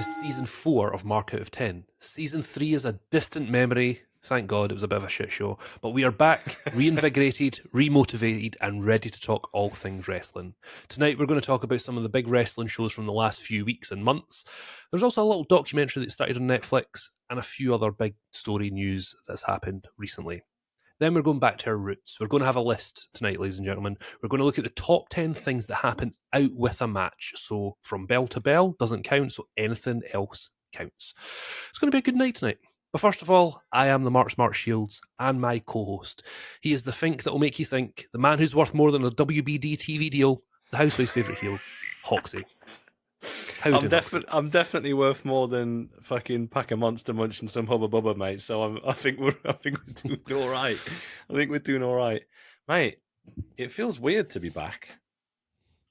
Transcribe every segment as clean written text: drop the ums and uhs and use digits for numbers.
to season 4 of Mark Out of 10. Season 3 is a distant memory. Thank God, it was a bit of a shit show. But we are back, reinvigorated, remotivated, and ready to talk all things wrestling. Tonight, we're going to talk about some of the big wrestling shows from the last few weeks and months. There's also a little documentary that started on Netflix and a few other big story news that's happened recently. Then we're going back to our roots. We're going to have a list tonight, ladies and gentlemen. We're going to look at the top 10 things that happen out with a match. So from bell to bell doesn't count, so anything else counts. It's going to be a good night tonight. But first of all, I am the Mark Smart Shields and my co-host. He is the think that will make you think, the man who's worth more than a WBD TV deal, the housewife's favourite heel, Hoxie. I'm definitely worth more than fucking Pack a Monster Munch and some Hubba Bubba, mate. So I think we're doing all right. I think we're doing all right, mate. It feels weird to be back.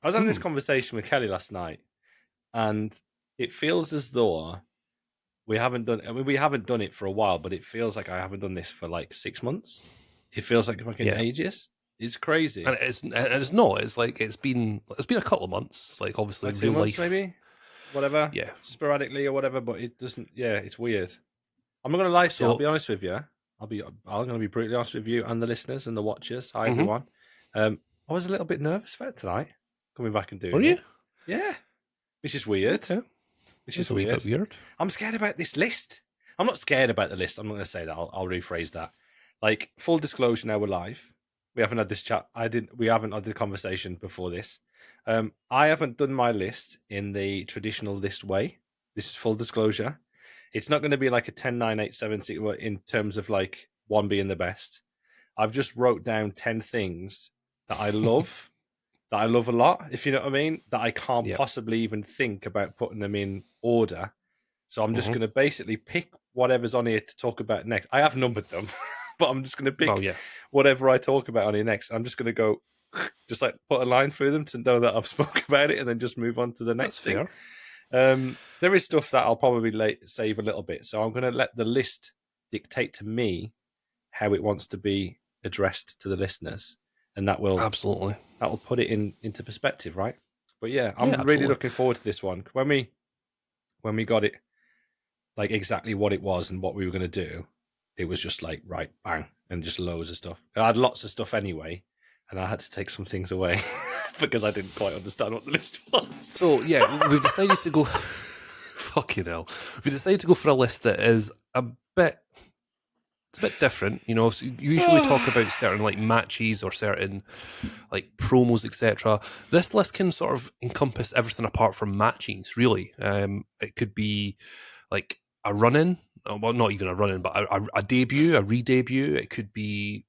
I was having this conversation with Kelly last night, and it feels as though we haven't done. I mean, we haven't done it for a while, but it feels like I haven't done this for like 6 months. It feels like fucking ages. It's crazy, and it's not. It's like it's been a couple of months. Like obviously, like real 2 months life, maybe. Whatever, sporadically or whatever, but it doesn't. Yeah, it's weird. I'm not gonna lie to you. I'll be honest with you. I'm gonna be brutally honest with you and the listeners and the watchers. Hi everyone. I was a little bit nervous about tonight coming back and doing it. Were you? Yeah, which is weird. Okay. Which is weird. A bit weird. I'm scared about this list. I'm not scared about the list. I'm not gonna say that. I'll rephrase that. Like full disclosure, now we're live. We haven't had this chat. We haven't had the conversation before this. I haven't done my list in the traditional list way. This is full disclosure. It's not going to be like a 10, 9, 8, 7, 6 in terms of like one being the best. I've just wrote down 10 things that I love, that I love a lot, if you know what I mean, that I can't possibly even think about putting them in order. So I'm just going to basically pick whatever's on here to talk about next. I have numbered them, but I'm just going to pick whatever I talk about on here next. I'm just going to go, just like put a line through them to know that I've spoken about it, and then just move on to the next thing. There is stuff that I'll probably save a little bit, so I'm going to let the list dictate to me how it wants to be addressed to the listeners, and that will put it into perspective, right? But yeah, I'm really looking forward to this one. When we got it, like exactly what it was and what we were going to do, it was just like right, bang, and just loads of stuff. I had lots of stuff anyway. And I had to take some things away because I didn't quite understand what the list was. So, yeah, we've decided to go... Fucking hell. We decided to go for a list that is a bit different. You know, so you usually talk about certain, like, matches or certain, like, promos, etc. This list can sort of encompass everything apart from matches, really. It could be, like, a run-in. Well, not even a run-in, but a debut, a re-debut. It could be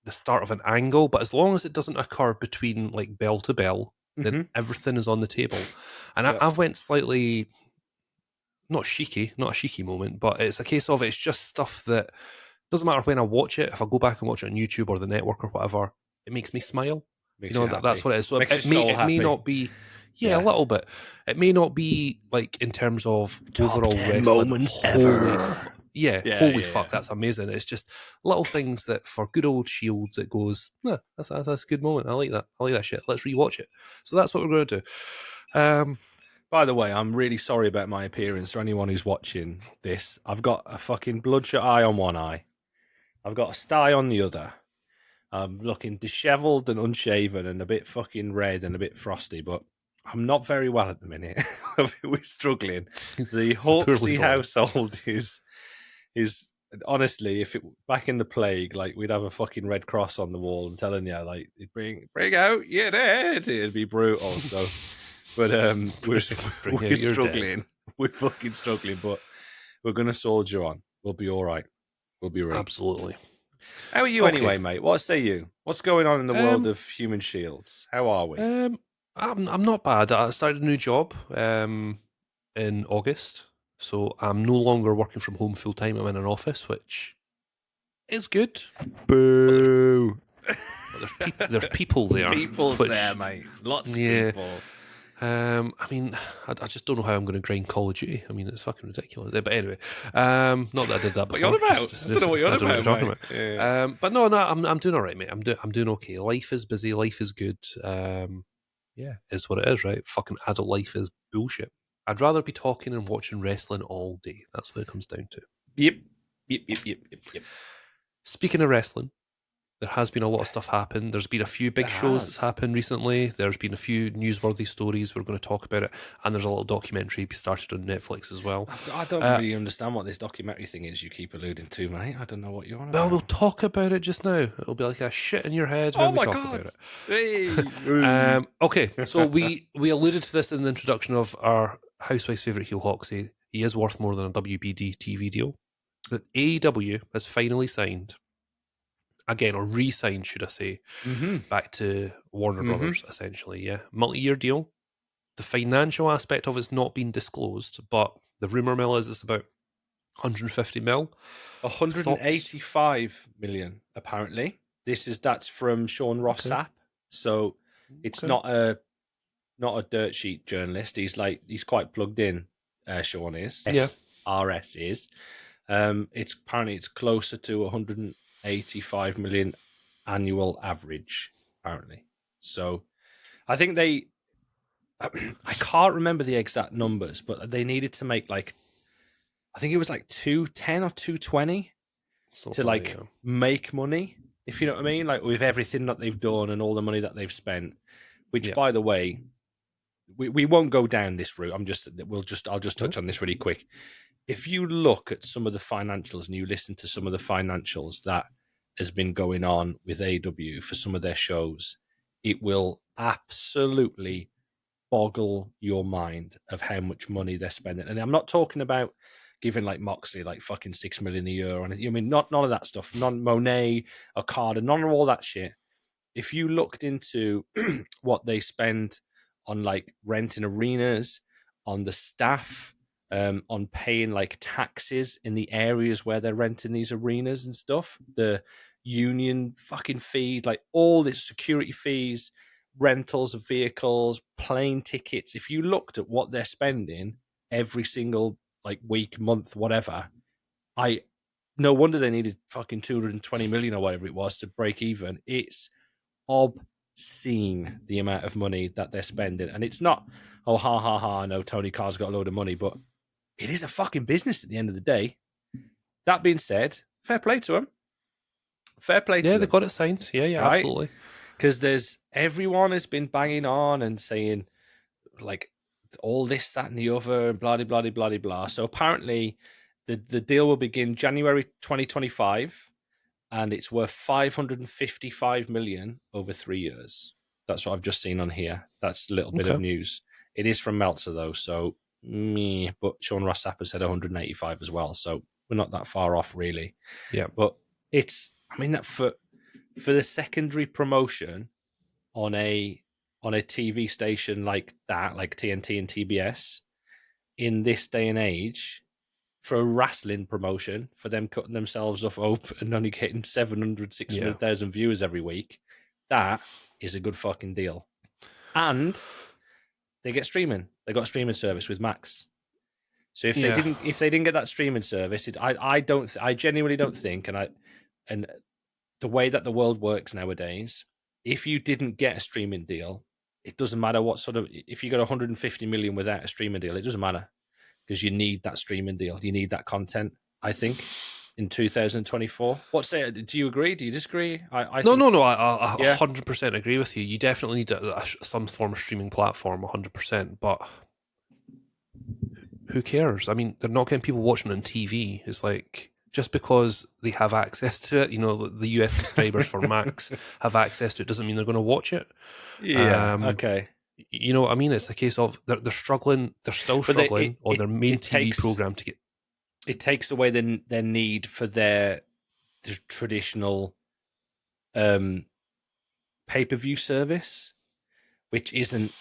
the start of an angle, but as long as it doesn't occur between like bell to bell, then everything is on the table. And I've went slightly not a cheeky moment, but it's a case of it's just stuff that doesn't matter when I watch it. If I go back and watch it on YouTube or the network or whatever, it makes me smile. That's what it is. So it may not be a little bit. It may not be like in terms of top overall 10 wrestling. moments ever. Holy fuck, that's amazing. It's just little things that for good old Shields, it goes, that's a good moment. I like that shit. Let's rewatch it. So that's what we're going to do. By the way, I'm really sorry about my appearance for anyone who's watching this. I've got a fucking bloodshot eye on one eye. I've got a sty on the other. I'm looking dishevelled and unshaven and a bit fucking red and a bit frosty, but I'm not very well at the minute. We're struggling. The Hawksey household is honestly, if it back in the plague, like we'd have a fucking red cross on the wall. I'm telling you, like bring out your dead. It'd be brutal. So, but we're struggling. Dead. We're fucking struggling, but we're gonna soldier on. We'll be all right. We'll be right. Absolutely. How are you anyway, mate? What say you? What's going on in the world of human shields? How are we? I'm not bad. I started a new job in August. So I'm no longer working from home full time. I'm in an office, which is good. Boo! But there's people there. People's there, mate. Lots of people. I mean, I just don't know how I'm going to grind Call of Duty. I mean, it's fucking ridiculous. But anyway, not that I did that before. What are you on about? I don't know what you're on about. Yeah. But no, I'm doing all right, mate. I'm doing okay. Life is busy. Life is good. Is what it is, right? Fucking adult life is bullshit. I'd rather be talking and watching wrestling all day. That's what it comes down to. Yep. Yep. Speaking of wrestling, there has been a lot of stuff happen. There's been a few big It shows that's has. happened recently. There's been a few newsworthy stories. We're going to talk about it. And there's a little documentary started on Netflix as well. I don't Uh, really understand what this documentary thing is you keep alluding to, mate. I don't know what you're on well, about. we'll talk about it just now. It'll be like a shit in your head Oh when we my talk god! about it. Hey! Okay, so we alluded to this in the introduction of our Housewife's favourite heel, Hoxie. He is worth more than a WBD TV deal. That AEW has finally signed, again, or re-signed, should I say, Mm-hmm. back to Warner Mm-hmm. Brothers, essentially, yeah. Multi-year deal. The financial aspect of it's not been disclosed, but the rumour mill is it's about 150 mil. Thoughts? 185 million, apparently. That's from Sean Ross Okay. Sapp. So it's Okay. not a dirt sheet journalist. He's quite plugged in, Sean is. Yeah. SRS is. It's closer to 185 million annual average, apparently. So I think I can't remember the exact numbers, but they needed to make I think it was like 210 or 220 to Something like that, yeah. make money, if you know what I mean, like with everything that they've done and all the money that they've spent. Which, Yeah. by the way, we won't go down this route. I'll just No? touch on this really quick. If you look at some of the financials and you listen to some of the financials that has been going on with AW for some of their shows, it will absolutely boggle your mind of how much money they're spending. And I'm not talking about giving like Moxley like fucking 6 million a year or anything. I mean, none of that stuff. None Monet, Okada, none of all that shit. If you looked into what they spend on like renting arenas, on the staff, on paying like taxes in the areas where they're renting these arenas and stuff, the union fucking fee, like all the security fees, rentals of vehicles, plane tickets. If you looked at what they're spending every single like week, month, whatever, I no wonder they needed fucking 220 million or whatever it was to break even. It's obscene the amount of money that they're spending. And it's not, oh, ha, ha, ha, I know Tony Khan's got a load of money, but it is a fucking business at the end of the day. That being said, fair play to them. Fair play Yeah, to they them, got it signed. Yeah, yeah, right? absolutely. Because everyone has been banging on and saying, like, all this, that, and the other, and blah, blah, blah, blah, blah. So apparently, the deal will begin January 2025, and it's worth 555 million over 3 years. That's what I've just seen on here. That's a little bit of Okay. news. It is from Meltzer though, so me. But Sean Ross Sapp said 185 as well, so we're not that far off really. Yeah. But I mean, that for the secondary promotion on a TV station like that, like TNT and TBS, in this day and age, for a wrestling promotion, for them cutting themselves off and only getting 700, Yeah. 600,000 viewers every week, that is a good fucking deal. And they get streaming. They got a streaming service with Max. So if Yeah. they didn't get that streaming service, I genuinely don't think, and the way that the world works nowadays, if you didn't get a streaming deal, it doesn't matter what sort of, if you got 150 million without a streaming deal, it doesn't matter, because you need that streaming deal. You need that content, I think, in 2024. Do you agree? Do you disagree? I No, think, no, no. I yeah. 100% agree with you. You definitely need some form of streaming platform, 100%. But who cares? I mean, they're not getting people watching it on TV. It's like just because they have access to it, the US subscribers for Max have access to it doesn't mean they're going to watch it. Yeah, Um, okay. you know what I mean? It's a case of they're struggling. They're still But struggling on their main it TV takes program to get. it takes away their need for their traditional um, pay-per-view service, which it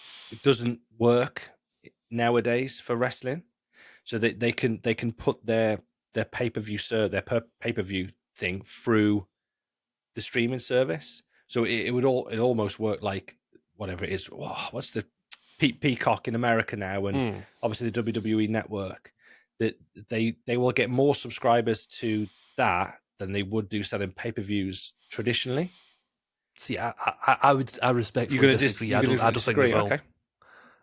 doesn't work nowadays for wrestling. So they can put their pay-per-view thing through the streaming service. So it almost work like whatever it is. What's the Peacock in America now, and obviously the WWE Network. That they will get more subscribers to that than they would do selling pay-per-views traditionally. See, I respectfully disagree. You're I gonna don't think they disagree? will. Okay.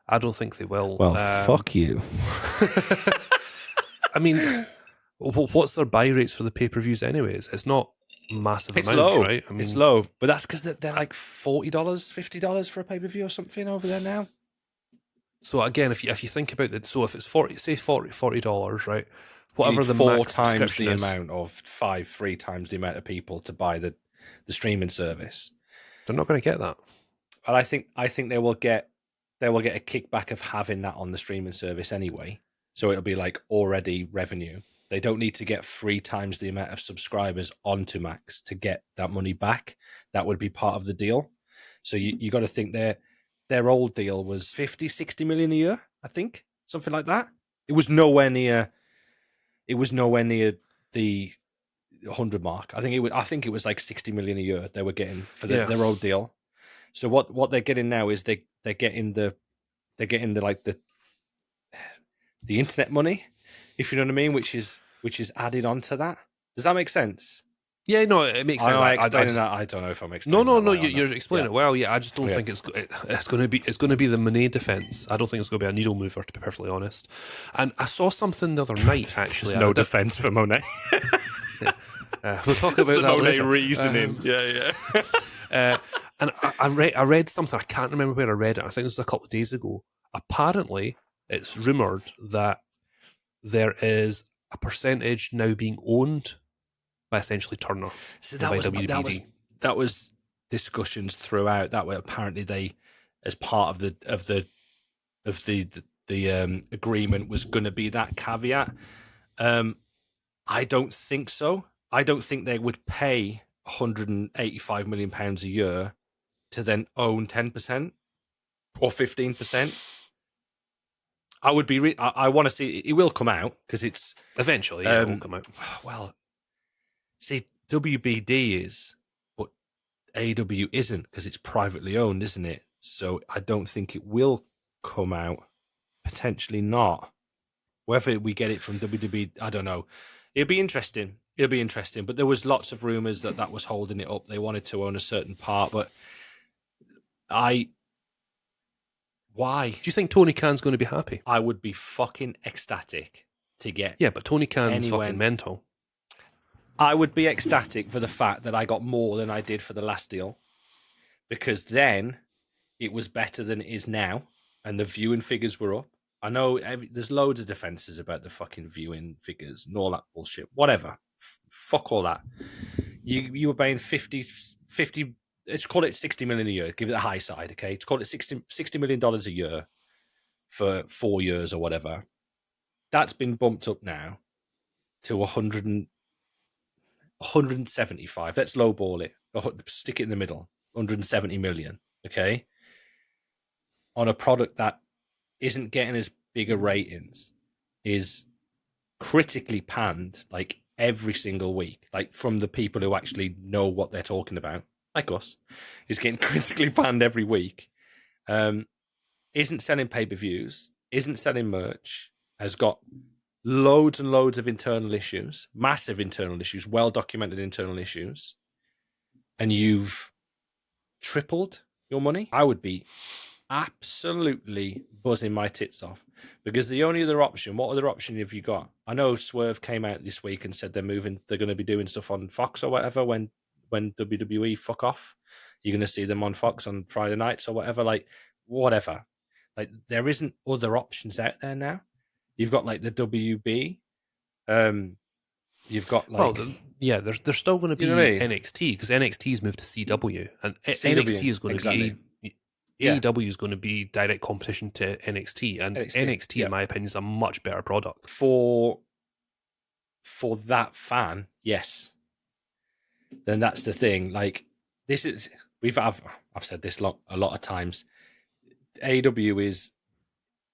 I don't think they will. Well, fuck you. I mean, what's their buy rates for the pay-per-views anyways? It's not massive It's amounts, low. right? I mean, It's low, but that's because they're like $40, $50 for a pay per view or something over there now. so again, if you think about it, so if it's 40, say $40, right? Whatever You need the four max times subscription the is, amount of three times the amount of people to buy the streaming service. they're not going to get that. And I think they will get a kickback of having that on the streaming service anyway. So it'll be like already revenue. They don't need to get 3 times the amount of subscribers onto Max to get that money back. That would be part of the deal. So you got to think their old deal was 50, 60 million a year, I think, something like that. It was nowhere near the 100 mark. I think it was like 60 million a year they were getting for their old deal. So what they're getting now is they're getting the like the internet money, if you know what I mean, which is added onto that. Does that make sense? Yeah, no, it makes sense. I explaining that? I don't know if I'm explaining. No. You're explaining it well. Yeah, I just don't Okay. think it's going to be the Monet defense. I don't think it's going to be a needle mover, to be perfectly honest. And I saw something the other night. Actually, There's no defense for Monet. We'll talk about the that Monet later. reasoning. And I read something. I can't remember where I read it. I think this was a couple of days ago. Apparently, it's rumored that there is a percentage now being owned by essentially Turner. So by WBD. that was discussions throughout. That way, apparently they, as part of the agreement, was going to be that caveat. I don't think so. I don't think they would pay £185 million a year to then own 10% or 15%. I would be. I want to see. It will come out because it's Eventually, it will come out. Well, see, WBD is, but AW isn't because it's privately owned, isn't it? So I don't think it will come out. Potentially not. Whether we get it from WWE, I don't know. It'll be interesting. But there was lots of rumors that was holding it up. They wanted to own a certain part, but why? Do you think Tony Khan's going to be happy? I would be fucking ecstatic to get. Yeah, but Tony Khan's fucking mental. I would be ecstatic for the fact that I got more than I did for the last deal, because then it was better than it is now, and the viewing figures were up. I know there's loads of defenses about the fucking viewing figures and all that bullshit. Whatever. Fuck all that. You were paying 50, let's call it 60 million a year. Give it the high side, okay? Let's call it $60 million a year for 4 years or whatever. That's been bumped up now to 175. Let's lowball it. Stick it in the middle. 170 million, okay? On a product that isn't getting as bigger ratings, is critically panned like every single week, like from the people who actually know what they're talking about, like us, is getting critically panned every week. Isn't selling pay-per-views, isn't selling merch, has got loads and loads of internal issues, massive internal issues, well-documented internal issues, and you've tripled your money. I would be absolutely buzzing my tits off, because the only other option, what other option have you got? I know Swerve came out this week and said they're going to be doing stuff on Fox or whatever when WWE fuck off. You're going to see them on Fox on Friday nights or whatever, like whatever. Like there isn't other options out there now. You've got like the WB. You've got like there's still going to be NXT, because NXT's moved to CW, and NXT is going to be AEW is going to be direct competition to NXT, and NXT in my opinion is a much better product for that fan. Yes, then that's the thing. Like this is I've said this a lot of times. AEW is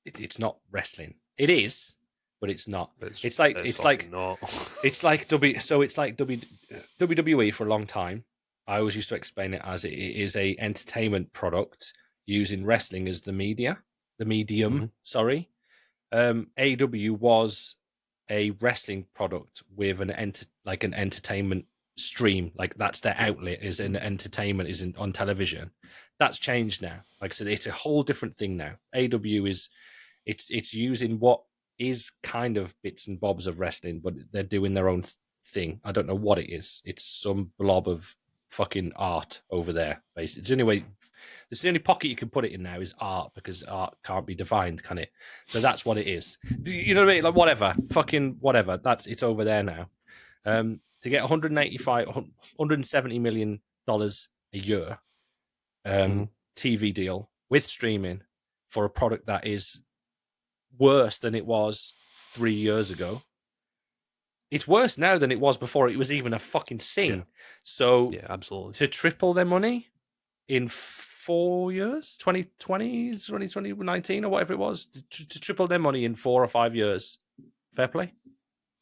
it's not wrestling. It is, but it's not. It's like WWE for a long time. I always used to explain it as it is a entertainment product using wrestling as the medium. Mm-hmm. Sorry, AEW was a wrestling product with an entertainment stream, like that's their outlet, is in entertainment, is on television. That's changed now. Like I said, it's a whole different thing now. AW is it's using what is kind of bits and bobs of wrestling, but they're doing their own thing. I don't know what it is. It's some blob of fucking art over there. Basically, it's the only way. It's the only pocket you can put it in now is art, because art can't be defined, can it? So that's what it is. You know what I mean? Like whatever, fucking whatever. It's over there now. To get 170 million dollars a year TV deal with streaming for a product that is worse than it was 3 years ago. It's worse now than it was before it was even a fucking thing. Yeah. So Yeah, absolutely. to triple their money in 4 years, 2020, 2019 or whatever it was, to triple their money in 4 or 5 years, fair play.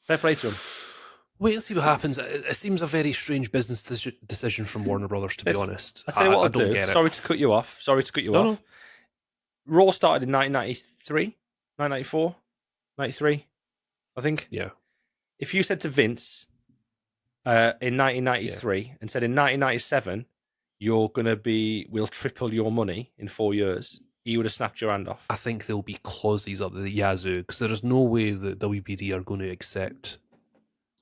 Fair play to them. Wait and see what happens. It seems a very strange business decision from Warner Brothers, to be honest. I'll tell you what I don't get it. Sorry to cut you off. No. Raw started in 1993, 1994, 93, I think. Yeah. If you said to Vince in 1993 and said in 1997, we'll triple your money in 4 years, he would have snapped your hand off. I think there'll be clauses up the yazoo, because there is no way that WBD are going to accept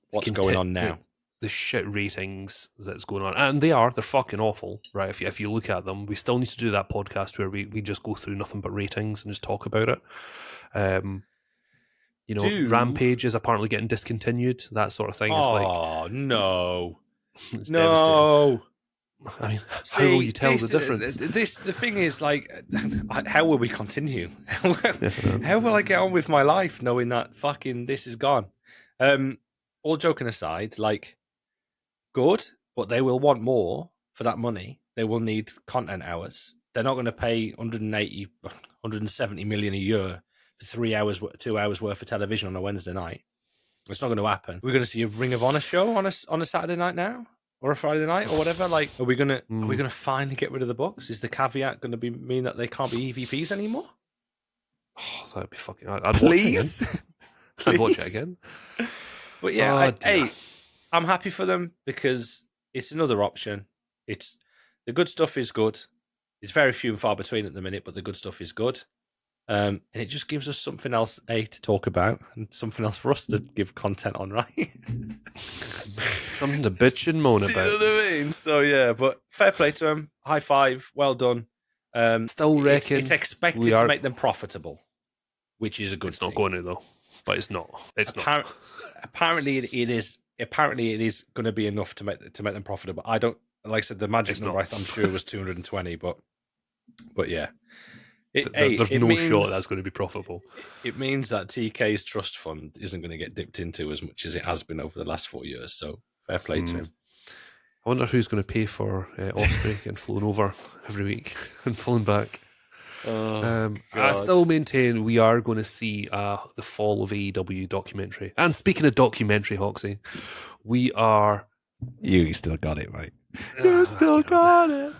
what's going on now. The shit ratings that's going on. And they're fucking awful, right? If you look at them, we still need to do that podcast where we just go through nothing but ratings and just talk about it. Rampage is apparently getting discontinued, that sort of thing. Oh, no. It's no. devastating. I mean, how will you tell the difference? The thing is, like, how will we continue? How will I get on with my life knowing that fucking this is gone? All joking aside, like, good, but they will want more for that money. They will need content hours. They're not going to pay 180, 170 million a year for 3 hours, 2 hours worth of television on a Wednesday night. It's not going to happen. We're going to see a Ring of Honor show on a Saturday night now, or a Friday night, or whatever. Like, are we gonna finally get rid of the Bucks? Is the caveat going to mean that they can't be EVPs anymore? Oh, that'd be fucking. I'd watch it again. I'd watch it again. But yeah, I'm happy for them because it's another option. The good stuff is good. It's very few and far between at the minute, but the good stuff is good. And it just gives us something else, to talk about, and something else for us to give content on, right? Something to bitch and moan about. You know what I mean? So yeah, but fair play to them. High five. Well done. Still reckon it's expected to make them profitable, which is a good thing. It's not going to, though. But it's not. Not. Apparently, it is. Apparently, it is going to be enough to make them profitable. I don't, like I said, the magic number. I'm sure was 220, but yeah, there's no shot that's going to be profitable. It means that TK's trust fund isn't going to get dipped into as much as it has been over the last 4 years. So fair play to him. I wonder who's going to pay for Osprey getting flown over every week and flown back. I still maintain we are going to see the fall of AEW documentary. And speaking of documentary, Hoxie, we are... You still got it, mate. You still got it.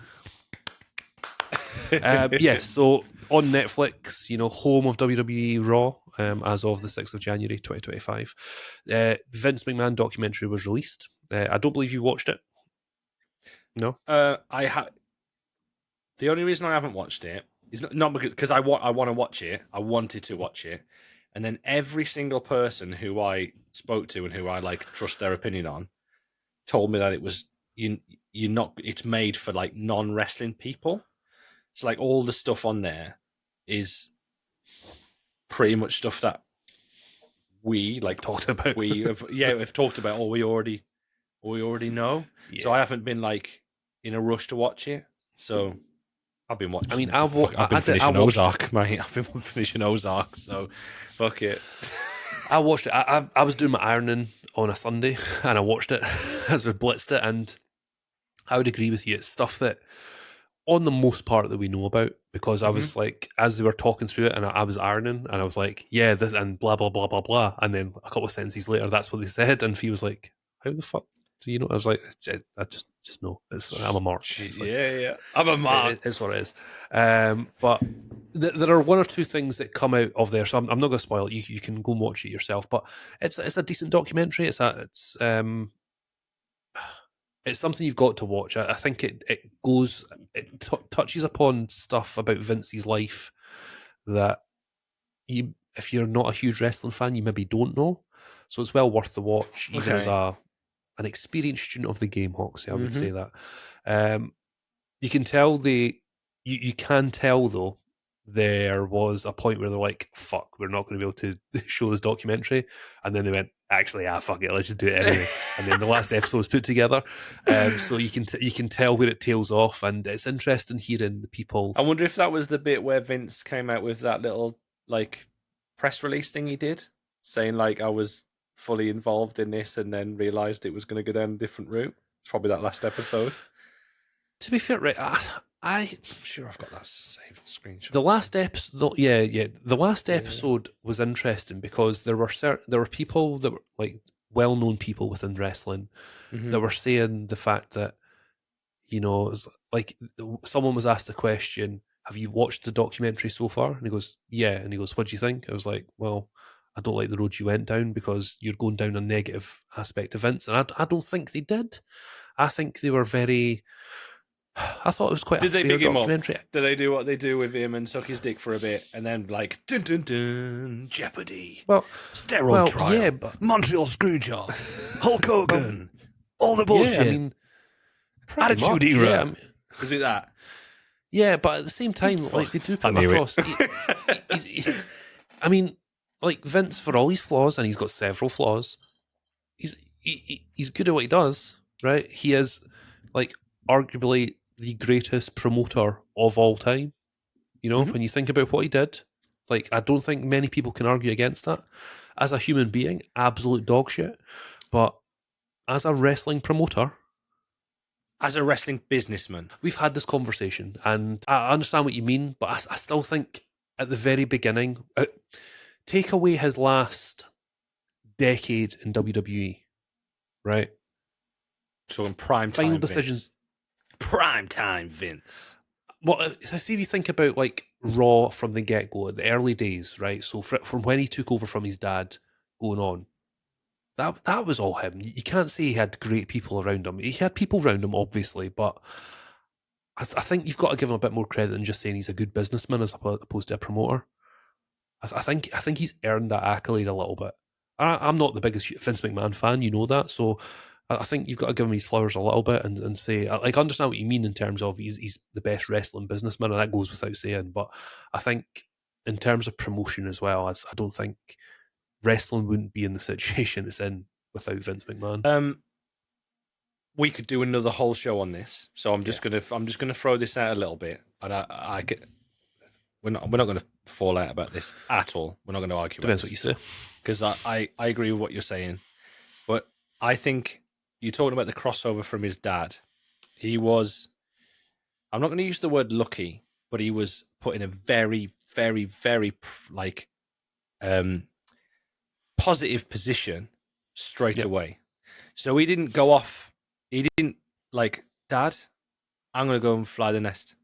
So on Netflix, home of WWE Raw, as of the 6th of January 2025, Vince McMahon documentary was released. I don't believe you watched it. No? I have. The only reason I haven't watched it is not because I want to watch it. I wanted to watch it, and then every single person who I spoke to and who I trust their opinion on told me that it was it's made for non-wrestling people. So all the stuff on there is pretty much stuff that we talked about. We've talked about, or we already know. Yeah. So I haven't been in a rush to watch it. So I've been watching. I mean, I've been finishing Ozark, mate. I've been finishing Ozark, so fuck it. I watched it. I was doing my ironing on a Sunday, and I watched it as we blitzed it, and I would agree with you. It's stuff that, on the most part, that we know about, because I was as they were talking through it, and I was ironing, and I was like, yeah, this, and blah, blah, blah, blah, blah. And then a couple of sentences later, that's what they said. And he was like, how the fuck do you know? I was like, I just know. I'm a mark. Yeah. I'm a mark. It's what it is. But there are one or two things that come out of there, so I'm not going to spoil it. You can go and watch it yourself. But it's a decent documentary. it's something you've got to watch. I think it touches upon stuff about Vince's life that you, if you're not a huge wrestling fan, you maybe don't know. So it's well worth the watch, even as Okay. an experienced student of the game, Hoxie. I would Mm-hmm. say that. You can tell you can tell though there was a point where they're like, "Fuck, we're not going to be able to show this documentary," and then they went, "Actually, fuck it, let's just do it anyway." And then the last episode was put together, so you can tell where it tails off, and it's interesting hearing the people. I wonder if that was the bit where Vince came out with that little like press release thing he did, saying like I was fully involved in this, and then realized it was going to go down a different route. It's probably that last episode. To be fair, right, I'm sure I've got that saved screenshot. the last episode, yeah, the last Yeah. episode was interesting because there were people that were like well-known people within wrestling that were saying the fact that, you know, it was like someone was asked the question, "Have you watched the documentary so far?" And he goes, "Yeah." And he goes, "What do you think?" I was like, "Well, I don't like the road you went down because you're going down a negative aspect of Vince," and I don't think they did. I think they were very. I thought it was quite Did a they fair big him up? documentary. Did they do what they do with him and suck his dick for a bit, and then like dun dun dun Jeopardy, Well, steroid trial, yeah, but Montreal Screwjob, Hulk Hogan, all the yeah, bullshit, I mean, pretty Attitude much, Era. yeah, I mean, Was it that? yeah, but at the same time, like they do put him across. I mean, like Vince, for all his flaws, and he's got several flaws, he's good at what he does, right? He is like arguably the greatest promoter of all time. You know, when you think about what he did, like I don't think many people can argue against that. As a human being, absolute dog shit. But as a wrestling promoter, As a wrestling businessman, we've had this conversation, and I understand what you mean, but I still think at the very beginning, take away his last decade in WWE, right? so in prime time, Final decisions. Prime time, Vince. Well, so see if you think about like Raw from the get go, the early days, right? So from when he took over from his dad, going on, that was all him. You can't say he had great people around him. He had people around him, obviously, but I think you've got to give him a bit more credit than just saying he's a good businessman as opposed to a promoter. I think he's earned that accolade a little bit. I'm not the biggest Vince McMahon fan, you know that, so I think you've got to give him his flowers a little bit and say, like, I understand what you mean in terms of he's the best wrestling businessman, and that goes without saying. But I think in terms of promotion as well, I don't think wrestling wouldn't be in the situation it's in without Vince McMahon. We could do another whole show on this, so I'm just gonna throw this out a little bit, and we're not gonna fall out about this at all. We're not gonna argue. Depends what you say. Because I agree with what you're saying, but I think you're talking about the crossover from his dad. He was, I'm not going to use the word lucky, but he was put in a very, very, very like positive position straight away. So he didn't go off. He didn't like, Dad, I'm going to go and fly the nest.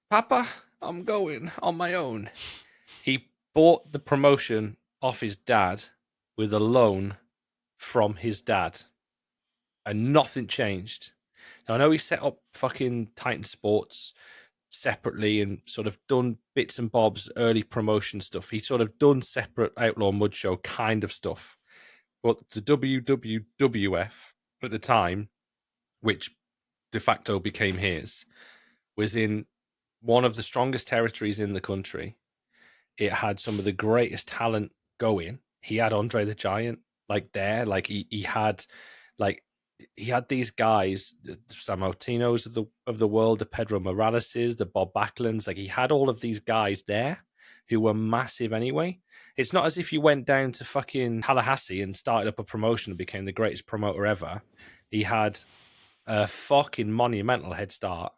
Papa, I'm going on my own. He bought the promotion off his dad with a loan from his dad, and nothing changed. Now, I know he set up fucking Titan Sports separately and sort of done bits and bobs, early promotion stuff. He sort of done separate Outlaw Mud Show kind of stuff. But the WWF at the time, which de facto became his, was in one of the strongest territories in the country. It had some of the greatest talent going. He had Andre the Giant like he had like he had these guys, the Sammartinos of the world, the Pedro Moraleses, the Bob Backlunds. Like he had all of these guys there who were massive anyway. It's not as if you went down to fucking Tallahassee and started up a promotion and became the greatest promoter ever. He had a fucking monumental head start.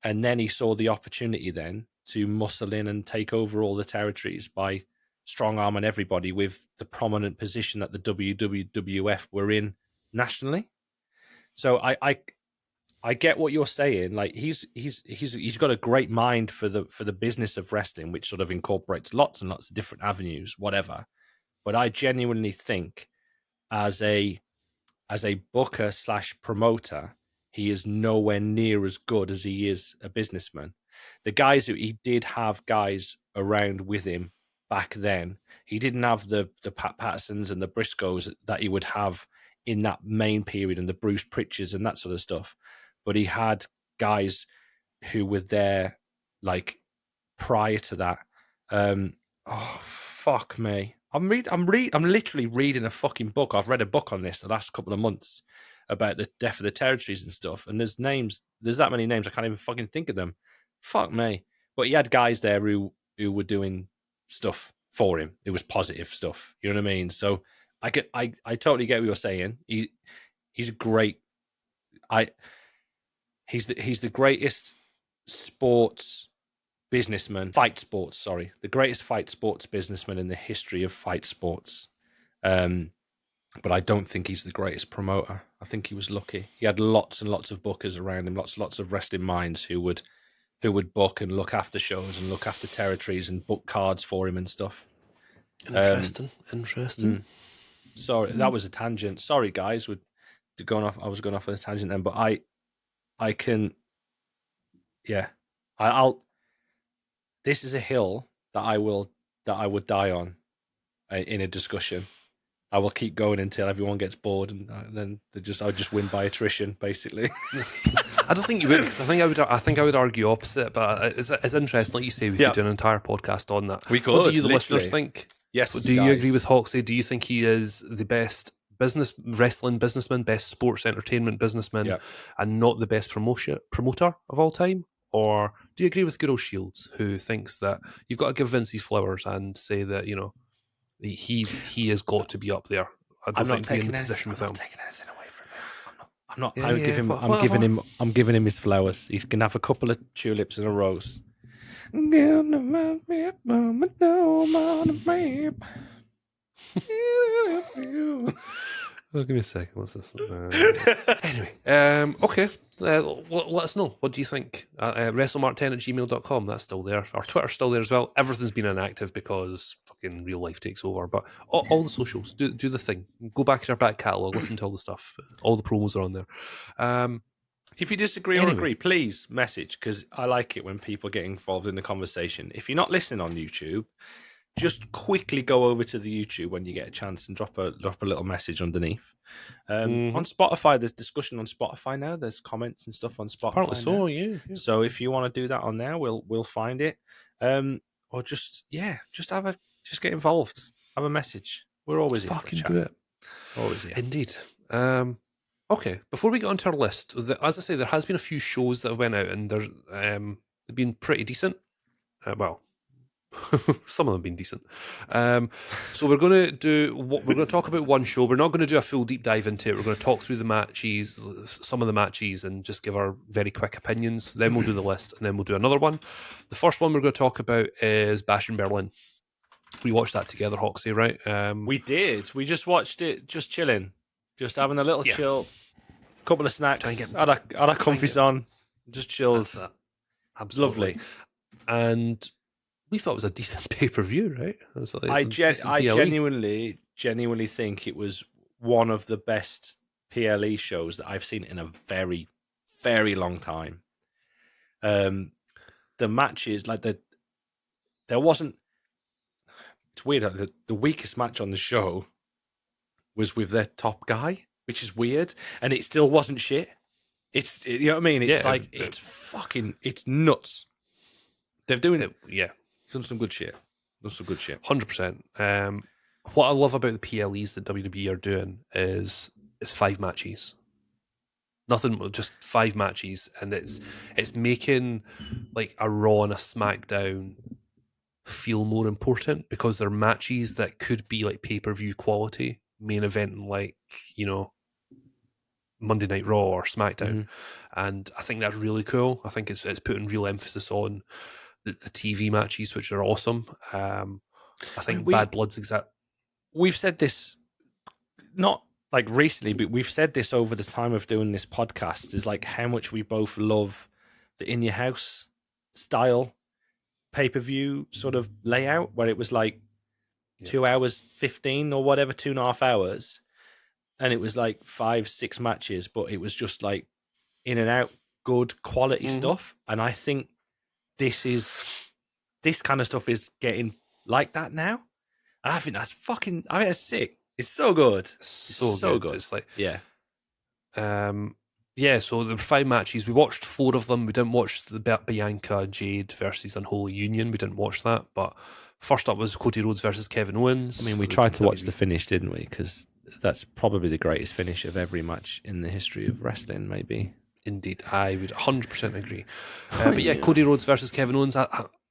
And then he saw the opportunity then to muscle in and take over all the territories by strong arming everybody with the prominent position that the WWF were in nationally. So I get what you're saying. Like he's got a great mind for the business of wrestling, which sort of incorporates lots and lots of different avenues, whatever. But I genuinely think as a as a booker / promoter, he is nowhere near as good as he is a businessman. The guys who he did have guys around with him back then, he didn't have the Pat Pattersons and the Briscoes that he would have in that main period and the Bruce Pritchards and that sort of stuff. But he had guys who were there like prior to that. Oh fuck me! I'm literally reading a fucking book. I've read a book on this the last couple of months about the death of the territories and stuff. And there's that many names I can't even fucking think of them. Fuck me! But he had guys there who were doing stuff for him. It was positive stuff. You know what I mean? So I totally get what you're saying. He's great. He's the greatest sports businessman, fight sports, sorry, the greatest fight sports businessman in the history of fight sports. But I don't think he's the greatest promoter. I think he was lucky. He had lots and lots of bookers around him, lots of wrestling minds who would book and look after shows and look after territories and book cards for him and stuff. Interesting. Sorry, that was a tangent. Sorry, guys, I was going off on a tangent then, but I can, yeah, I'll. This is a hill that I would die on in a discussion. I will keep going until everyone gets bored, and then I'll just win by attrition, basically. I don't think you would. I think I would argue opposite. But it's interesting, like you say, we could do an entire podcast on that. We could. What do you, the literally. listeners, think? Yes. Do you agree with Hoxie? Do you think he is the best wrestling businessman, best sports entertainment businessman, and not the best promoter of all time? Or do you agree with good old Shields, who thinks that you've got to give Vince his flowers and say that he has got to be up there? I'm not taking anything away from him. I'm giving him his flowers. He can have a couple of tulips and a rose. Give me a second. What's this? Anyway, okay. Let us know. What do you think? WrestleMark10@gmail.com. That's still there. Our Twitter's still there as well. Everything's been inactive because fucking real life takes over. But all the socials, do the thing. Go back to our back catalogue, listen to all the stuff. All the promos are on there. If you disagree or agree, please message, because I like it when people get involved in the conversation. If you're not listening on YouTube, just quickly go over to the YouTube when you get a chance and drop a little message underneath. On Spotify, there's discussion on Spotify now. There's comments and stuff on Spotify. Apparently so, yeah. So if you want to do that on there, we'll find it. Or just get involved. Have a message. We're always here. Fucking do it. Always here. Indeed. Okay, before we get onto our list, as I say, there has been a few shows that have went out, and they've been pretty decent. Well, some of them have been decent. So we're going to talk about one show. We're not going to do a full deep dive into it. We're going to talk through the matches, some of the matches, and just give our very quick opinions. Then we'll do the list, and then we'll do another one. The first one we're going to talk about is Bash in Berlin. We watched that together, Hoxie, right? We did. We just watched it, just chilling, just having a little chill, couple of snacks, had our comfies on, just chilled. Absolutely. Lovely. And we thought it was a decent pay-per-view, right? It was I genuinely think it was one of the best PLE shows that I've seen in a very, very long time. The matches, like there wasn't. It's weird. The weakest match on the show was with their top guy, which is weird, and it still wasn't shit. You know what I mean? It's it's nuts. They're doing it. Yeah. Done some good shit. 100%. What I love about the PLEs that WWE are doing is 5 matches. Nothing, just 5 matches, and it's making like a Raw and a SmackDown feel more important, because they're matches that could be like pay-per-view quality, main event like, Monday Night Raw or SmackDown. And I think that's really cool. I think it's putting real emphasis on the TV matches, which are awesome. I think Bad Blood's exact. We've said this, not like recently, but we've said this over the time of doing this podcast, is like how much we both love the In Your House style pay-per-view sort of layout, where it was like 2 hours 15 or whatever, 2.5 hours. and it was like 5-6 matches, but it was just like in and out, good quality stuff. And I think this kind of stuff is getting like that now. And I think that's it's sick. It's so good. It's So good. It's like, yeah. Yeah, so there were 5 matches. We watched 4 of them. We didn't watch the Bianca Jade versus Unholy Union. We didn't watch that. But first up was Cody Rhodes versus Kevin Owens. I mean, we tried to watch the finish, didn't we? Because that's probably the greatest finish of every match in the history of wrestling, maybe. Indeed, I would 100% agree. But yeah, Cody Rhodes versus Kevin Owens.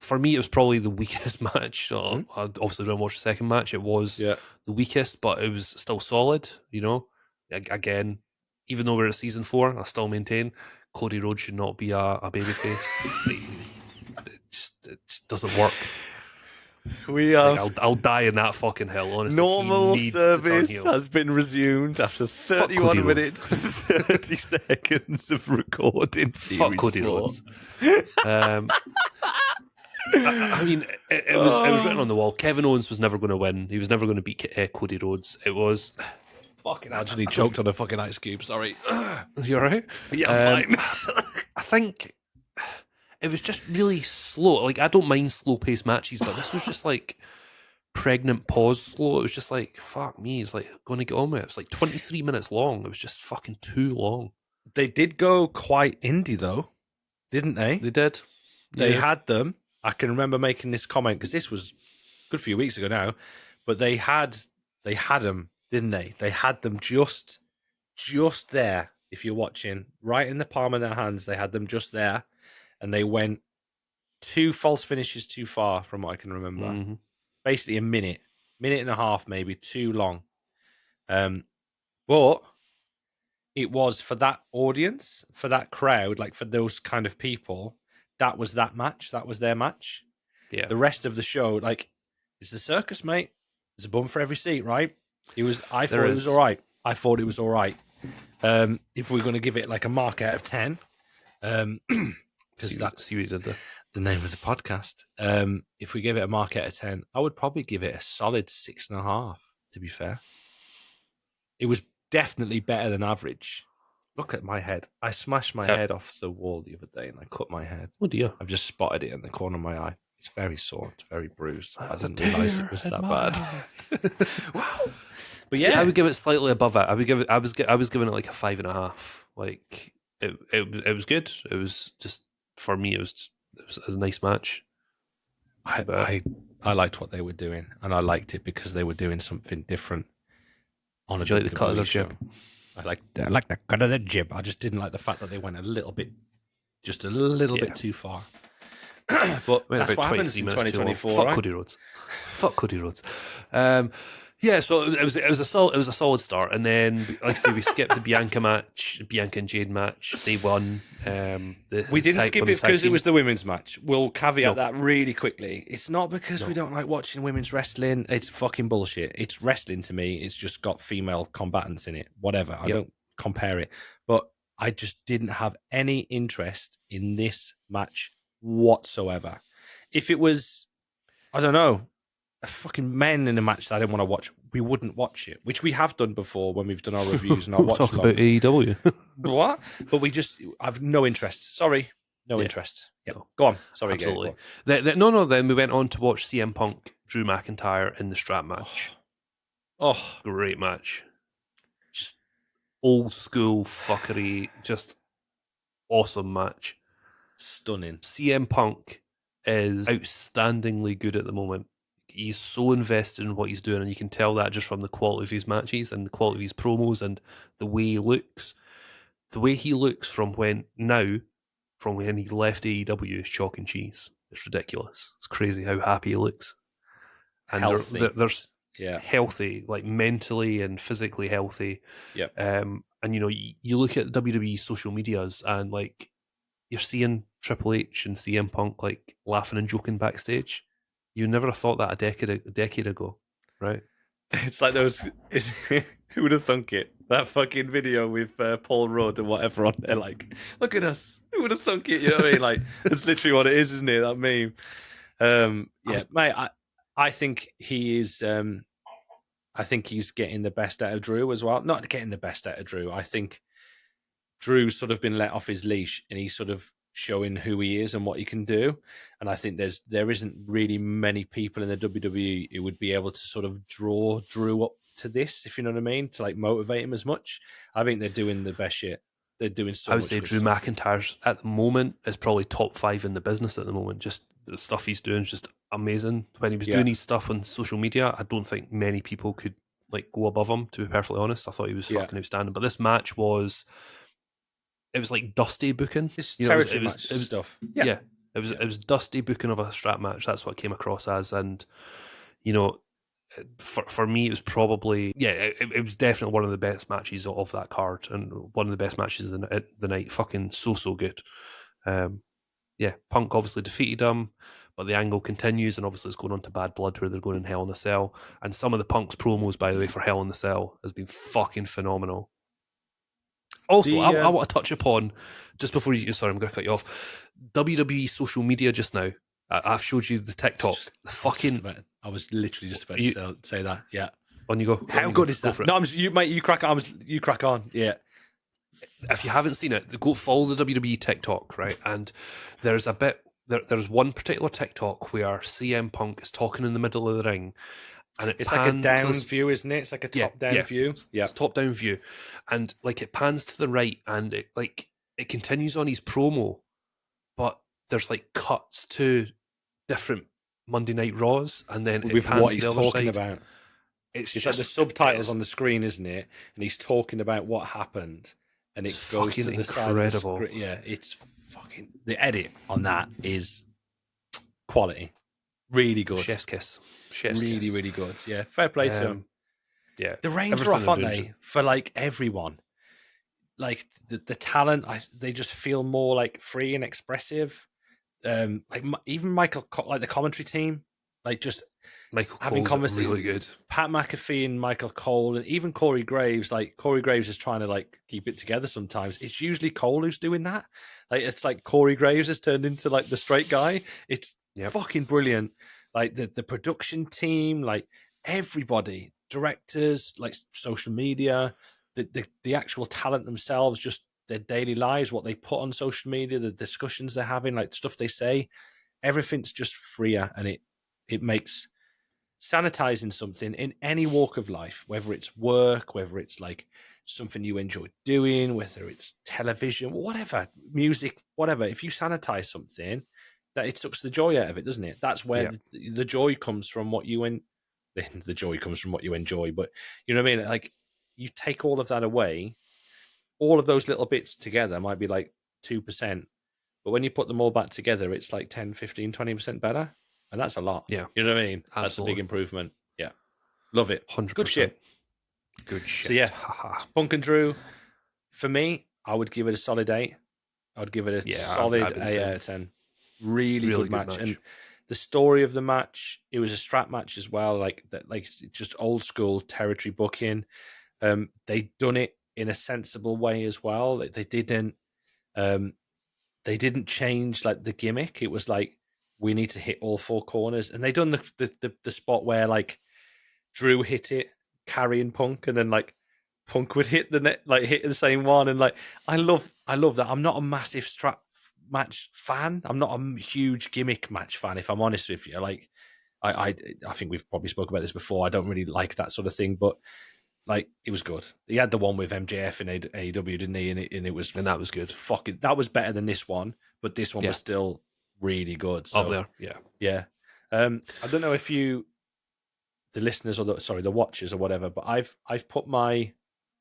For me, it was probably the weakest match. So I obviously didn't watch the second match. It was the weakest, but it was still solid. You know, again, even though we're at season 4, I still maintain Cody Rhodes should not be a babyface. it just doesn't work. We are. I'll die in that fucking hell. Honestly, normal service has been resumed after 31 minutes and 30 seconds of recording. Fuck Cody Rhodes. I mean, it was written on the wall. Kevin Owens was never going to win. He was never going to beat Cody Rhodes. It was fucking. I actually choked on a fucking ice cube. Sorry. You alright? Yeah, I'm fine. I think it was just really slow. Like, I don't mind slow-paced matches, but this was just like pregnant pause slow. It was just like, fuck me. It's like going to get on with it. It's like 23 minutes long. It was just fucking too long. They did go quite indie though, didn't they? They did. They had them. I can remember making this comment because this was a good few weeks ago now, but they had them, didn't they? They had them just there. If you're watching, right in the palm of their hands, they had them just there, and they went 2 false finishes too far, from what I can remember. Mm-hmm. Basically, a minute and a half, maybe too long. But it was for that audience, for that crowd, like for those kind of people. That was that match. That was their match. Yeah. The rest of the show, like, it's the circus, mate. There's a bum for every seat, right? I thought it was all right. If we're going to give it like a mark out of 10, because that's the name of the podcast. If we give it a mark out of 10, I would probably give it a solid 6.5. To be fair, it was definitely better than average. Look at my head. I smashed my head off the wall the other day and I cut my head. Oh dear. I've just spotted it in the corner of my eye. It's very sore. It's very bruised. I didn't realise it was that bad. Wow. But yeah, I would give it slightly above it. I was giving it like a 5.5. Like it was good. It was just, for me, it was a nice match. I liked what they were doing, and I liked it because they were doing something different. Did you like the cut of their jib? I like the cut of the jib. I just didn't like the fact that they went a little bit too far. But that's what happens in 2024. Fuck right? Cody Rhodes. Fuck Cody Rhodes. Yeah, so it was a solid start, and then, like I say, we skipped the Bianca and Jade match. They won. We didn't skip it because it was the women's match. We'll caveat that really quickly. It's not because we don't like watching women's wrestling. It's fucking bullshit. It's wrestling to me. It's just got female combatants in it. Whatever. I don't compare it. But I just didn't have any interest in this match whatsoever. If it was, I don't know, a fucking men in a match that I didn't want to watch, we wouldn't watch it, which we have done before when we've done our reviews and our watch talk about AEW. What? But I've no interest. Sorry, no interest. Yeah, no. Go on. Sorry, absolutely. Then we went on to watch CM Punk, Drew McIntyre in the strap match. Oh, great match. Just old school fuckery. Just awesome match. Stunning. CM Punk is outstandingly good at the moment. He's so invested in what he's doing, and you can tell that just from the quality of his matches and the quality of his promos and the way he looks. The way he looks from when he left AEW is chalk and cheese. It's ridiculous. It's crazy how happy he looks. And there's healthy, like mentally and physically healthy. Yep. And you look at WWE social medias and like you're seeing Triple H and CM Punk like laughing and joking backstage. You never have thought that a decade ago, right? It's like those. Who would have thunk it? That fucking video with Paul Rudd and whatever on there. Like, look at us. Who would have thunk it? You know what I mean? Like, it's literally what it is, isn't it? That meme. Yeah, mate. I think he is. I I think he's getting the best out of Drew as well. Not getting the best out of Drew. I think Drew's sort of been let off his leash, and he's sort of showing who he is and what he can do. And I think there isn't really many people in the WWE who would be able to sort of draw Drew up to this, if you know what I mean, to like motivate him as much. I think they're doing the best shit. They're doing so I would much say good Drew stuff. McIntyre's at the moment is probably top 5 in the business at the moment. Just the stuff he's doing is just amazing. When he was doing his stuff on social media, I don't think many people could like go above him, to be perfectly honest. I thought he was fucking outstanding. But this match was, it was like dusty booking. It's You know, territory match stuff. Yeah, it was dusty booking of a strap match. That's what it came across as. And you know, for me, it was probably it was definitely one of the best matches of that card, and one of the best matches of the night. Fucking so good. Yeah, Punk obviously defeated him, but the angle continues, and obviously it's going on to Bad Blood, where they're going in Hell in a Cell. And some of the Punk's promos, by the way, for Hell in the Cell has been fucking phenomenal. Also, I want to touch upon, just before you, sorry, I'm going to cut you off, WWE social media just now. I've showed you the TikTok. I was literally just about to say that. Yeah. On you go. How good is that? No, you crack on. You crack on. Yeah. If you haven't seen it, go follow the WWE TikTok, right? And there's a bit, there's one particular TikTok where CM Punk is talking in the middle of the ring, and it's like a down view, isn't it? It's like a top-down view. Yeah, it's top-down view, and like it pans to the right, and it continues on his promo, but there's like cuts to different Monday Night Raws, and then with what he's talking about. It's like the subtitles on the screen, isn't it? And he's talking about what happened, and it goes to the incredible side of the screen. Yeah, it's fucking, the edit on that is quality. Really good. Chef's kiss. Really good. Yeah, fair play to him. Yeah, the reins are off, aren't they? For like everyone, like the talent, they just feel more like free and expressive. Like even Michael, like the commentary team, like just Michael having conversations. Really good. Pat McAfee and Michael Cole, and even Corey Graves. Like Corey Graves is trying to like keep it together sometimes. It's usually Cole who's doing that. Like it's like Corey Graves has turned into like the straight guy. It's fucking brilliant. Like the production team, like everybody, directors, like social media, the actual talent themselves, just their daily lives, what they put on social media, the discussions they're having, like stuff they say, everything's just freer, and it makes sanitizing something in any walk of life, whether it's work, whether it's like something you enjoy doing, whether it's television, whatever, music, whatever. If you sanitize something, that it sucks the joy out of it, doesn't it? That's where the joy comes from. The joy comes from what you enjoy. But you know what I mean? Like you take all of that away, all of those little bits together might be like 2%. But when you put them all back together, it's like 10, 15, 20% better. And that's a lot. Yeah. You know what I mean? Absolutely. That's a big improvement. Yeah. Love it. 100%. Good shit. So yeah, Punk and Drew, for me, I would give it a solid 8. I would give it a solid 8 out of 10. Really good match. And the story of the match, it was a strap match as well. Like just old school territory booking. They done it in a sensible way as well. They didn't change like the gimmick. It was like, we need to hit all 4 corners, and they done the spot where like Drew hit it carrying Punk, and then like Punk would hit the net, like hit the same one, and like I love that. I'm not a massive strap match fan. I'm not a huge gimmick match fan, if I'm honest with you. Like I think we've probably spoke about this before. I don't really like that sort of thing, but like it was good. He had the one with MJF in AEW, didn't he? And that was good. That was better than this one, but this one was still really good. So, up there, yeah. I don't know if the listeners or the watchers or whatever, but I've put my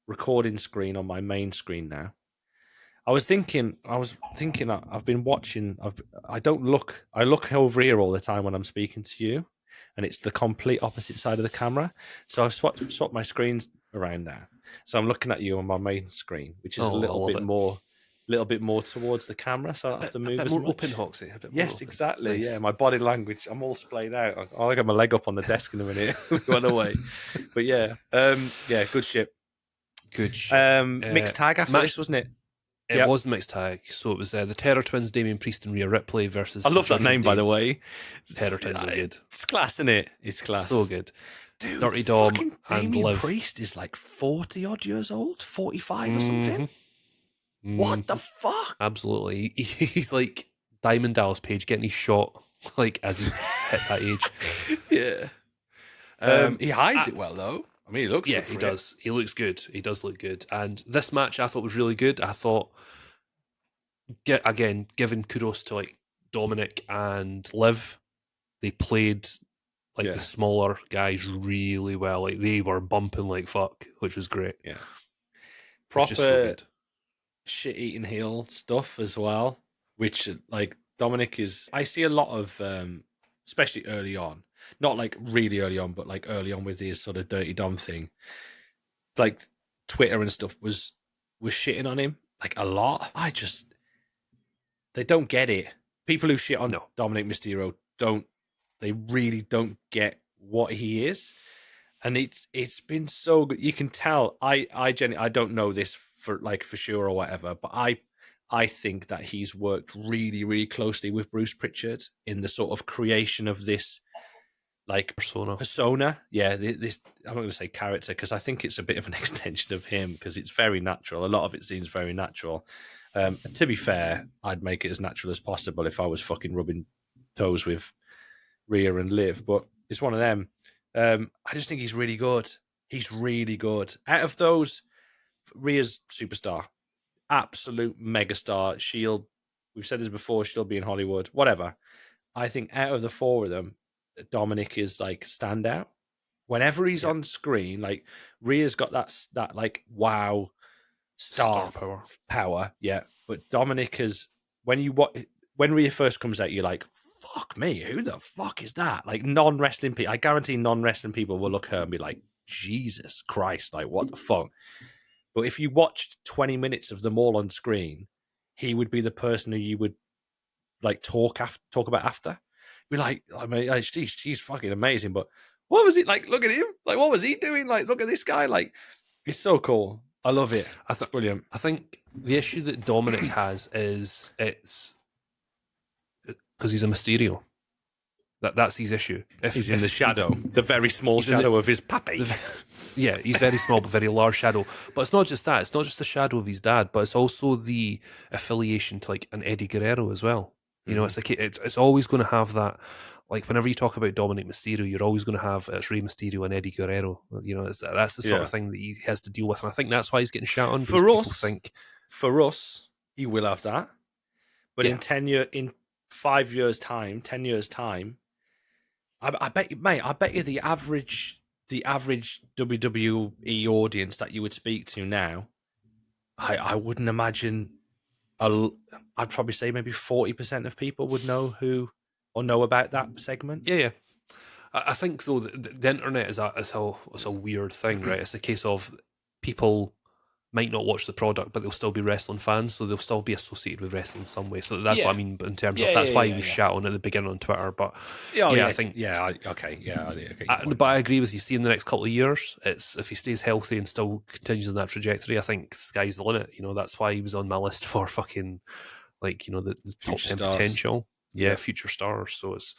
recording screen on my main screen now. I was thinking I've been watching. I look over here all the time when I'm speaking to you, and it's the complete opposite side of the camera. So I've swapped my screens around now. So I'm looking at you on my main screen, which is a little bit more towards the camera. So I don't have to move a bit more open, Hoxie. Yes, exactly. Nice. Yeah, my body language. I'm all splayed out. I'll get my leg up on the desk in a minute. Run away. But yeah, good shit. Good shit. Mixed tag after this, wasn't it? It Yep. was the mixed tag, so it was the Terror Twins, Damian Priest and Rhea Ripley versus I the love that Judgment name, by Day. the way. Terror Twins are good. It's class, isn't it? It's class. So good. Dude, Dirty Dom fucking and Damien Liv. Priest is like 40 odd years old, 45 or Mm-hmm. something. What the fuck? Absolutely. He's like Diamond Dallas Page getting his shot like as he hit that age. Yeah. He hides it well, though. I mean, he looks Yeah, good for he it. does. He looks good. He does look good. And this match I thought was really good. I thought, again, giving kudos to like Dominic and Liv, they played like the Yeah. smaller guys really well. Like they were bumping like fuck, which was great. Yeah. It's just so Proper good. shit-eating heel stuff as well, which, like, Dominic is... I see a lot of, especially early on, not like really early on, but like early on with his sort of Dirty Dom thing, like Twitter and stuff was shitting on him like a lot. They don't get it. People who shit on No. Dominic Mysterio they really don't get what he is. And it's been so good. You can tell. I don't know this for sure or whatever, but I think that he's worked really, really closely with Bruce Pritchard in the sort of creation of this like persona. Yeah, this I'm not going to say character because I think it's a bit of an extension of him because it's very natural. A lot of it seems very natural. And to be fair, I'd make it as natural as possible if I was fucking rubbing toes with Rhea and Liv, but it's one of them. I just think he's really good. He's really good. Out of those, Rhea's superstar, absolute megastar. We've said this before, she'll be in Hollywood, whatever. I think out of the four of them, Dominic is like standout. Whenever he's on screen, like Rhea's got that like wow star power, yeah. But Dominic is when Rhea first comes out, you're like, fuck me, who the fuck is that? Like non-wrestling people, I guarantee non-wrestling people will look at her and be like, Jesus Christ, like what the fuck? But if you watched 20 minutes of them all on screen, he would be the person who you would like talk about after. Be like, I mean, she's fucking amazing, but what was it like? Look at him, like what was he doing? Like, look at this guy, like he's so cool. I love it. It's brilliant. I think the issue that Dominic has is it's because he's a Mysterio. That's his issue. He's in the shadow, the very small shadow of his pappy. Yeah, he's very small but very large shadow. But it's not just that. It's not just the shadow of his dad, but it's also the affiliation to like an Eddie Guerrero as well. You know, it's like it's always going to have that. Like whenever you talk about Dominic Mysterio, you're always going to have it's Rey Mysterio and Eddie Guerrero. You know, that's the sort of thing that he has to deal with, and I think that's why he's getting shot on. For us, he will have that. But in 5 years' time, 10 years' time, I bet you, mate. I bet you the average WWE audience that you would speak to now, I wouldn't imagine. I'd probably say maybe 40% of people would know about that segment. Yeah. I think though the internet is a weird thing, right? It's a case of people might not watch the product, but they'll still be wrestling fans, so they'll still be associated with wrestling in some way. So that's what I mean in terms of that's why he was shat on at the beginning on Twitter. But I think but I agree with you. See, in the next couple of years, it's if he stays healthy and still continues on that trajectory, I think the sky's the limit. You know, that's why he was on my list for fucking like the top 10 potential. Yeah, future stars. So it's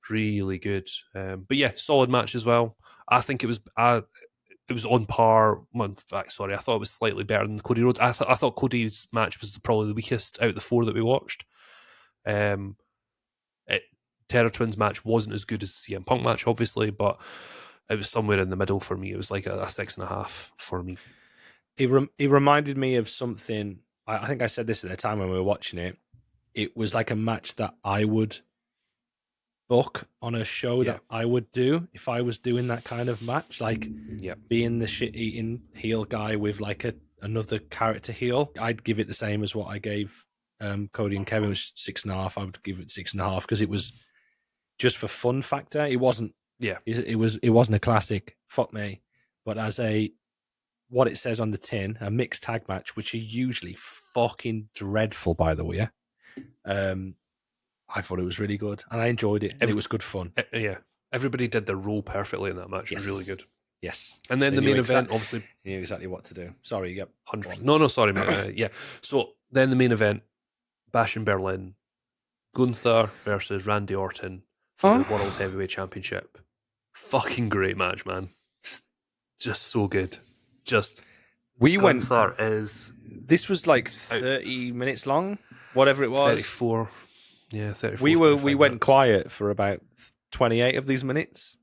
really good. But yeah, solid match as well. I think it was on par. In fact, sorry, I thought it was slightly better than Cody Rhodes. I thought Cody's match was probably the weakest out of the four that we watched. Terror Twins match wasn't as good as the CM Punk match, obviously, but it was somewhere in the middle for me. It was like a 6.5 for me. He reminded me of something. I think I said this at the time when we were watching it. It was like a match that I would book on a show that I would do if I was doing that kind of match, like being the shit-eating heel guy with like another character heel. I'd give it the same as what I gave Cody and Kevin, was 6.5. I would give it 6.5 because it was just for fun factor. It wasn't. Yeah, it wasn't a classic. Fuck me, but as what it says on the tin, a mixed tag match, which are usually fucking dreadful, by the way. I thought it was really good, and I enjoyed it, and it was good fun. Yeah, everybody did their role perfectly in that match. It was really good. Yes. And then They the knew main event, obviously, He knew exactly what to do. Sorry, yep. 100%. No, sorry, mate. Yeah. So then the main event, Bash in Berlin, Gunther versus Randy Orton for the World Oh, Heavyweight Championship. Fucking great match, man. Just so good. Just we went. Gunther is This was like out 30 minutes long, whatever it was. 34. Yeah, 34, We 35 went minutes. quiet for about 28 of these minutes.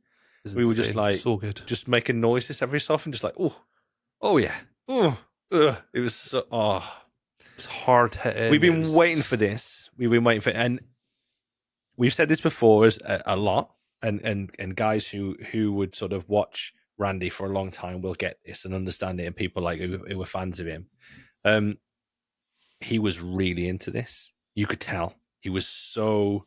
It's We were just insane. like, So good. just making noises every so often, just like, oh yeah, it was so, It's hard hitting. We've It been waiting for was this. We've been waiting for, and we've said this before as a lot, and guys who would sort of watch Randy for a long time will get this and understand it, and people like who were fans of him. He was really into this. You could tell he was so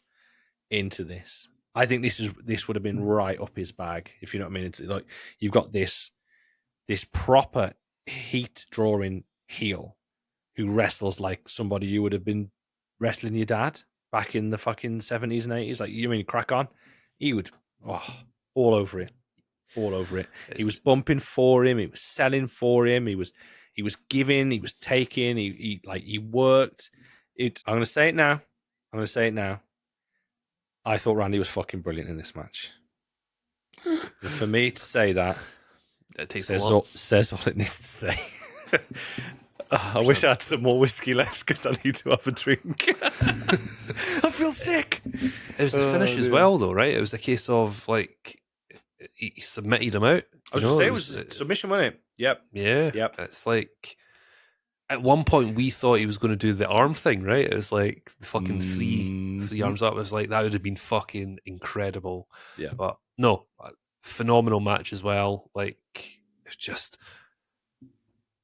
into this. I think this would have been right up his bag, if you know what I mean. It's like you've got this proper heat drawing heel who wrestles like somebody you would have been wrestling your dad back in the fucking 70s and 80s. Like, you mean crack on? He would, all over it. All over it. He was bumping for him. He was selling for him. He was giving. He was taking. He worked. I'm going to say it now. I thought Randy was fucking brilliant in this match. For me to say that, it takes says a lot. says all it needs to say. I wish I had some more whiskey left because I need to have a drink. I feel sick. It was the finish as well, though, right? It was a case of like he submitted him out. I was going to say it was submission, wasn't it? Yep. Yeah. Yep. It's like at one point we thought he was going to do the arm thing, right? It was like the fucking three arms up. It was like that would have been fucking incredible. Yeah. But no, phenomenal match as well. Like it's just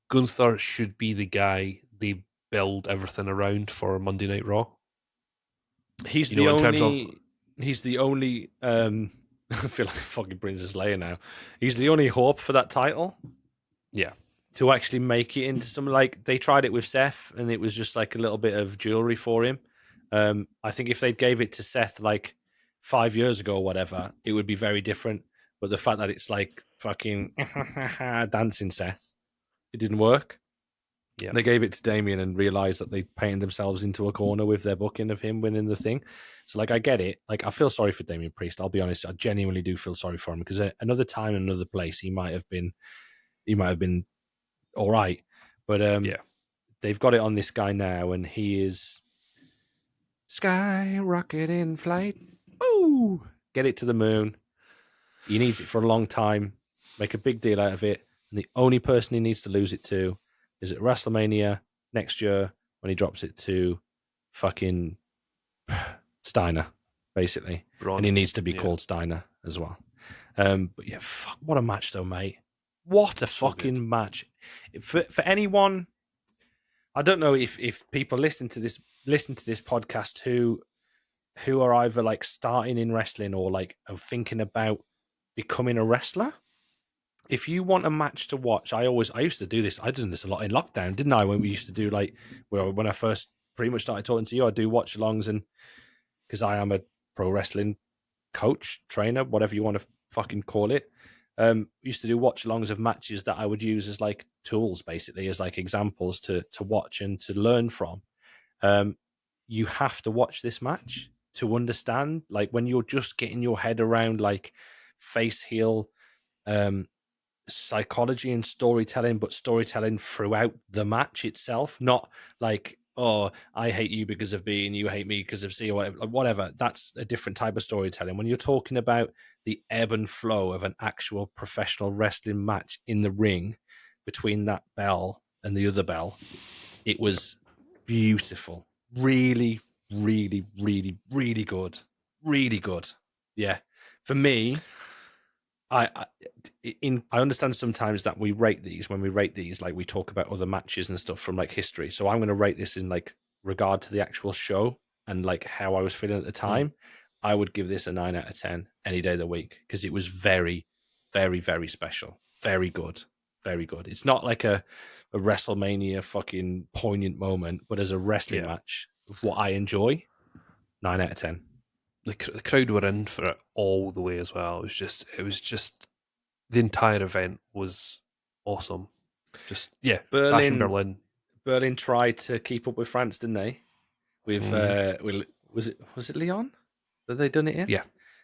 Gunther should be the guy they build everything around for Monday Night Raw. He's the only I feel like fucking Princess Leia now. He's the only hope for that title. Yeah. To actually make it into something like they tried it with Seth and it was just like a little bit of jewelry for him. I think if they gave it to Seth like 5 years ago or whatever, it would be very different. But the fact that it's like fucking dancing Seth, it didn't work. Yeah. They gave it to Damien and realized that they painted themselves into a corner with their booking of him winning the thing. So, like, I get it. Like, I feel sorry for Damien Priest. I'll be honest. I genuinely do feel sorry for him because another time, another place, he might have been all right. But they've got it on this guy now, and he is skyrocket in flight. Ooh, get it to the moon. He needs it for a long time. Make a big deal out of it. And the only person he needs to lose it to is at WrestleMania next year when he drops it to fucking Steiner, basically. Braun. And he needs to be called Steiner as well. But yeah, fuck, what a match though, mate. What a fucking match. For anyone, I don't know if people listen to this podcast who are either like starting in wrestling or like are thinking about becoming a wrestler. If you want a match to watch, I used to do this. I did this a lot in lockdown, didn't I? When we used to do like, well, when I first pretty much started talking to you, I do watch alongs, and because I am a pro wrestling coach, trainer, whatever you want to fucking call it. Used to do watch alongs of matches that I would use as like tools, basically, as like examples to watch and to learn from. You have to watch this match to understand, like when you're just getting your head around like face heel, psychology and storytelling, but storytelling throughout the match itself, not like, oh, I hate you because of B and you hate me because of C or whatever. That's a different type of storytelling. When you're talking about the ebb and flow of an actual professional wrestling match in the ring between that bell and the other bell, it was beautiful. Really, really, really, really good. Really good. Yeah. For me, I understand sometimes that when we rate these, like we talk about other matches and stuff from like history. So I'm going to rate this in like regard to the actual show and like how I was feeling at the time. I would give this a 9 out of 10 any day of the week because it was very, very, very special. Very good. Very good. It's not like a WrestleMania fucking poignant moment, but as a wrestling match of what I enjoy, 9 out of 10. The crowd were in for it all the way as well. It was just the entire event was awesome. Just Bash in Berlin Berlin. Berlin tried to keep up with France, didn't they? Mm, With was it Lyon that they done it in? yeah,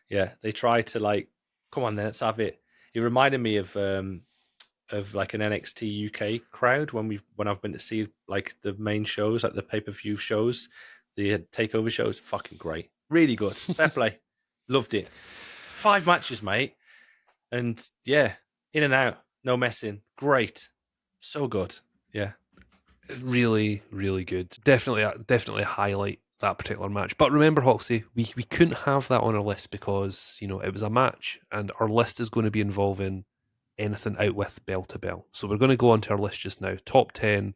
Yeah, they tried to like, come on, then let's have it. It reminded me of like an NXT UK crowd when I've been to see like the main shows, like the pay-per-view shows, the takeover shows. Fucking great, really good. Fair play, loved it. 5 matches, mate, and yeah, in and out, no messing. Great, so good. Yeah, really, really good. Definitely highlight that particular match. But remember, Hoxie, we couldn't have that on our list because it was a match, and our list is going to be involving anything out with bell to bell. So we're going to go on to our list just now. Top 10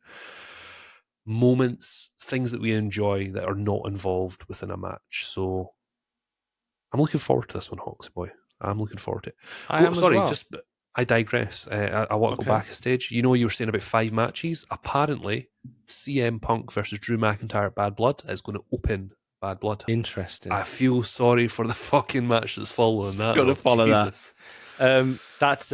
moments, things that we enjoy that are not involved within a match. So I'm looking forward to this one, Hoxie boy. I'm looking forward to it. I am as Sorry, well. just I digress. I want to go Okay, back a stage. You were saying about 5 matches. Apparently, CM Punk versus Drew McIntyre at Bad Blood is going to open Bad Blood. interesting. I feel sorry for the fucking match that's following that. Got to Though. follow Jesus. that. That's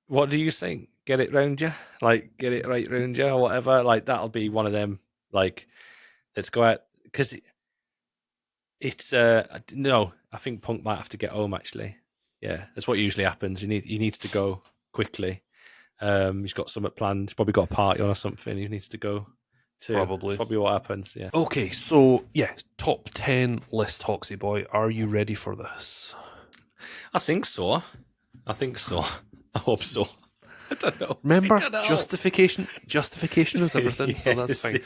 what do you think? Get it round you, like get it right round you, or whatever. Like that'll be one of them. Like let's go out because it's no. I think Punk might have to get home. Actually, yeah, that's what usually happens. He needs to go quickly. He's got something planned. He's probably got a party on or something. He needs to go to. That's Probably. probably what happens. Yeah. Okay, so top 10 list, Hoxie boy. Are you ready for this? I think so. I think so. I hope so. I don't know. Remember, I don't know. justification is everything, so that's fine.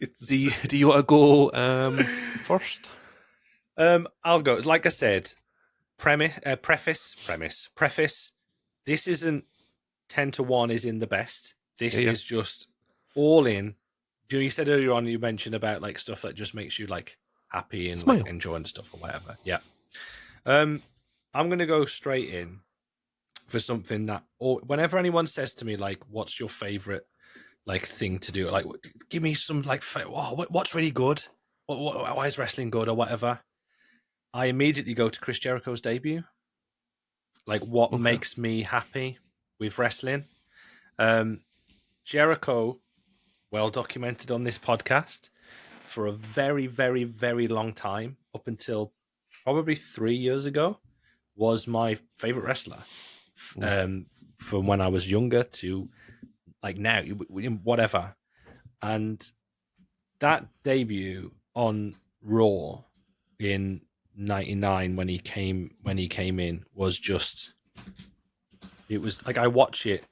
Yes. Do you want to go first? I'll go. Like I said, preface. This isn't 10-1 is in the best. This Yeah. is just all in. You said earlier on, you mentioned about like stuff that just makes you like happy and Smile. like enjoying stuff or whatever. Yeah. I'm gonna go straight in for something that, or whenever anyone says to me like, "What's your favorite like thing to do?" Like, give me some like, what's really good? Why is wrestling good or whatever? I immediately go to Chris Jericho's debut. Like, what Okay. makes me happy with wrestling? Jericho, well documented on this podcast for a very, very, very long time, up until probably 3 years ago, was my favorite wrestler. From when I was younger to like now, whatever. And that debut on Raw in '99 when he came in was just, it was like I'll watch it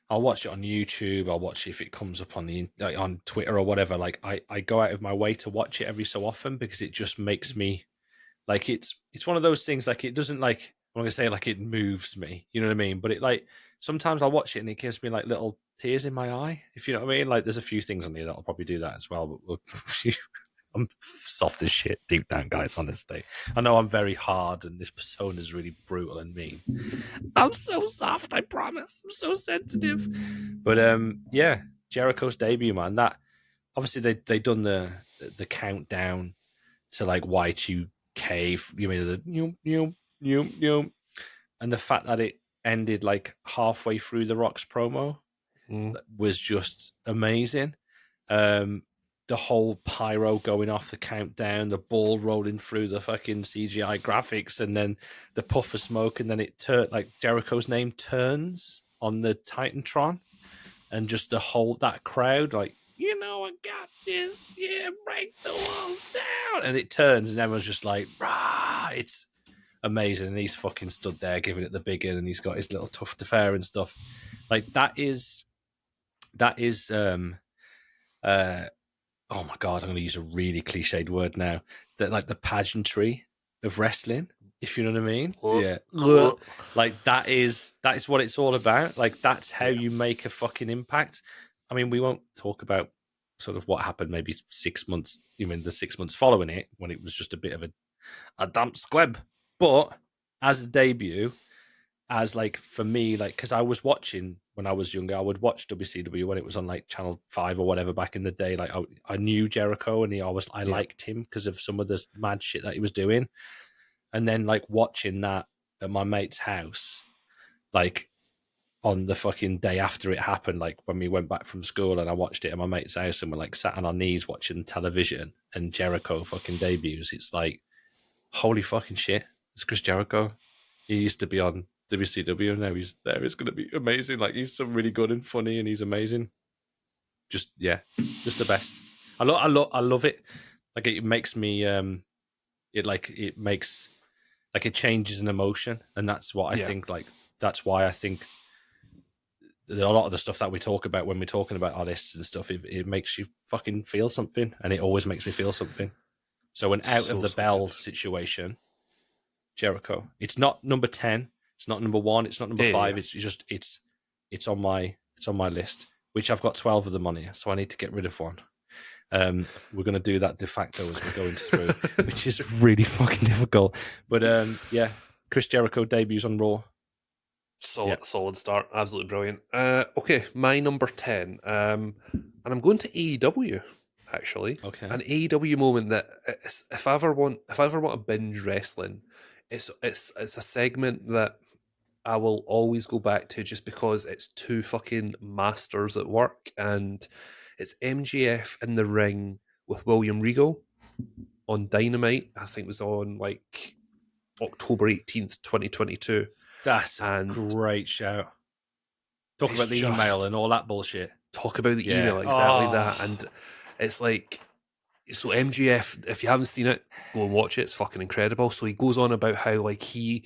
on YouTube. I'll watch it if it comes up on on Twitter or whatever. Like I go out of my way to watch it every so often because it just makes me like, it's one of those things, like it doesn't, like, I'm gonna say like it moves me, you know what I mean? But it, like, sometimes I'll watch it and it gives me like little tears in my eye, if you know what I mean. Like there's a few things on here that'll probably do that as well, but I'm soft as shit deep down, guys, honestly. I know I'm very hard and this persona is really brutal and mean. I'm so soft, I promise. I'm so sensitive. But yeah, Jericho's debut, man. That obviously they done the countdown to like Y2K. You mean the and the fact that it ended like halfway through the Rock's promo was just amazing. The whole pyro going off, the countdown, the ball rolling through the fucking CGI graphics, and then the puff of smoke, and then it turned like Jericho's name turns on the Titantron, and just the whole that crowd like, I got this, yeah, break the walls down, and it turns, and everyone's just like, rah! It's amazing, and he's fucking stood there giving it the big in, and he's got his little tuft of hair and stuff. Like that is oh my god, I'm going to use a really cliched word now. That like the pageantry of wrestling, if you know what I mean. Yeah, like that is what it's all about. Like that's how you make a fucking impact. I mean, we won't talk about sort of what happened maybe 6 months, even the 6 months following it, when it was just a bit of a damp squib. But as a debut, as like for me, like because I was watching when I was younger, I would watch WCW when it was on like Channel 5 or whatever back in the day. Like I knew Jericho, and I liked him because of some of the mad shit that he was doing. And then like watching that at my mate's house, like on the fucking day after it happened, like when we went back from school and I watched it at my mate's house and we're like sat on our knees watching television and Jericho fucking debuts. It's like, holy fucking shit. It's Chris Jericho. He used to be on WCW and now he's there. It's going to be amazing. Like he's so really good and funny and he's amazing. Just, yeah, just the best. I love it. Like it makes me, it makes, like it changes an emotion. And that's what I Yeah. think, like, that's why I think a lot of the stuff that we talk about when we're talking about artists and stuff, it makes you fucking feel something, and it always makes me feel something. So an out of the So bell good. situation, Jericho. It's not number 10. It's not number 1. It's not number Yeah, 5. yeah. It's on my list, which I've got 12 of them on here. So I need to get rid of one. We're going to do that de facto as we're going through, which is really fucking difficult. But yeah, Chris Jericho debuts on Raw. Solid start. Absolutely brilliant. Okay, my number 10. And I'm going to AEW, actually. Okay. An AEW moment that if I ever want to binge wrestling, it's a segment that I will always go back to just because it's two fucking masters at work, and it's MGF in the ring with William Regal on Dynamite. I think it was on like October 18th, 2022. That's a And great shout. Talk it's about the email just and all that bullshit. talk about the Yeah. email, exactly that. And it's like, so MGF, if you haven't seen it, go and watch it. It's fucking incredible. So he goes on about how like he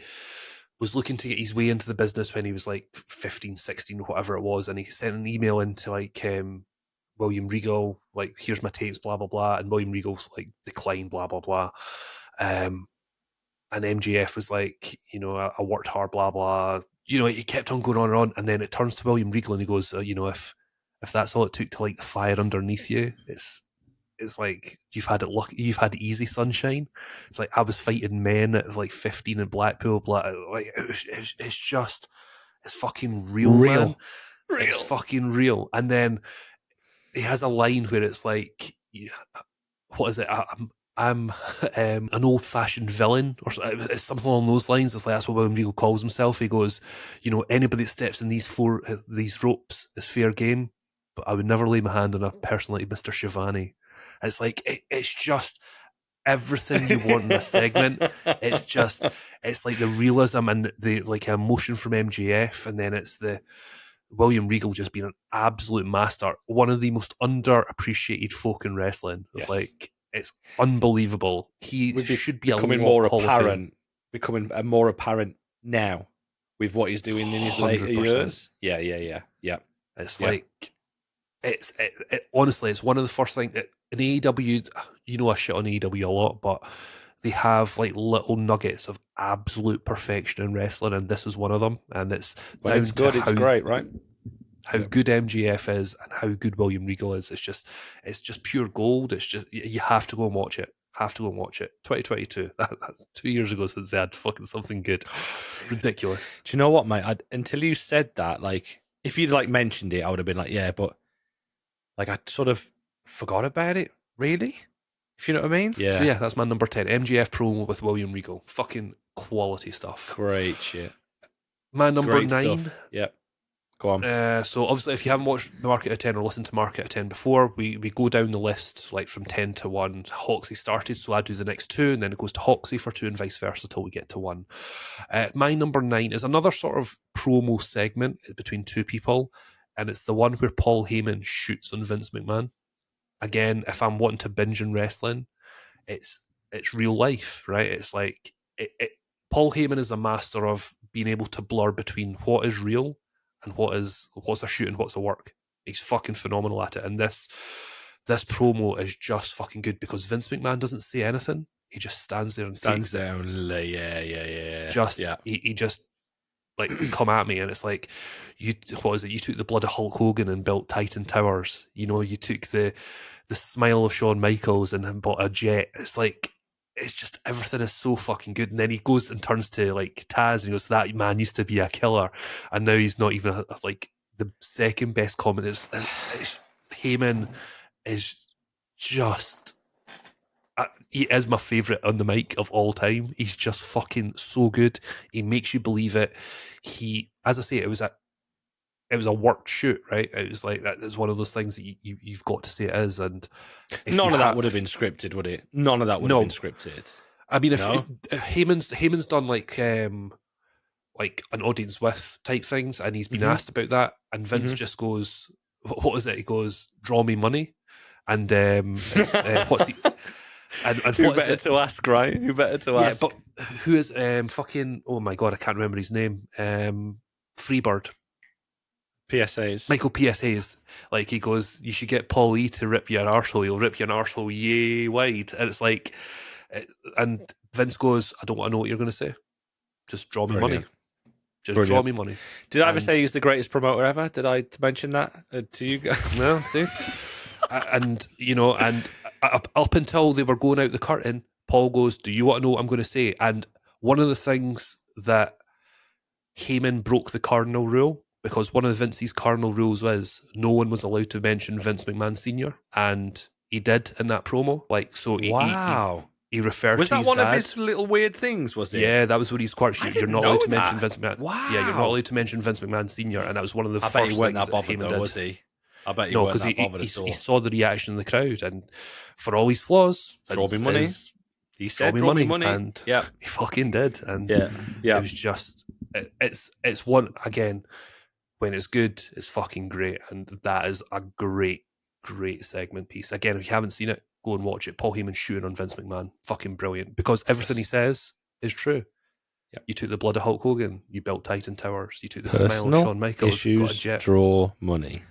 was looking to get his way into the business when he was like 15, 16, whatever it was, and he sent an email into like William Regal, like, here's my tapes, blah blah blah, and William Regal's like, decline, blah blah blah. Um, and MGF was like, I worked hard, blah blah. He kept on going on and on, and then it turns to William Regal and he goes, if that's all it took to light the fire underneath you, it's like you've had it lucky, you've had easy, sunshine. It's like I was fighting men at like 15 in Blackpool, like it's fucking real, man. It's fucking real. And then he has a line where it's like, what is it? I'm an old fashioned villain, or it's something along those lines. It's like that's what William Regal calls himself. He goes, anybody that steps in these ropes is fair game, but I would never lay my hand on a person like Mr. Shivani. It's like it's just everything you want in a segment. It's like the realism and the like emotion from MGF, and then it's the William Regal just being an absolute master, one of the most underappreciated folk in wrestling. It's like, it's unbelievable. He should be becoming more apparent, becoming more apparent now with what he's doing in his later 100%. years. Yeah. It's like, honestly, it's one of the first things in AEW. I shit on AEW a lot, but they have like little nuggets of absolute perfection in wrestling, and this is one of them. And it's when it's good, it's great, right? How good MGF is and how good William Regal is. It's just pure gold. It's just, you have to go and watch it. 2022. That's 2 years ago since they had fucking something good. Ridiculous. Do you know what, mate? Until you said that, like, if you'd like mentioned it, I would have been like, yeah, but like I sort of forgot about it. Really? If you know what I mean? Yeah. So yeah, that's my number 10. MGF promo with William Regal. Fucking quality stuff. Great shit. My number Great 9. Stuff. Yep. Go on. So obviously, if you haven't watched the Market of 10 or listened to Market of 10 before, we go down the list like from 10 to 1. Hoxie started, so I do the next 2, and then it goes to Hoxie for 2 and vice versa till we get to 1. My number 9 is another sort of promo segment between two people, and it's the one where Paul Heyman shoots on Vince McMahon. Again, if I'm wanting to binge in wrestling, it's real life, right? It's like Paul Heyman is a master of being able to blur between what is real and what's a shoot and what's a work. He's fucking phenomenal at it. And this promo is just fucking good because Vince McMahon doesn't say anything. He just stands there and stands takes down. Yeah. He just like, come at me, and it's like, you took the blood of Hulk Hogan and built Titan Towers. You took the smile of Shawn Michaels and bought a jet. It's like, it's just, everything is so fucking good. And then he goes and turns to like Taz and he goes, that man used to be a killer, and now he's not even like the second best comment. Heyman is just He is my favourite on the mic of all time. He's just fucking so good. He makes you believe it. He, as I say, it was a worked shoot, right? It was like that is one of those things that you've got to say it is. And if None you of that would have been scripted, would it? None of that would have been scripted. I mean, if No? Heyman's done like an audience with type things, and he's been asked about that, and Vince just goes, "What is it?" He goes, "Draw me money," and it's, what's he? And Who what is better it? to ask, right? Who better to ask? Yeah, but who is fucking? Oh my god, I can't remember his name. Freebird. PSAs. Michael P.S. Hayes, like he goes, you should get Paul E to rip you an arsehole. He'll rip you an arsehole yay wide, and it's like, and Vince goes, I don't want to know what you're going to say. Just draw me money. Just draw me money. Did I ever say he's the greatest promoter ever? Did I mention that to you guys? No, see, and up until they were going out the curtain, Paul goes, "Do you want to know what I'm going to say?" And one of the things that Heyman broke the cardinal rule, because one of Vince's cardinal rules was no one was allowed to mention Vince McMahon Sr., and he did in that promo. Like, so Wow. he referred was to that his one dad. of his little weird things, was it? Yeah, that was what he's quite. You're not allowed to mention Vince McMahon. Wow. Yeah, you're not allowed to mention Vince McMahon Sr., and that was one of the I first bet he weren't things that bothered, Heyman though, did. was he? I bet he weren't that bothered at all. He saw the reaction in the crowd, and for all his flaws, draw me money. He said, "Draw me money," and he fucking did. And it was just it's one again. When it's good, it's fucking great, and that is a great segment piece. Again, if you haven't seen it, go and watch it. Paul Heyman shooting on Vince McMahon, fucking brilliant, because everything he says is true. Yep. You took the blood of Hulk Hogan, you built Titan Towers, you took the smile of Shawn Michaels, issues, got a jet. Draw money.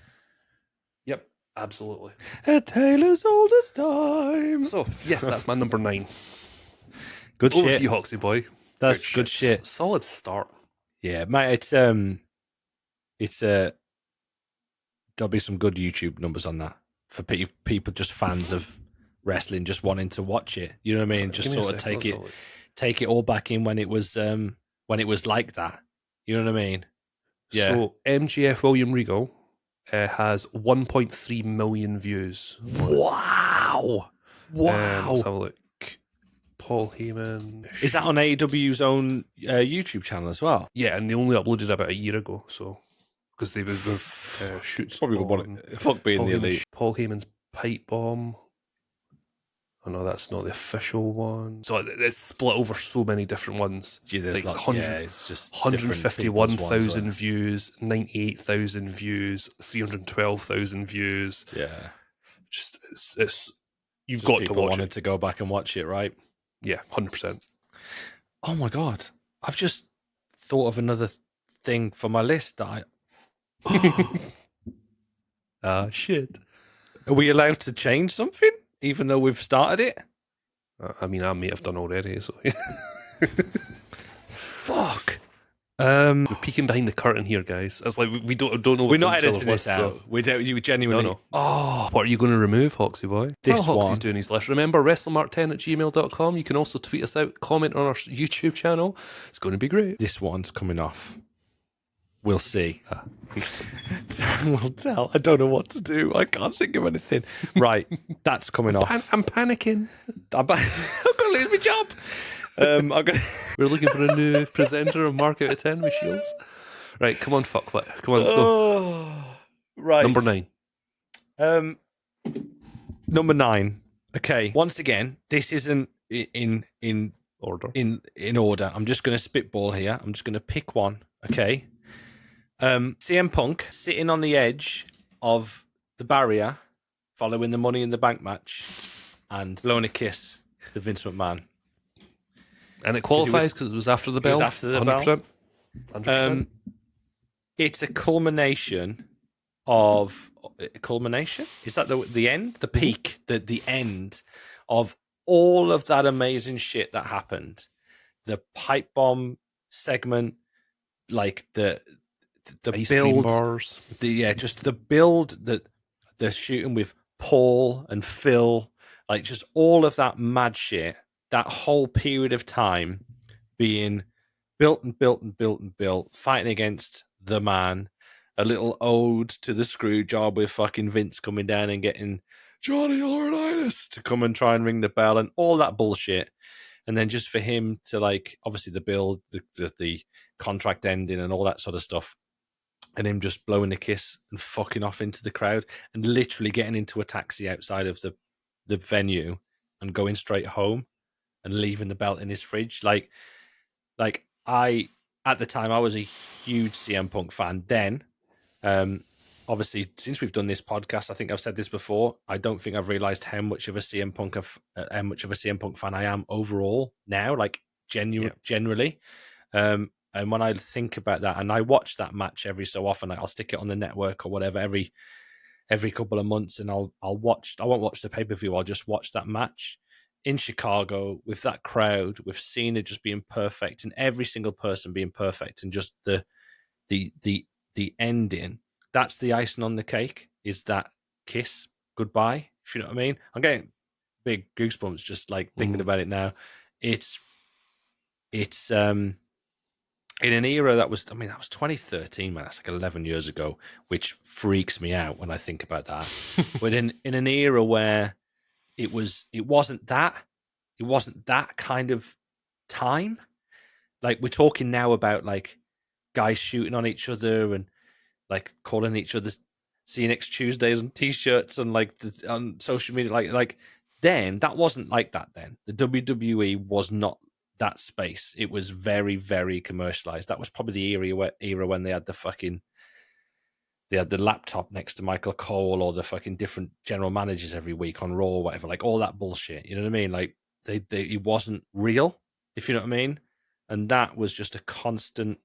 Yep, absolutely. A tale as old as time. So yes, that's my number 9. Good Over shit. to you, Hoxie boy. That's good shit. Solid start. Yeah, mate. It's there'll be some good YouTube numbers on that for people just fans of wrestling, just wanting to watch it. You know what I mean? Just sort of take it all back in when it was like that. You know what I mean? Yeah. So MGF William Regal has 1.3 million views. Wow! Let's have a look. Paul Heyman. Is that on AEW's own YouTube channel as well? Yeah, and they only uploaded about a year ago, so because they were shoots. Probably want it. Fuck being the elite. Paul Heyman's Pipebomb. Oh no, that's not the official one. So it's split over so many different ones. Jesus, like it's just 151,000 views, 98,000 views, 312,000 views. Yeah, just it's you've got to watch wanted to go back and watch it, right? Yeah, 100%. Oh my god, I've just thought of another thing for my list that Shit. Are we allowed to change something, even though we've started it? I mean, I may have done already. So fuck. We're peeking behind the curtain here, guys. It's like we don't know. We're not editing this out. So. We don't. You genuinely. No. Oh, what are you going to remove, Hoxie boy? Hoxie's doing his list. Remember, wrestlemark10@gmail.com. You can also tweet us out, comment on our YouTube channel. It's going to be great. This one's coming off. We'll see. We'll tell. I don't know what to do. I can't think of anything. Right, that's coming off. I'm panicking. I'm going to lose my job. We're looking for a new presenter of Mark Out of 10 with Shields. Right, come on, fuckwit. Come on, let's go. Right. Number 9. Number 9. Okay. Once again, this isn't in order. In order. I'm just going to spitball here. I'm just going to pick one. Okay. CM Punk sitting on the edge of the barrier, following the Money in the Bank match, and blowing a kiss to Vince McMahon. And it qualifies because it was after the bell. It was after the 100%. Bell. 100%. It's a culmination of Is that the end? The peak, the end of all of that amazing shit that happened. The pipe bomb segment, like the ice build, cream bars. Just the build, the shooting with Paul and Phil, like just all of that mad shit. That whole period of time being built and built and built and built, fighting against the man, a little ode to the screw job with fucking Vince coming down and getting Johnny Laurinaitis to come and try and ring the bell and all that bullshit. And then just for him to, like, obviously the build, the contract ending and all that sort of stuff, and him just blowing the kiss and fucking off into the crowd and literally getting into a taxi outside of the venue and going straight home and leaving the belt in his fridge. Like I, at the time, I was a huge CM Punk fan then. Obviously, since we've done this podcast, I think I've said this before. I don't think I've realized how much of a CM Punk fan I am overall now. Like generally. And when I think about that, and I watch that match every so often, I'll stick it on the network or whatever every couple of months, and I'll watch. I won't watch the pay-per-view. I'll just watch that match in Chicago with that crowd, with Cena just being perfect, and every single person being perfect, and just the ending. That's the icing on the cake. Is that kiss goodbye? If you know what I mean. I'm getting big goosebumps just like thinking about it now. It's in an era that was, that was 2013, man. That's like 11 years ago, which freaks me out when I think about that. But in an era where it wasn't that kind of time. Like, we're talking now about like guys shooting on each other and like calling each other "See you next Tuesdays" on t-shirts and like on social media. Like then that wasn't like that. Then the WWE was not that space. It was very, very commercialized. That was probably the era when they had the laptop next to Michael Cole or the fucking different general managers every week on Raw or whatever, like all that bullshit. You know what I mean? Like it wasn't real, if you know what I mean. And that was just a constant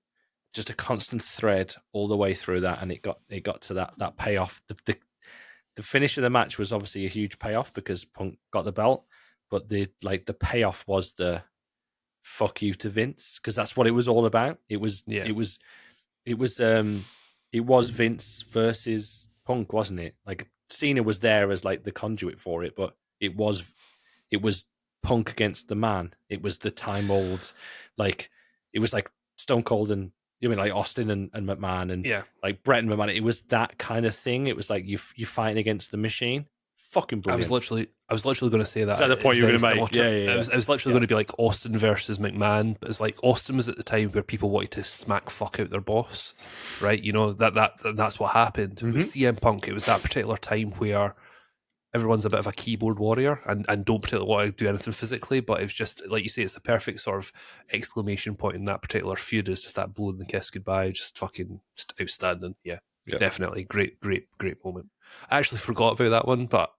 thread all the way through that, and it got to that payoff. The finish of the match was obviously a huge payoff because Punk got the belt, but the payoff was the fuck you to Vince, because that's what it was all about. It was Vince versus Punk, wasn't it? Like, Cena was there as like the conduit for it, but it was Punk against the man. It was the time old, like, it was like Stone Cold and, you mean, like Austin and McMahon and like Bret and McMahon. It was that kind of thing. It was like you fighting against the machine. Fucking brilliant. I was literally going to say that. Is that the point you were going to make? Yeah. I was literally going to be like Austin versus McMahon, but it's like Austin was at the time where people wanted to smack fuck out their boss, right? You know, that's what happened. Mm-hmm. With CM Punk, it was that particular time where everyone's a bit of a keyboard warrior and don't particularly want to do anything physically, but it's just, like you say, it's the perfect sort of exclamation point in that particular feud. Is just that blowing the kiss goodbye, just fucking just outstanding. Yeah. Definitely. Great moment. I actually forgot about that one, but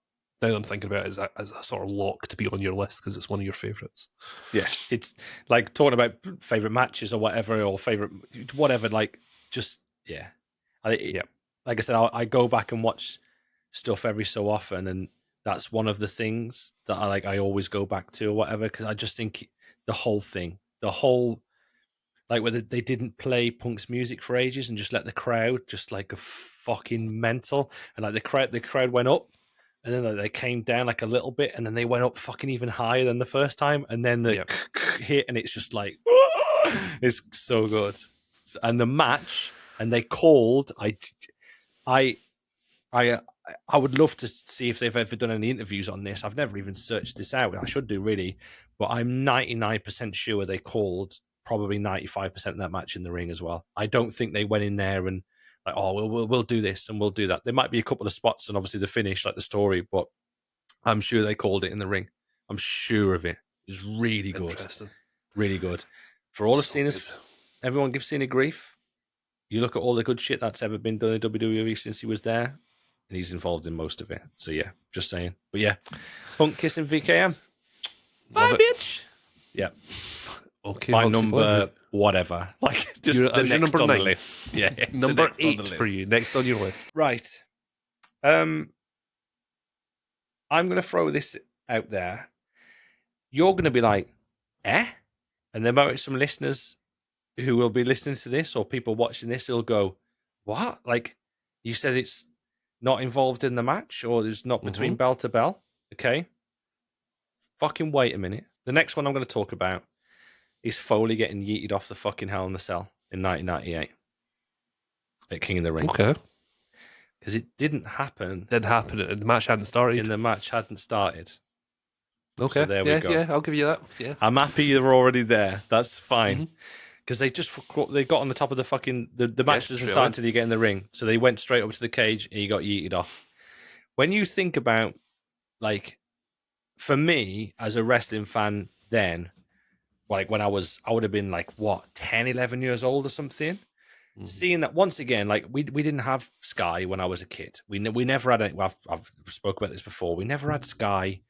now that I'm thinking about it, as a sort of lock to be on your list because it's one of your favourites. Yeah, it's like talking about favourite matches or whatever, or favourite whatever, like, just, yeah. Like I said, I go back and watch stuff every so often, and that's one of the things that I always go back to or whatever, because I just think the whole like, where they didn't play Punk's music for ages and just let the crowd just like a fucking mental, and like the crowd went up, and then they came down like a little bit, and then they went up fucking even higher than the first time, and then the hit, and it's just like, it's so good. And the match, and they called, I would love to see if they've ever done any interviews on this. I've never even searched this out. I should do, really, but I'm 99% sure they called probably 95% of that match in the ring as well. I don't think they went in there and like, oh, we'll do this and we'll do that. There might be a couple of spots and obviously the finish, like the story, but I'm sure they called it in the ring. I'm sure of it. It's really good. Interesting. Really good. For all of Cena's, everyone gives Cena grief. You look at all the good shit that's ever been done in WWE since he was there, and he's involved in most of it. So yeah, just saying. But yeah, Punk kissing VKM. Bye, bitch. Yeah. Okay, my number, whatever. Like, just the next on 9. The list. Yeah. Number 8 for you, next on your list. Right. I'm going to throw this out there. You're going to be like, eh? And there might be some listeners who will be listening to this, or people watching this, who'll go, what? Like, you said it's not involved in the match, or there's not between bell to bell? Okay. Fucking wait a minute. The next one I'm going to talk about is Foley getting yeeted off the fucking Hell in the Cell in 1998. at King of the Ring. Okay. Because it didn't happen. Didn't happen. The match hadn't started. In the match hadn't started. Okay. So there we go. Yeah, I'll give you that. Yeah. I'm happy you're already there. That's fine. Mm-hmm. Because they got on the top of the fucking the match doesn't straight start away. until you get in the ring. So they went straight up to the cage and you got yeeted off. When you think about, like, for me as a wrestling fan then, like when I would have been like what 10, 11 years old or something. Mm-hmm. Seeing that once again, like we didn't have Sky when I was a kid. We never had any. I've spoke about this before. We never had Sky.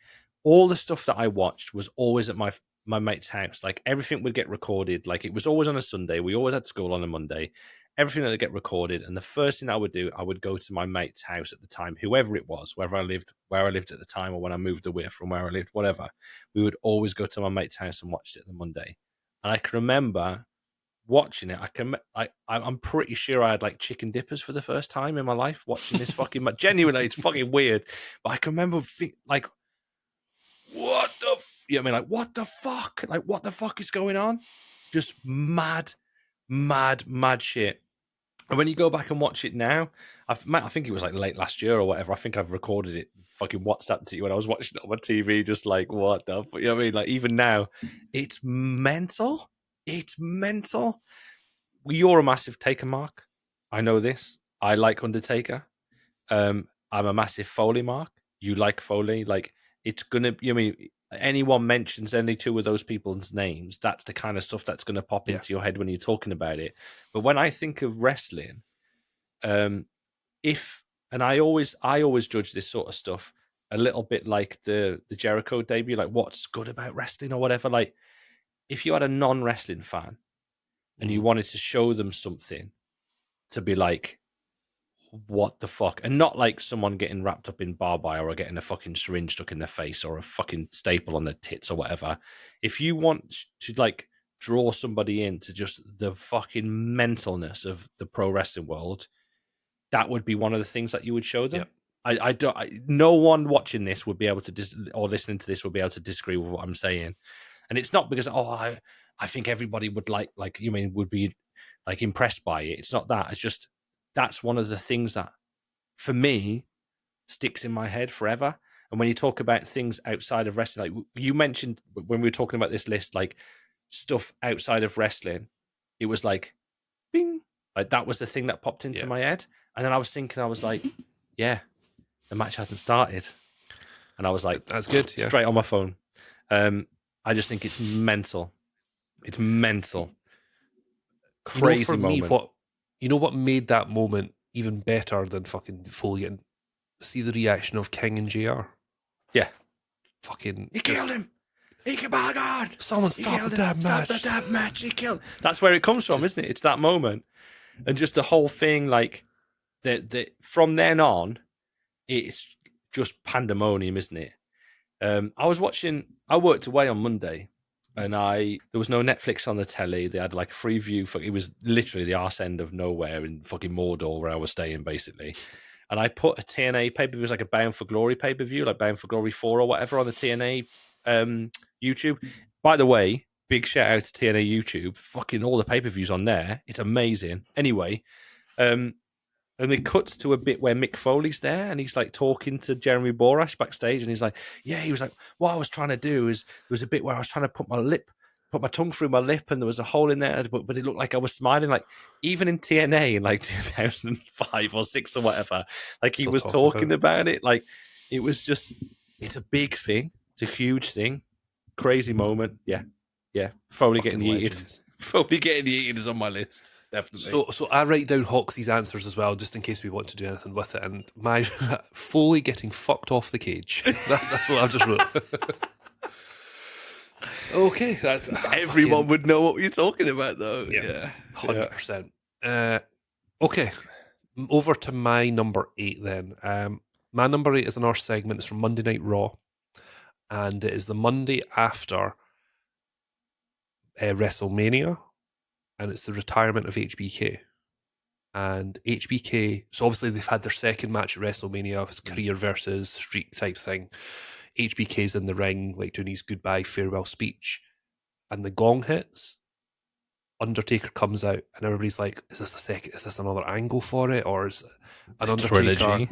All the stuff that I watched was always at my mate's house. Like everything would get recorded. Like it was always on a Sunday. We always had school on a Monday. Everything would get recorded. And the first thing I would do, I would go to my mate's house at the time, whoever it was, where I lived at the time, or when I moved away from where I lived, whatever. We would always go to my mate's house and watch it on the Monday. And I can remember watching it. I'm pretty sure I had like chicken dippers for the first time in my life watching this fucking match. Genuinely, it's fucking weird. But I can remember like, what the you know what I mean? Like, what the fuck? Like, what the fuck is going on? Just mad shit. And when you go back and watch it now, I think it was like late last year or whatever. I think I've recorded it, fucking WhatsApp to you when I was watching it on my TV. Just like, what the fuck? You know what I mean? Like, even now, it's mental. It's mental. You're a massive Taker, Mark. I know this. I like Undertaker. I'm a massive Foley Mark. You like Foley. Like, it's gonna. You know what I mean, anyone mentions any two of those people's names, that's the kind of stuff that's gonna pop into your head when you're talking about it. But when I think of wrestling, I always judge this sort of stuff a little bit like the Jericho debut, like what's good about wrestling or whatever. Like, if you had a non-wrestling fan and you wanted to show them something to be like, what the fuck? And not like someone getting wrapped up in barbed wire or getting a fucking syringe stuck in their face or a fucking staple on their tits or whatever. If you want to like draw somebody into just the fucking mentalness of the pro wrestling world, that would be one of the things that you would show them. Yep. No one watching this would be able to or listening to this would be able to disagree with what I'm saying. And it's not because I think everybody would would be like impressed by it. It's not that. It's just that's one of the things that for me sticks in my head forever. And when you talk about things outside of wrestling, like you mentioned when we were talking about this list, like stuff outside of wrestling, it was like bing, like that was the thing that popped into my head. And then I was thinking, I was like, yeah, the match hasn't started. And I was like, that's good. Yeah. Straight on my phone. I just think it's mental. It's mental. Crazy for moment. What made that moment even better than fucking Foley and see the reaction of King and JR. Yeah. Fucking he killed him. He killed my God. Someone stop the damn match. Stop the damn match. He killed. That's where it comes from, isn't it? It's that moment. And just the whole thing, like the from then on, it's just pandemonium, isn't it? I worked away on Monday, and there was no Netflix on the telly. They had like a free view. It was literally the arse end of nowhere in fucking Mordor where I was staying, basically. And I put a TNA pay-per-view, it was like a Bound for Glory pay-per-view, like Bound for Glory 4 or whatever on the TNA YouTube. By the way, big shout out to TNA YouTube. Fucking all the pay-per-views on there. It's amazing. Anyway, and it cuts to a bit where Mick Foley's there and he's like talking to Jeremy Borash backstage. And he's like, yeah, he was like, what I was trying to do is there was a bit where I was trying to put my tongue through my lip and there was a hole in there, but it looked like I was smiling. Like even in TNA in like 2005 or 6 or whatever, like he was talking about it. Like it was just, it's a big thing. It's a huge thing. Crazy moment. Yeah. Yeah. Foley getting yeeted. Foley getting yeeted is on my list. Definitely. So I write down Hoxie's answers as well, just in case we want to do anything with it. And my Foley getting fucked off the cage. That's what I've just wrote. Okay, that's everyone would know what you're talking about, though. Yeah, 100%. Okay, over to my number 8 then. My number 8 is an our segment. It's from Monday Night Raw, and it is the Monday after WrestleMania. And it's the retirement of HBK. And HBK, so obviously they've had their second match at WrestleMania, his career versus streak type thing. HBK's in the ring, like doing his goodbye farewell speech, and the gong hits. Undertaker comes out, and everybody's like, "Is this a second? Is this another angle for it, or is an The Undertaker?" trilogy.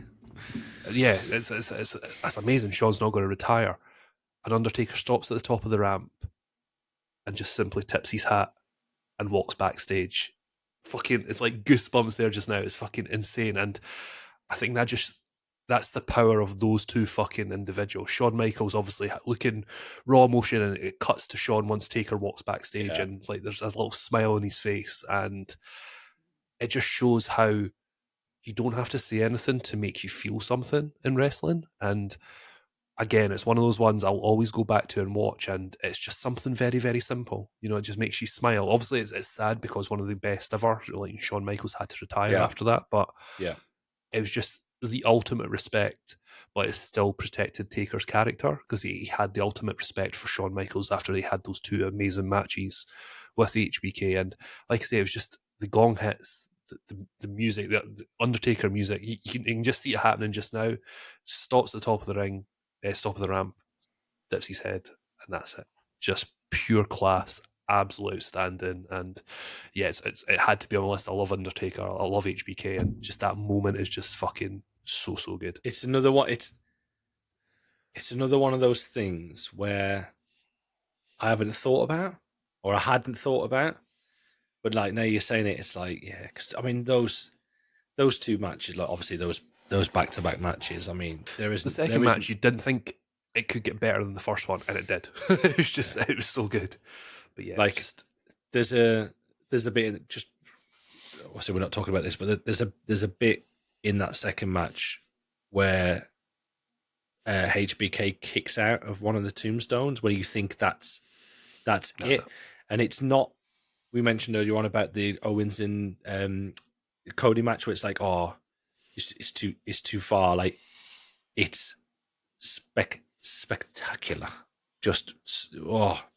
Yeah, it's amazing. Shawn's not going to retire. An Undertaker stops at the top of the ramp and just simply tips his hat and walks backstage. Fucking, it's like goosebumps there just now. It's fucking insane, and I think that's the power of those two fucking individuals. Shawn Michaels obviously looking raw emotion, and it cuts to Shawn once Taker walks backstage, Yeah. and it's like there's a little smile on his face, and it just shows how you don't have to say anything to make you feel something in wrestling. And again, it's one of those ones I'll always go back to and watch, and it's just something very, very simple. You know, it just makes you smile. Obviously, it's sad because one of the best ever, like Shawn Michaels, had to retire Yeah. after that, but Yeah. it was just the ultimate respect, but it still protected Taker's character because he had the ultimate respect for Shawn Michaels after he had those two amazing matches with the HBK. And like I say, it was just the gong hits, the music, the Undertaker music. You can just see it happening just now. Stops at the top of the ring, top of the ramp, dips his head, and that's it. Just pure class, absolute outstanding. And yeah, it had to be on the list. I love Undertaker, I love HBK, and just that moment is just fucking so good. It's another one. It's another one of those things where I haven't thought about, or I hadn't thought about, but like now you're saying it, it's like yeah. Because I mean those two matches, like obviously those back to back matches. I mean The there second isn't. match, you didn't think it could get better than the first one, and it did. It was just, Yeah. it was so good. But yeah, it was Like just there's a bit just obviously we're not talking about this, but there's a bit in that second match where HBK kicks out of one of the tombstones where you think that's that's it, it. and it's not. We mentioned earlier on about the Owens and Cody match where it's like, oh, it's too far. Like it's spectacular, just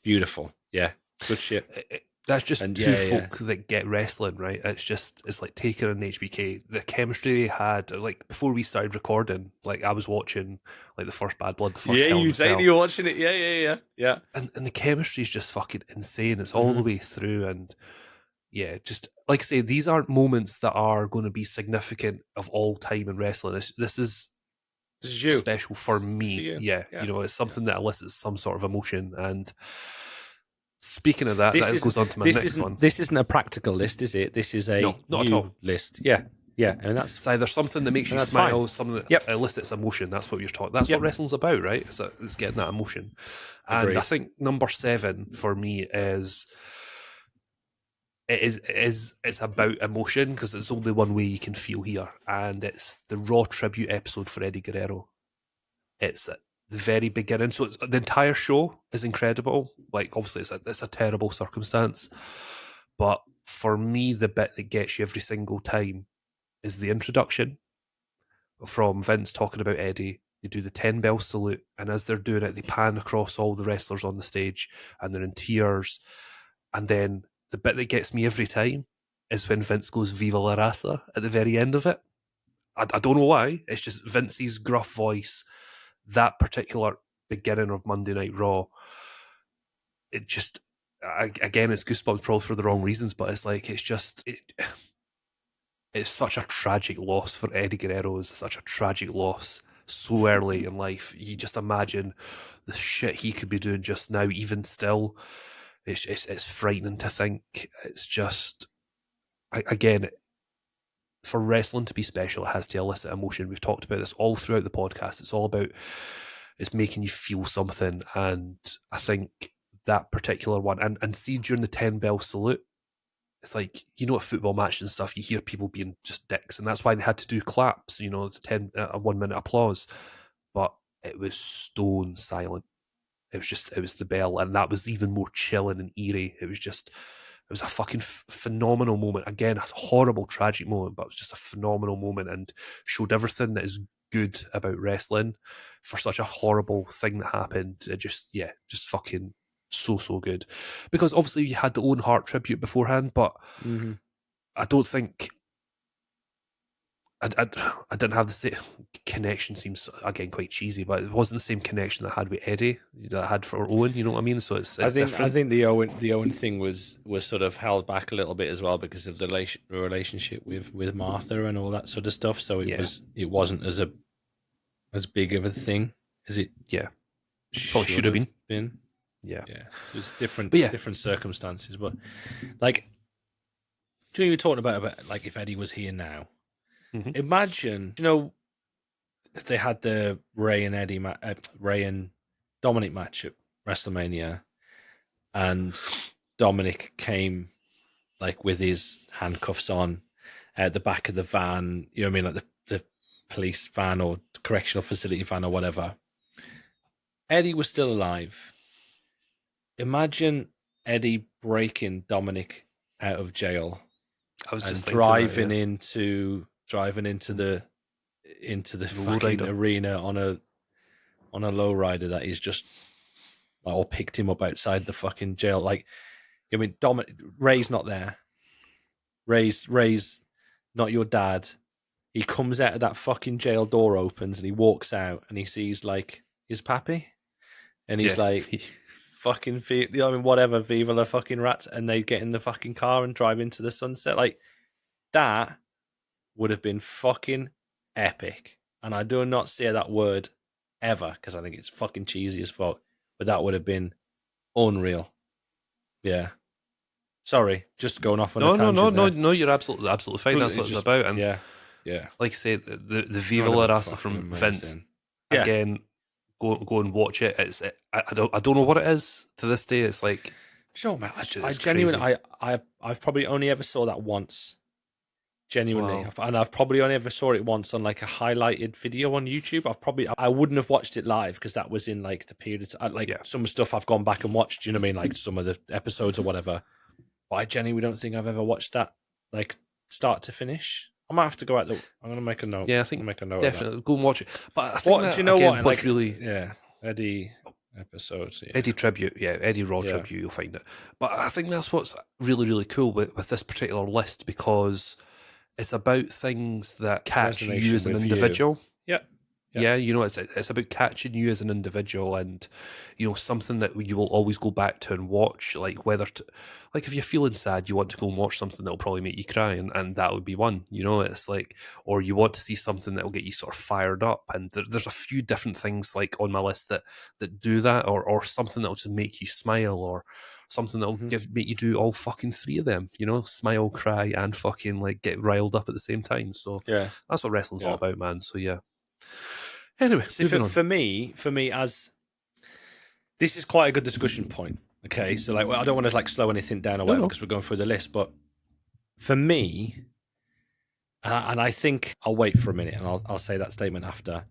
beautiful. Yeah, good shit. That's just And two yeah, yeah, folk that get wrestling, right? It's like Taker and HBK. The chemistry they had, like before we started recording, like I was watching like the first Bad Blood, the first yeah. Hell in You a saying Cell, you're watching it? Yeah, yeah, yeah, yeah. and the chemistry is just fucking insane. It's all the Mm-hmm. way through, and yeah, just like I say, these aren't moments that are going to be significant of all time in wrestling. This is This is you. special for Good for me. you. Yeah, Yeah, you know, it's yeah. something that elicits some sort of emotion. And speaking of that, This that isn't goes on to my next one. this isn't a practical list, is it? This is a No, not at you all. list. Yeah, yeah, It's either something that makes you and that's fine. smile, something that Yep, elicits emotion. That's what you're talking. That's what yep. wrestling's about, right? It's getting that emotion. And I Agreed. think number 7 for me is it's about emotion because it's only one way you can feel here, and it's the Raw tribute episode for Eddie Guerrero. It's at the very beginning, so the entire show is incredible. Like obviously, it's a terrible circumstance, but for me, the bit that gets you every single time is the introduction from Vince talking about Eddie. They do the 10 bell salute, and as they're doing it, they pan across all the wrestlers on the stage and they're in tears. And then the bit that gets me every time is when Vince goes Viva la Raza at the very end of it. I don't know why. It's just Vince's gruff voice, that particular beginning of Monday Night Raw. It just, again, it's goosebumps probably for the wrong reasons, but it's like, it's such a tragic loss for Eddie Guerrero. It's such a tragic loss so early in life. You just imagine the shit he could be doing just now, even still. It's frightening to think. It's just, again, for wrestling to be special, it has to elicit emotion. We've talked about this all throughout the podcast. It's all about it's making you feel something, and I think that particular one, and see during the 10 bell salute, it's like, you know, at football matches and stuff, you hear people being just dicks, and that's why they had to do claps, you know, 10 a 1 minute applause, but it was stone silent. It was the bell, and that was even more chilling and eerie. It was a fucking phenomenal moment. Again, a horrible, tragic moment, but it was just a phenomenal moment and showed everything that is good about wrestling for such a horrible thing that happened. It just, yeah, just fucking so good. Because obviously you had the Owen Hart tribute beforehand, but Mm-hmm. I don't think I didn't have the same connection. Seems again quite cheesy, but it wasn't the same connection that I had with Eddie that I had for Owen. You know what I mean? So it's I different. think the Owen thing was sort of held back a little bit as well because of the relationship with Martha and all that sort of stuff. So it wasn't as big of a thing as it Yeah, probably should have been. been. Yeah, Yeah, so it's but yeah, different circumstances. But like, you were talking about like if Eddie was here now, imagine if they had the Ray and Ray and Dominic match at WrestleMania, and Dominic came like with his handcuffs on at the back of the van. You know what I mean, like the police van or correctional facility van or whatever. Eddie was still alive. Imagine Eddie breaking Dominic out of jail I was and just thinking that, yeah. driving into the fucking Lowrider. arena on a lowrider that he's just like, or picked him up outside the fucking jail. Like, I mean, Ray's not there. Ray's not your dad. He comes out of that fucking jail, door opens, and he walks out, and he sees like his pappy, and he's Yeah, like, fucking, you know what I mean, whatever, viva la fucking rats, and they get in the fucking car and drive into the sunset. Like, that would have been fucking epic. And I do not say that word ever because I think it's fucking cheesy as fuck. But that would have been unreal. Yeah. Sorry, just going off on a tangent there. no. You're absolutely fine. That's what it's about. And yeah, yeah. like I said, the It's Viva going to La be Raza fucking from Vince amazing. Yeah. again. Go and watch it. I don't know what it is to this day. It's like, Do you know what, man? it's I genuinely, crazy. I've probably only ever saw that once. Genuinely, Wow. and I've probably only ever saw it once on like a highlighted video on YouTube. I wouldn't have watched it live because that was in like the period of, like some stuff I've gone back and watched. Do you know what I mean? Like some of the episodes or whatever. But I genuinely don't think I've ever watched that like start to finish. I might have to go out. I'm gonna make a note. Yeah, I think I'll make a note definitely of go and watch it. But I that. think What that do you know? again, What what's like? really Yeah, Eddie episodes. Yeah, Eddie tribute, yeah, Eddie Raw yeah. tribute. You'll find it. But I think that's what's really cool with this particular list because it's about things that catch you Resonation as an with you. individual. Yeah. Yeah, it's about catching you as an individual, and something that you will always go back to and watch. Like like if you're feeling sad, you want to go and watch something that'll probably make you cry, and that would be one. It's like, or you want to see something that will get you sort of fired up, and there's a few different things like on my list that do that, or something that'll just make you smile, or something that'll make you do all fucking three of them. Smile, cry, and fucking like get riled up at the same time. So Yeah, that's what wrestling's all about, man. So yeah. Anyway, see, moving on. for me, as this is quite a good discussion point. Okay, so like, I don't want to like slow anything down or whatever because we're going through the list. But for me, and I think I'll wait for a minute and I'll say that statement after.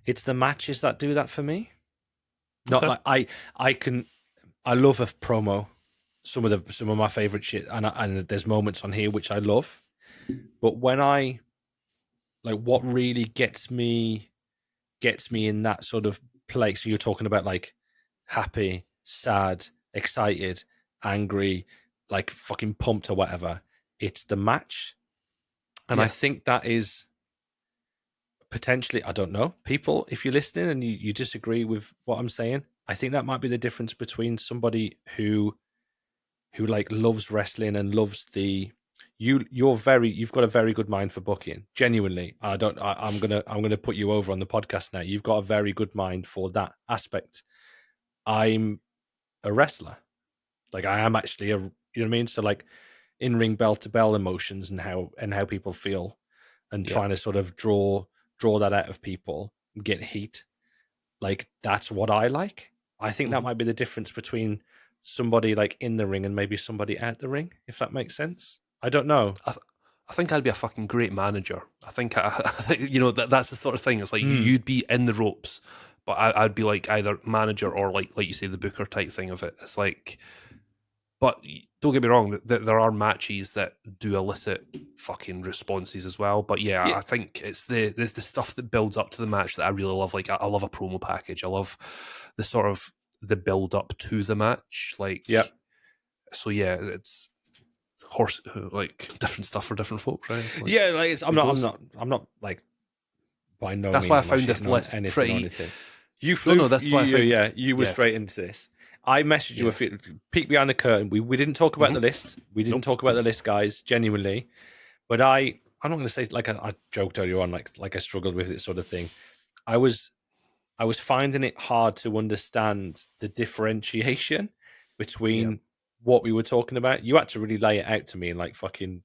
It's the matches that do that for me. Not like I love a promo. Some of my favorite shit, and there's moments on here which I love. But when I like, what really gets me in that sort of place. So you're talking about like happy, sad, excited, angry, like fucking pumped or whatever. It's the match. And I think that is potentially, I don't know, people, if you're listening and you disagree with what I'm saying, I think that might be the difference between somebody who like loves wrestling and loves you've got a very good mind for booking. Genuinely, I'm gonna put you over on the podcast now. You've got a very good mind for that aspect. I'm a wrestler, like I am actually you know what I mean. So like in ring bell to bell emotions and how people feel, and trying to sort of draw that out of people and get heat. Like that's what I like. I think that might be the difference between somebody like in the ring and maybe somebody out the ring, if that makes sense. I don't know. I think I'd be a fucking great manager. I think that's the sort of thing. It's like you'd be in the ropes, but I'd be like either manager or like you say the booker type thing of it. It's like, but don't get me wrong, there are matches that do elicit fucking responses as well. But yeah, I think it's the stuff that builds up to the match that I really love. Like I love a promo package. I love the sort of the build up to the match. Like, so yeah, it's horse like different stuff for different folks, right? It's like, Yeah, like it goes. I'm not like by no That's why I means am I found this shitting on list anything or pretty. anything. You No, flew, no, that's why I found. yeah, you were Yeah, straight into this. I messaged you yeah. a few, peek behind the curtain. We didn't talk about Mm-hmm. the list. We didn't Nope. talk about the list, guys, genuinely. But I'm not going to say like I joked earlier on, like I struggled with it sort of thing. I was I was finding it hard to understand the differentiation Yeah. between what we were talking about. You had to really lay it out to me in like fucking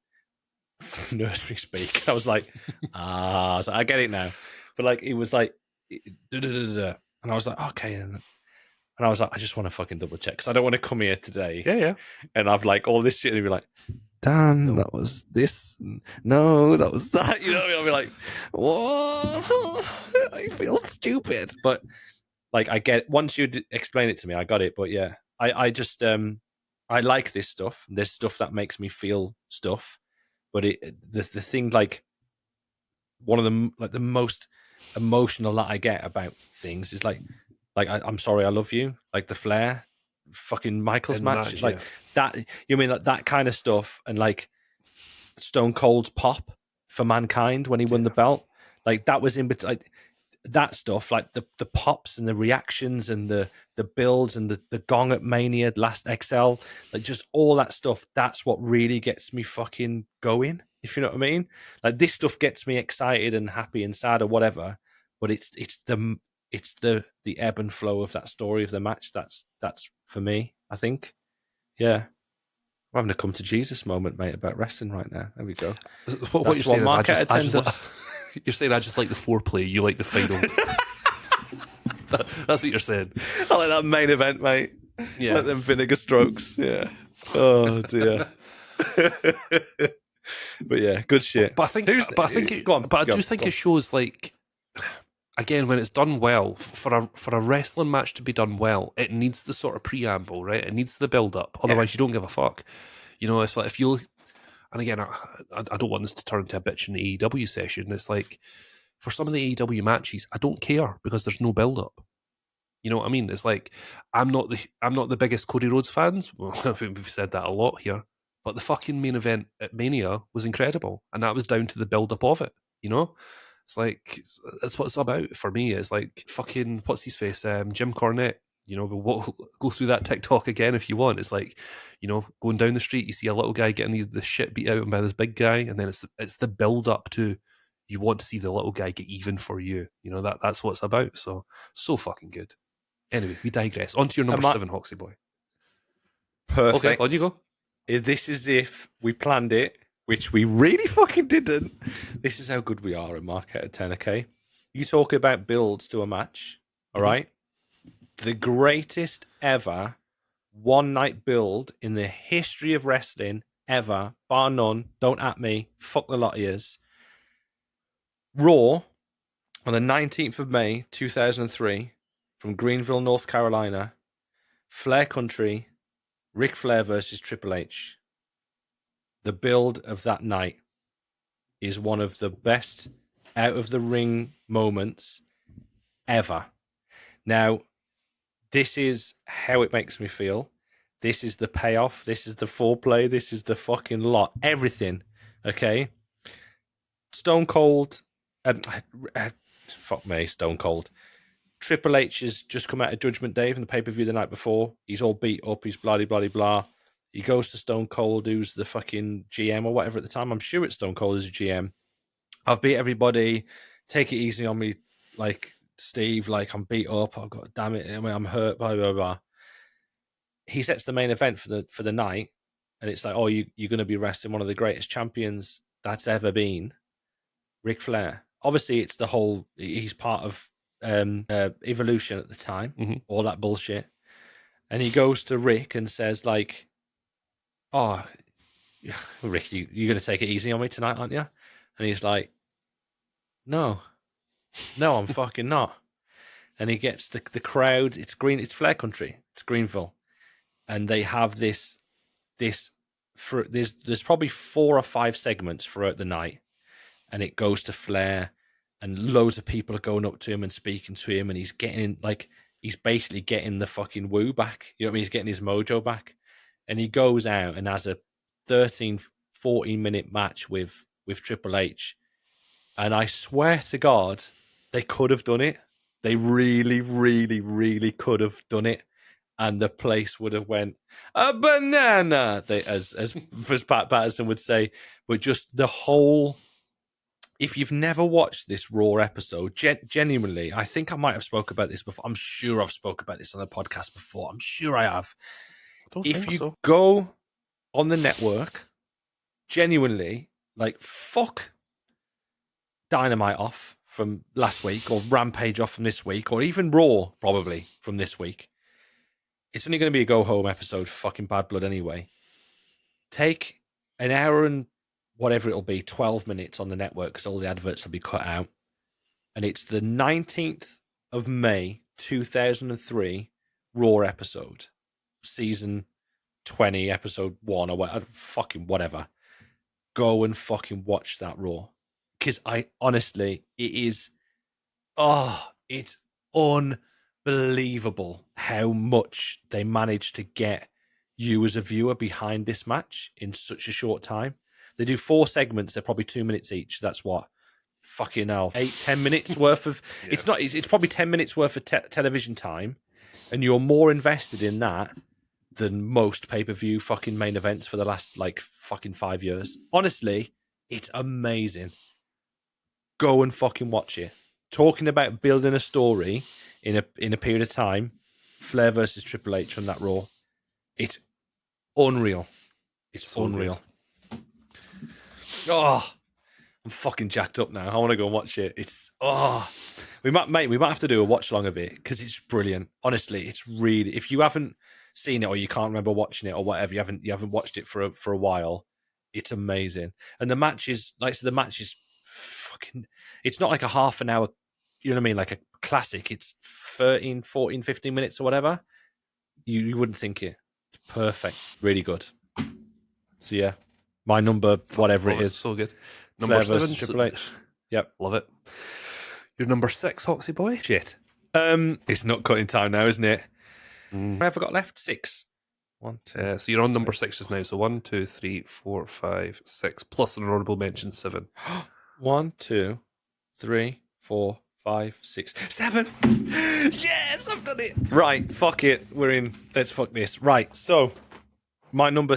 nursery speak. I was like, I get it now. But like, it was like, and I was like, okay. And I was like, I just want to fucking double check because I don't want to come here today Yeah, yeah. and I've like all this shit and be like, Dan, No. that was this. No, that was that. You know what I mean? I'll be like, what? I feel stupid. But like, I get once you explain it to me, I got it. But yeah, I just I like this stuff. There's stuff that makes me feel stuff. But the thing like one of the like the most emotional that I get about things is like I'm sorry, I love you, like the Flair, fucking Michaels In the match, match, like yeah. that. You mean like that kind of stuff, and like Stone Cold's pop for Mankind when he won the Yeah. belt, like that was in between. Like, that stuff, like the pops and the reactions and the builds and the gong at Mania, last XL, like just all that stuff. That's what really gets me fucking going. If you know what I mean, like this stuff gets me excited and happy and sad or whatever. But it's the ebb and flow of that story of the match. That's for me. I think, yeah. I'm having a come to Jesus moment, mate, about wrestling right now. There we go. What you're That's what saying is, market I just, attenders. you're saying I just like the foreplay. You like the final. That's what you're saying. I like that main event, mate. Yeah. Let them vinegar strokes. Yeah. Oh dear. But yeah, good shit. But I think, Who's? Go on. but I Go. do think Go it on. shows like, again, when it's done well for a wrestling match to be done well, it needs the sort of preamble, right? It needs the build up. Otherwise, you don't give a fuck. You know, it's like if you, and again, I don't want this to turn into a bitch in the AEW session. It's like for some of the AEW matches, I don't care because there's no build up. You know what I mean? It's like I'm not the biggest Cody Rhodes fans. Well, we've said that a lot here, but the fucking main event at Mania was incredible, and that was down to the build up of it. You know, it's like that's what it's about for me. It's like fucking what's his face, Jim Cornette. You know, we'll go through that TikTok again if you want. It's like, you know, going down the street, you see a little guy getting the shit beat out of him by this big guy, and then it's the build up to you want to see the little guy get even for you. You know that's what it's about. So fucking good. Anyway, we digress. On to your number 7, Hoxie boy. Okay, on you Perfect. go. This is if we planned it, which we really fucking didn't. This is how good we are at Market at 10. Okay, you talk about builds to a match. All Mhm. right, the greatest ever one night build in the history of wrestling ever, bar none. Don't at me. Fuck the lot of yous. Raw on the 19th of May, 2003, from Greenville, North Carolina. Flair Country, Ric Flair versus Triple H. The build of that night is one of the best out of the ring moments ever. Now, this is how it makes me feel. This is the payoff. This is the foreplay. This is the fucking lot. Everything. Okay. Stone Cold. Fuck me, Stone Cold. Triple H has just come out of Judgment Day from the pay per view the night before. He's all beat up. He's blah, blah, blah, blah. He goes to Stone Cold, who's the fucking GM or whatever at the time. I'm sure it's Stone Cold as a GM. I've beat everybody. Take it easy on me, like Steve. Like I'm beat up. I've got damn it. I mean, I'm hurt. Blah blah blah. He sets the main event for the night, and it's like, oh, you're going to be wrestling one of the greatest champions that's ever been, Ric Flair. Obviously, it's the whole. He's part of Evolution at the time. Mhm. All that bullshit, and he goes to Rick and says like, oh, Rick, you're going to take it easy on me tonight, aren't you? And he's like, no, I'm fucking not. And he gets the crowd. It's It's Flair Country. It's Greenville, and they have this. There's probably 4 or 5 segments throughout the night, and it goes to Flair, and loads of people are going up to him and speaking to him, and he's getting like he's basically getting the fucking woo back. You know what I mean? He's getting his mojo back, and he goes out and has a 13, 14-minute match with Triple H. And I swear to God, they could have done it. They really, really, really could have done it. And the place would have went, a banana, as Pat Patterson would say. But just the whole... If you've never watched this Raw episode, genuinely, I think I might have spoke about this before. I'm sure I've spoke about this on the podcast before. I'm sure I have. I don't If think you so. go on the network, genuinely, like, fuck Dynamite off from last week, or Rampage off from this week, or even Raw probably from this week. It's only going to be a go-home episode for fucking Bad Blood anyway. Take an hour and whatever it'll be, 12 minutes on the network, because all the adverts will be cut out. And it's the 19th of May, 2003, Raw episode. Season 20, episode 1, or whatever, fucking whatever. Go and fucking watch that Raw. Because honestly, it is... Oh, it's unbelievable how much they managed to get you as a viewer behind this match in such a short time. They do 4 segments. They're probably 2 minutes each. That's what? Fucking hell. 8-10 minutes worth of... Yeah. It's probably 10 minutes worth of television time. And you're more invested in that than most pay-per-view fucking main events for the last, like, fucking 5 years. Honestly, it's amazing. Go and fucking watch it. Talking about building a story in a period of time, Flair versus Triple H from that Raw. It's unreal. It's so unreal. Good. Oh, I'm fucking jacked up now. I want to go and watch it. We might have to do a watch along of it because it's brilliant. Honestly, it's really... If you haven't seen it or you can't remember watching it or whatever, you haven't watched it for a while, it's amazing. And the match is fucking... It's not like a half an hour, you know what I mean, like a classic. It's 13, 14, 15 minutes or whatever. You wouldn't think it. It's perfect. Really good. So yeah, my number, whatever it is. So good. Number Flair 7. Triple H. Yep. Love it. Your number 6, Hoxie boy? Shit. It's not cutting time now, isn't it? What have I got left? 6. 1, 2. So you're on number 6 just now. So 1, 2, 3, 4, 5, 6, plus an honourable mention 7. 1, 2, 3, 4, 5, 6, 7. Yes, I've done it. Right, fuck it. We're in. Let's fuck this. Right, so my number,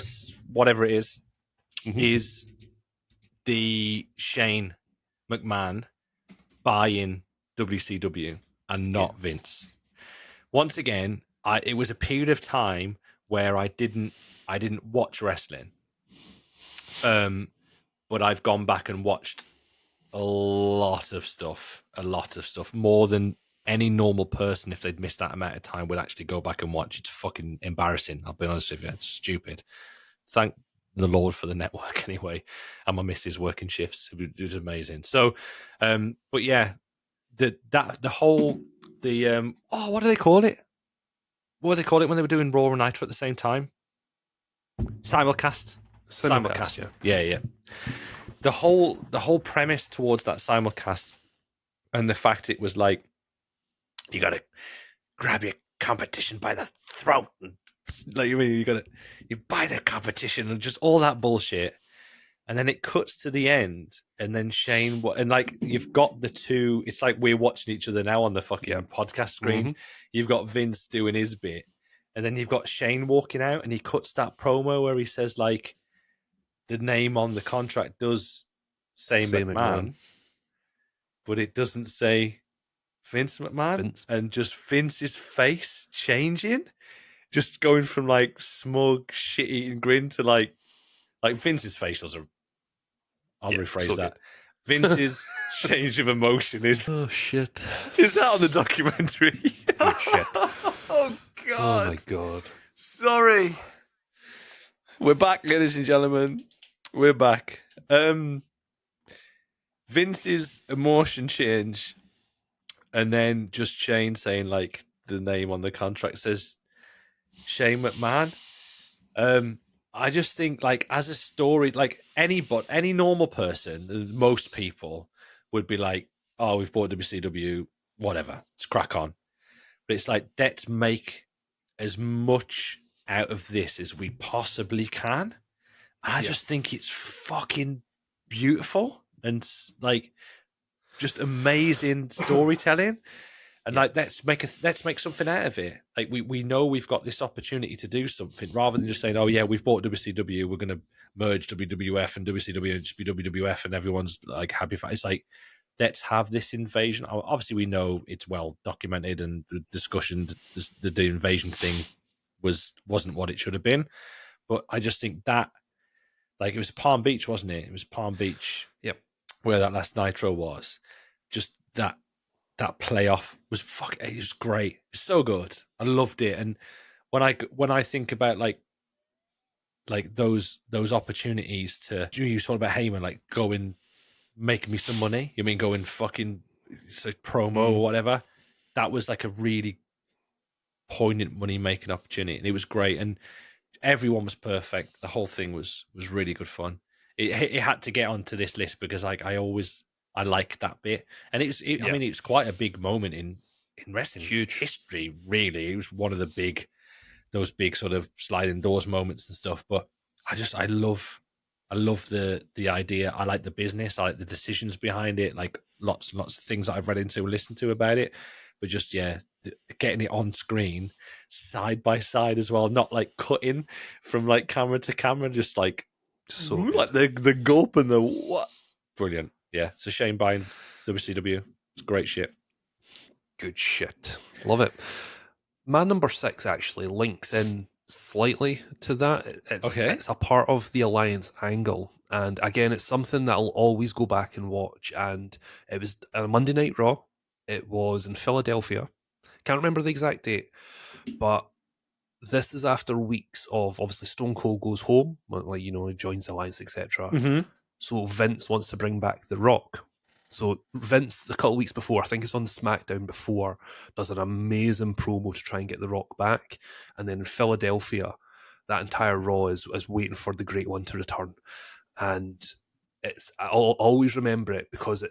whatever it is the Shane McMahon buying WCW and not Vince. Once again, it was a period of time where I didn't watch wrestling, but I've gone back and watched a lot of stuff, more than any normal person, if they'd missed that amount of time, would actually go back and watch. It's fucking embarrassing. I'll be honest with you. It's stupid. Thank the Lord for the network anyway. And my missus working shifts. It was amazing. So, but yeah, what do they call it? What do they call it when they were doing Raw and Nitro at the same time? Simulcast. Yeah. The whole premise towards that simulcast, and the fact it was like, you got to grab your competition by the throat, and like, you buy the competition, and just all that bullshit. And then it cuts to the end, and then Shane, and like, you've got the two. It's like we're watching each other now on the fucking podcast screen. Mm-hmm. You've got Vince doing his bit, and then you've got Shane walking out, and he cuts that promo where he says, like, the name on the contract does say McMahon, but it doesn't say Vince McMahon. And just Vince's face changing, just going from like smug, shit-eating grin to like Vince's facials are... I'll rephrase so that. Good. Vince's change of emotion is... Oh, shit. Is that on the documentary? Oh, shit. Oh, God. Oh, my God. Sorry. We're back, ladies and gentlemen. We're back. Vince's emotion change, and then just Shane saying, like, the name on the contract says Shane McMahon. I just think, like, as a story, like, any normal person, most people would be like, oh, we've bought WCW, whatever, let's crack on. But it's like, let's make as much out of this as we possibly can. I Yeah. just think it's fucking beautiful and like just amazing storytelling. And Yeah. like let's make something out of it. Like we know we've got this opportunity to do something rather than just saying, oh yeah, we've bought WCW, we're gonna merge WWF and WCW and just be WWF and everyone's like happy. It's like let's have this invasion. Obviously, we know it's well documented and the discussion, the invasion thing wasn't what it should have been. But I just think that like it was Palm Beach, wasn't it? It was Palm Beach Yep. where that last Nitro was. Just that playoff was it was great. It was so good. I loved it. And when I think about like those opportunities to you talk about Heyman like going make me some money. You mean going fucking promo or whatever? That was like a really poignant money making opportunity, and it was great. And everyone was perfect. The whole thing was really good fun. It had to get onto this list because like I like that bit, and I Yeah. mean it's quite a big moment in wrestling Huge. history. Really, it was one of the those big sort of sliding doors moments and stuff. But I love the idea. I like the business. I like the decisions behind it. Like lots and lots of things that I've read into and listened to about it. But just getting it on screen side by side as well, not like cutting from like camera to camera, just like So good. like the gulp and the what. Brilliant. Yeah. It's a shame buying WCW. It's great shit. Good shit. Love it. My number 6 actually links in slightly to that. Okay. It's a part of the Alliance angle. And again, it's something that I'll always go back and watch. And it was a Monday Night Raw. It was in Philadelphia. Can't remember the exact date, but this is after weeks of obviously Stone Cold goes home, like he joins the Alliance, etc. Mm-hmm. So Vince wants to bring back The Rock. So Vince, a couple of weeks before, I think it's on the SmackDown before, does an amazing promo to try and get The Rock back. And then in Philadelphia, that entire Raw is waiting for the Great One to return. And I'll always remember it because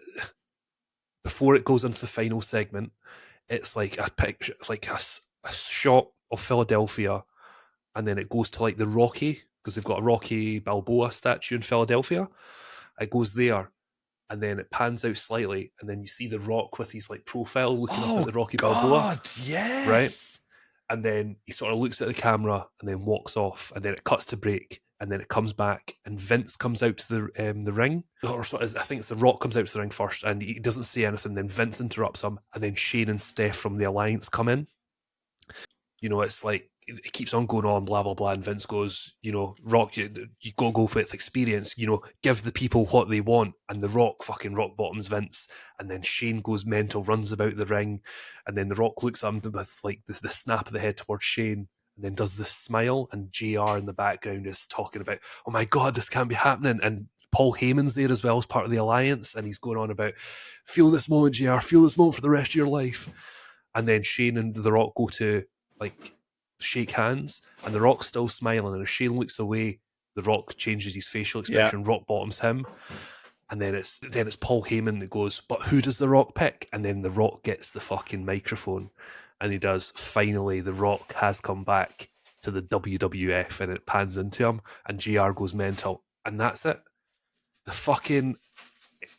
before it goes into the final segment, it's like a picture, like a shot of Philadelphia, and then it goes to like the Rocky, because they've got a Rocky Balboa statue in Philadelphia. It goes there, and then it pans out slightly, and then you see the Rock with his like profile looking up at Oh the Rocky Balboa, God, right? yes. And then he sort of looks at the camera and then walks off, and then it cuts to break, and then it comes back, and Vince comes out to the ring, or I think it's the Rock comes out to the ring first, and he doesn't say anything. Then Vince interrupts him, and then Shane and Steph from the Alliance come in. It's like it keeps on going on, blah blah blah, and Vince goes, Rock, you go with experience, give the people what they want, and the Rock fucking rock bottoms Vince, and then Shane goes mental, runs about the ring, and then the Rock looks at him with like the snap of the head towards Shane, and then does this smile, and JR in the background is talking about, oh my god, this can't be happening, and Paul Heyman's there as well as part of the Alliance, and he's going on about, feel this moment, JR, feel this moment for the rest of your life, and then Shane and the Rock go to like shake hands, and the Rock's still smiling, and as Shane looks away, the Rock changes his facial Yeah. expression, rock bottoms him, and then it's Paul Heyman that goes, but who does the Rock pick? And then the Rock gets the fucking microphone, and he does, finally the Rock has come back to the WWF, and it pans into him, and JR goes mental, and that's it. The fucking,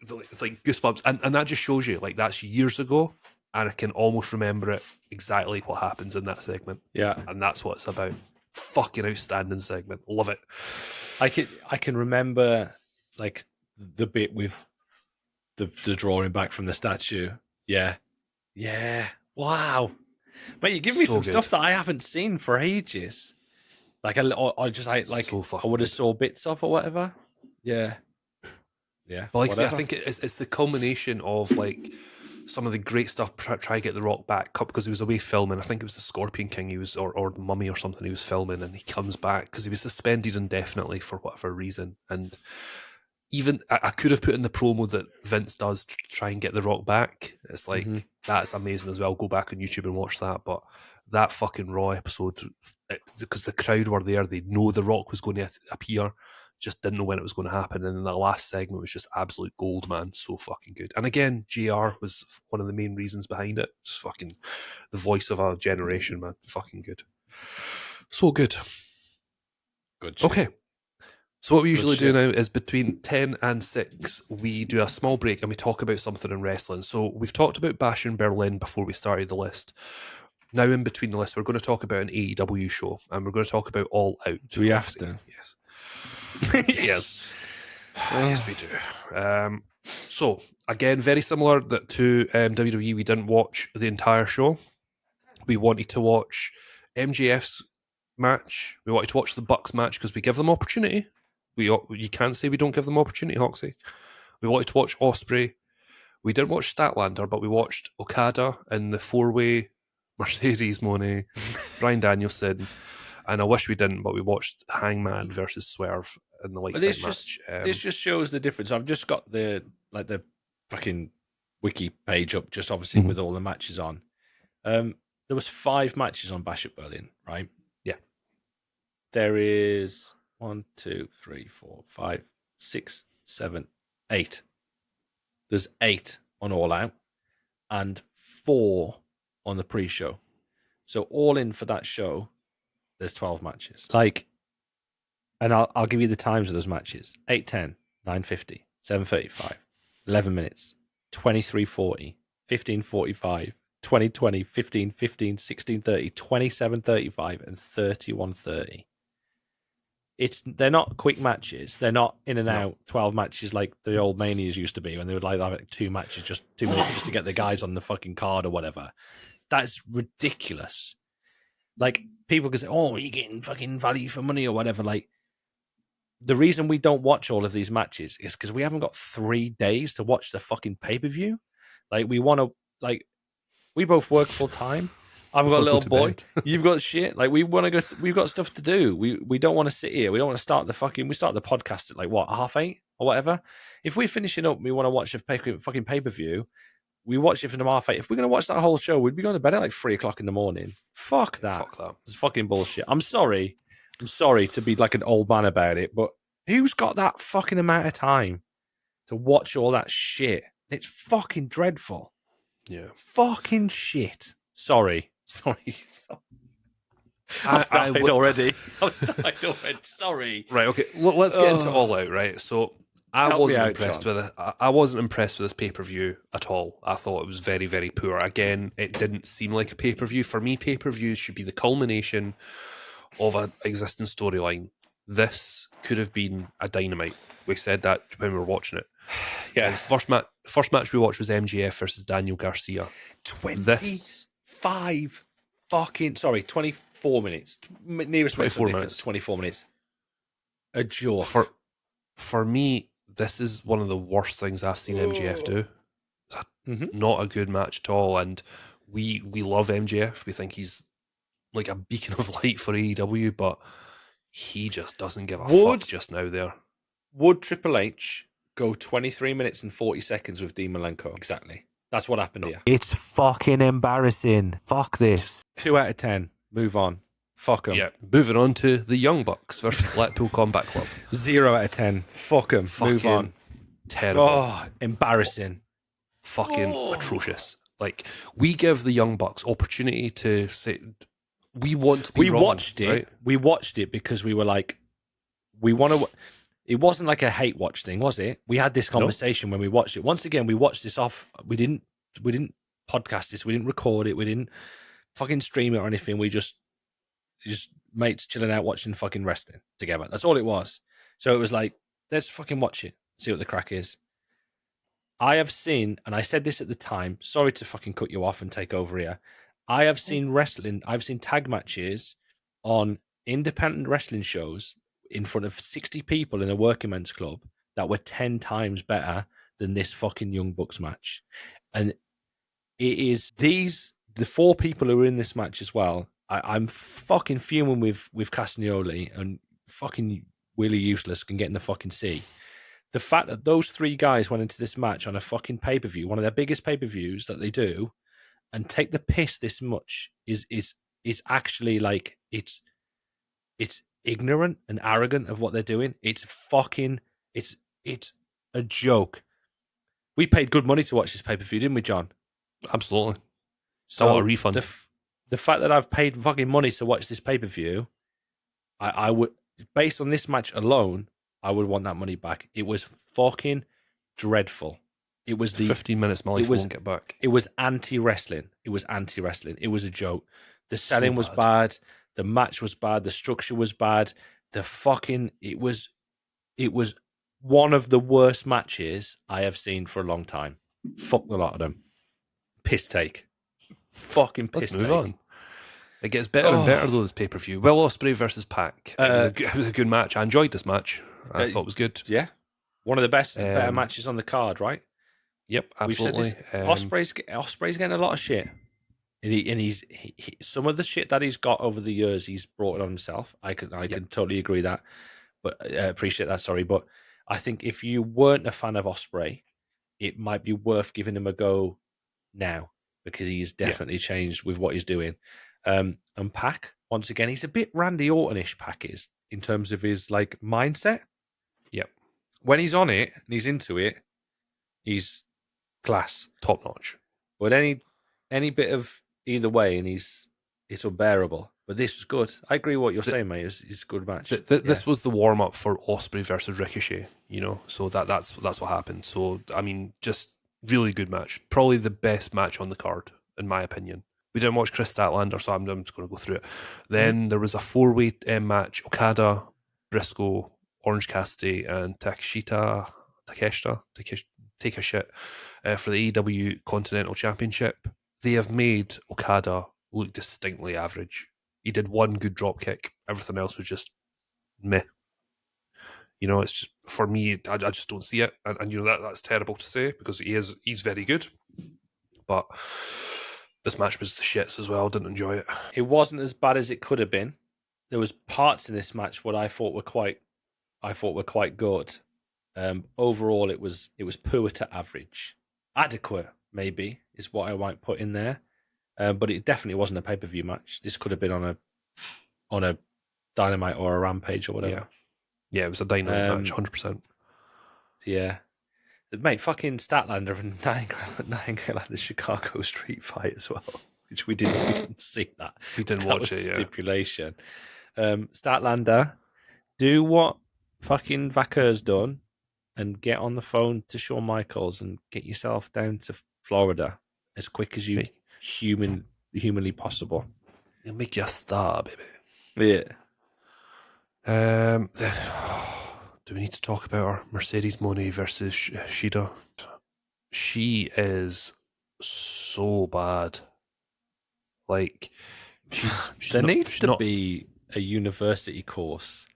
it's like goosebumps, and that just shows you, like, that's years ago, and I can almost remember it exactly what happens in that segment. Yeah. And that's what it's about. Fucking outstanding segment. Love it. I can remember like the bit with the drawing back from the statue. Yeah. Yeah. Wow. Mate, you give me So some good. stuff that I haven't seen for ages. Like I just like So I fucking would have good. saw bits of or whatever. Yeah. Yeah. But like I say, I Whatever. think it's the culmination of like some of the great stuff. Try to get the Rock back up because he was away filming. I think it was the Scorpion King. He was or the Mummy or something. He was filming, and he comes back because he was suspended indefinitely for whatever reason. And even I could have put in the promo that Vince does to try and get the Rock back. It's like that's amazing as well. Go back on YouTube and watch that. But that fucking Raw episode, because the crowd were there, they know the Rock was going to appear, just didn't know when it was going to happen. And then that last segment was just absolute gold, man. So fucking good. And again, JR was one of the main reasons behind it. Just fucking the voice of a generation, man. Fucking good. So good. Good shit. Okay. So what we usually do shit. now is between 10 and 6, we do a small break and we talk about something in wrestling. So we've talked about Bash in Berlin before we started the list. Now in between the list, we're going to talk about an AEW show and we're going to talk about All Out. Do we have to? Yes. Yes. Yes, we do. So, again, very similar to WWE, we didn't watch the entire show. We wanted to watch MJF's match. We wanted to watch the Bucks match because we give them opportunity. You can't say we don't give them opportunity, Hoxie. We wanted to watch Osprey. We didn't watch Statlander, but we watched Okada in the four-way Mercedes Moné, Bryan Danielson, and I wish we didn't, but we watched Hangman versus Swerve in the lights out match. This just shows the difference. I've just got the fucking wiki page up, just obviously with all the matches on. There was 5 matches on Bash at Berlin, right? Yeah. There is 1, 2, 3, 4, 5, 6, 7, 8. There's 8 on All Out and 4 on the pre-show. So all in for that show, there's 12 matches. And I'll give you the times of those matches. 8:10, 9:50, 7:35, 11 minutes, 23:40, 15:45, 20:20, 15:15, 16:30, 27:35, and 31:30. They're not quick matches. They're not in and out 12 matches like the old Manias used to be when they would have 2 matches, just 2 minutes just to get the guys on the fucking card or whatever. That's ridiculous. Like, people can say, "Oh, you're getting fucking value for money" or whatever. Like, the reason we don't watch all of these matches is because we haven't got 3 days to watch the fucking pay-per-view. Like, we want to, like, we both work full time. I've got a little boy. You've got shit. Like, we want to go. We've got stuff to do. We don't want to sit here. We don't want to start we start the podcast at like what, 8:30 or whatever. If we're finishing up, we want to watch a fucking pay-per-view. We watch it from 8:30. If we're going to watch that whole show, we'd be going to bed at like 3:00 in the morning. Fuck that. Fuck that. It's fucking bullshit. I'm sorry to be like an old man about it, but who's got that fucking amount of time to watch all that shit? It's fucking dreadful. Yeah. Fucking shit. Sorry. I've started already. Sorry. Right, okay. Let's get into All Out, right? So I wasn't impressed with it. I wasn't impressed with this pay-per-view at all. I thought it was very, very poor. Again, it didn't seem like a pay-per-view. For me, pay-per-views should be the culmination of an existing storyline. This could have been a Dynamite. We said that when we were watching it. Yeah. The first match we watched was MJF versus Daniel Garcia. 24 minutes. Nearest 24 minutes. 24 minutes. A joke. For me, this is one of the worst things I've seen MJF do. Not a good match at all. And we love MJF. We think he's like a beacon of light for AEW, but he just doesn't give a fuck just now there. Would Triple H go 23 minutes and 40 seconds with Dean Malenko? Exactly. That's what happened here. It's fucking embarrassing. Fuck this. 2 out of 10. Move on. Fuck them. Yeah. Moving on to the Young Bucks versus Blackpool Combat Club. 0 out of 10. Fuck them. Move on. Terrible. Oh, embarrassing. Fucking atrocious. Like, we give the Young Bucks opportunity to say, we want to be wrong. Watched it. Right? We watched it because we were like, we want to... It wasn't like a hate watch thing, was it? We had this conversation when we watched it. Once again, we watched this off. We didn't podcast this. We didn't record it. We didn't fucking stream it or anything. We just mates chilling out watching fucking wrestling together. That's all it was. So it was like, let's fucking watch it. See what the crack is. I have seen, and I said this at the time, sorry to fucking cut you off and take over here. I have seen wrestling. I've seen tag matches on independent wrestling shows in front of 60 people in a working men's club that were 10 times better than this fucking Young Bucks match. And it is the 4 people who are in this match as well. I'm fucking fuming with Castagnoli and fucking Willie Useless can get in the fucking sea. The fact that those 3 guys went into this match on a fucking pay-per-view, one of their biggest pay-per-views that they do, and take the piss this much is actually like, it's ignorant and arrogant of what they're doing. It's a joke. We paid good money to watch this pay-per-view, didn't we, John? Absolutely. So a refund. The fact that I've paid fucking money to watch this pay-per-view, I would, based on this match alone, I would want that money back. It was fucking dreadful. It was 15 minutes my life was- won't get back. It was anti-wrestling. It was anti-wrestling. It was a joke. The So selling was bad. bad. The match was bad. The structure was bad. It was one of the worst matches I have seen for a long time. Fuck the lot of them. Piss take. Fucking piss Let's move take. on. It gets better and better though, this pay-per-view. Will Ospreay versus Pac. It was a good match. I enjoyed this match. I thought it was good. Yeah. One of the better Um, matches on the card, right? Yep, absolutely. We've said this. Ospreay's getting a lot of shit. And he's some of the shit that he's got over the years, he's brought it on himself. I can totally agree that, but appreciate that. Sorry, but I think if you weren't a fan of Ospreay, it might be worth giving him a go now because he's definitely changed with what he's doing. And Pac, once again, he's a bit Randy Orton-ish. Pac is in terms of his like mindset. Yep, When he's on it and he's into it, he's class. top notch. But any bit of either way, and it's unbearable. But this was good. I agree with what you're saying, mate. It's a good match. This was the warm up for Ospreay versus Ricochet. So that's what happened. So I mean, just really good match. Probably the best match on the card, in my opinion. We didn't watch Chris Statlander, so I'm just going to go through it. Then there was a 4-way match: Okada, Briscoe, Orange Cassidy, and Takeshita for the AEW Continental Championship. They have made Okada look distinctly average. He did one good drop kick. Everything else was just meh. It's just, for me, I just don't see it. And that's terrible to say because he's very good. But this match was the shits as well. Didn't enjoy it. It wasn't as bad as it could have been. There was parts in this match what I thought were quite good. Overall, it was poor to average. Adequate, maybe, is what I might put in there. But it definitely wasn't a pay-per-view match. This could have been on a Dynamite or a Rampage or whatever. Yeah, it was a Dynamite match, 100%. Yeah. Mate, fucking Statlander and Nightingale had the Chicago Street Fight as well, which we didn't see that. We didn't That watch was it, yeah. Stipulation. Statlander, do what fucking Vaquer's done and get on the phone to Shawn Michaels and get yourself down to Florida as quick as you humanly possible. You'll make you a star, baby. Yeah. Do we need to talk about her? Mercedes Moné versus Shida. She is so bad. Like, there needs to be a university course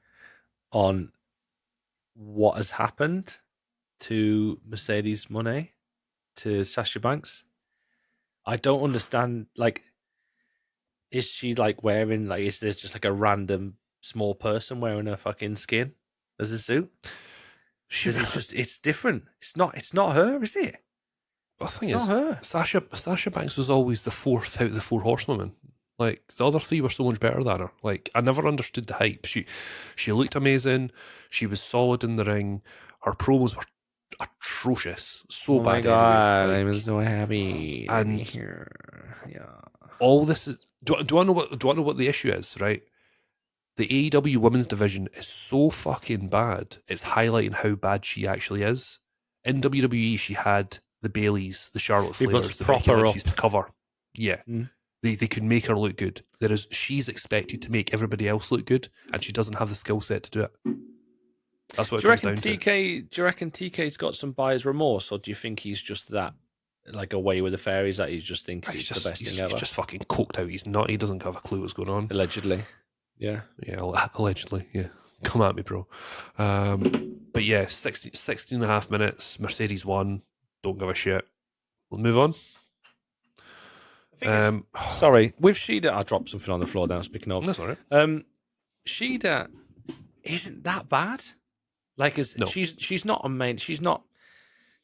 on what has happened to Mercedes Moné, to Sasha Banks. I don't understand. Like, is she like wearing is there just like a random small person wearing her fucking skin as a suit? It's different. It's not her, is it? The thing It's is, not her. Sasha Banks was always the fourth out of the four horsewomen. Like, the other three were so much better than her. Like, I never understood the hype. She looked amazing. She was solid in the ring. Her promos were atrocious. So bad. My God, anyway. I'm so happy. And yeah. all this is. Do I know what the issue is? Right. The AEW women's division is so fucking bad. It's highlighting how bad she actually is. In WWE, she had the Baileys, the Charlotte Flairs, the Becky Lynch's to cover. Yeah. They could make her look good. She's expected to make everybody else look good, and she doesn't have the skill set to do it. That's what it comes down to. Do you reckon TK's got some buyer's remorse, or do you think he's just that, like, away with the fairies, that he just thinks it's the best thing ever? He's just fucking coked out. He's not. He doesn't have a clue what's going on. Allegedly. Yeah. Yeah, allegedly. Yeah. Come at me, bro. But yeah, 16 and a half minutes. Mercedes won. Don't give a shit. We'll move on. Sorry, with Shida, I dropped something on the floor now, speaking of. That's all right. Shida isn't that bad. Like, No. she's not a main. She's not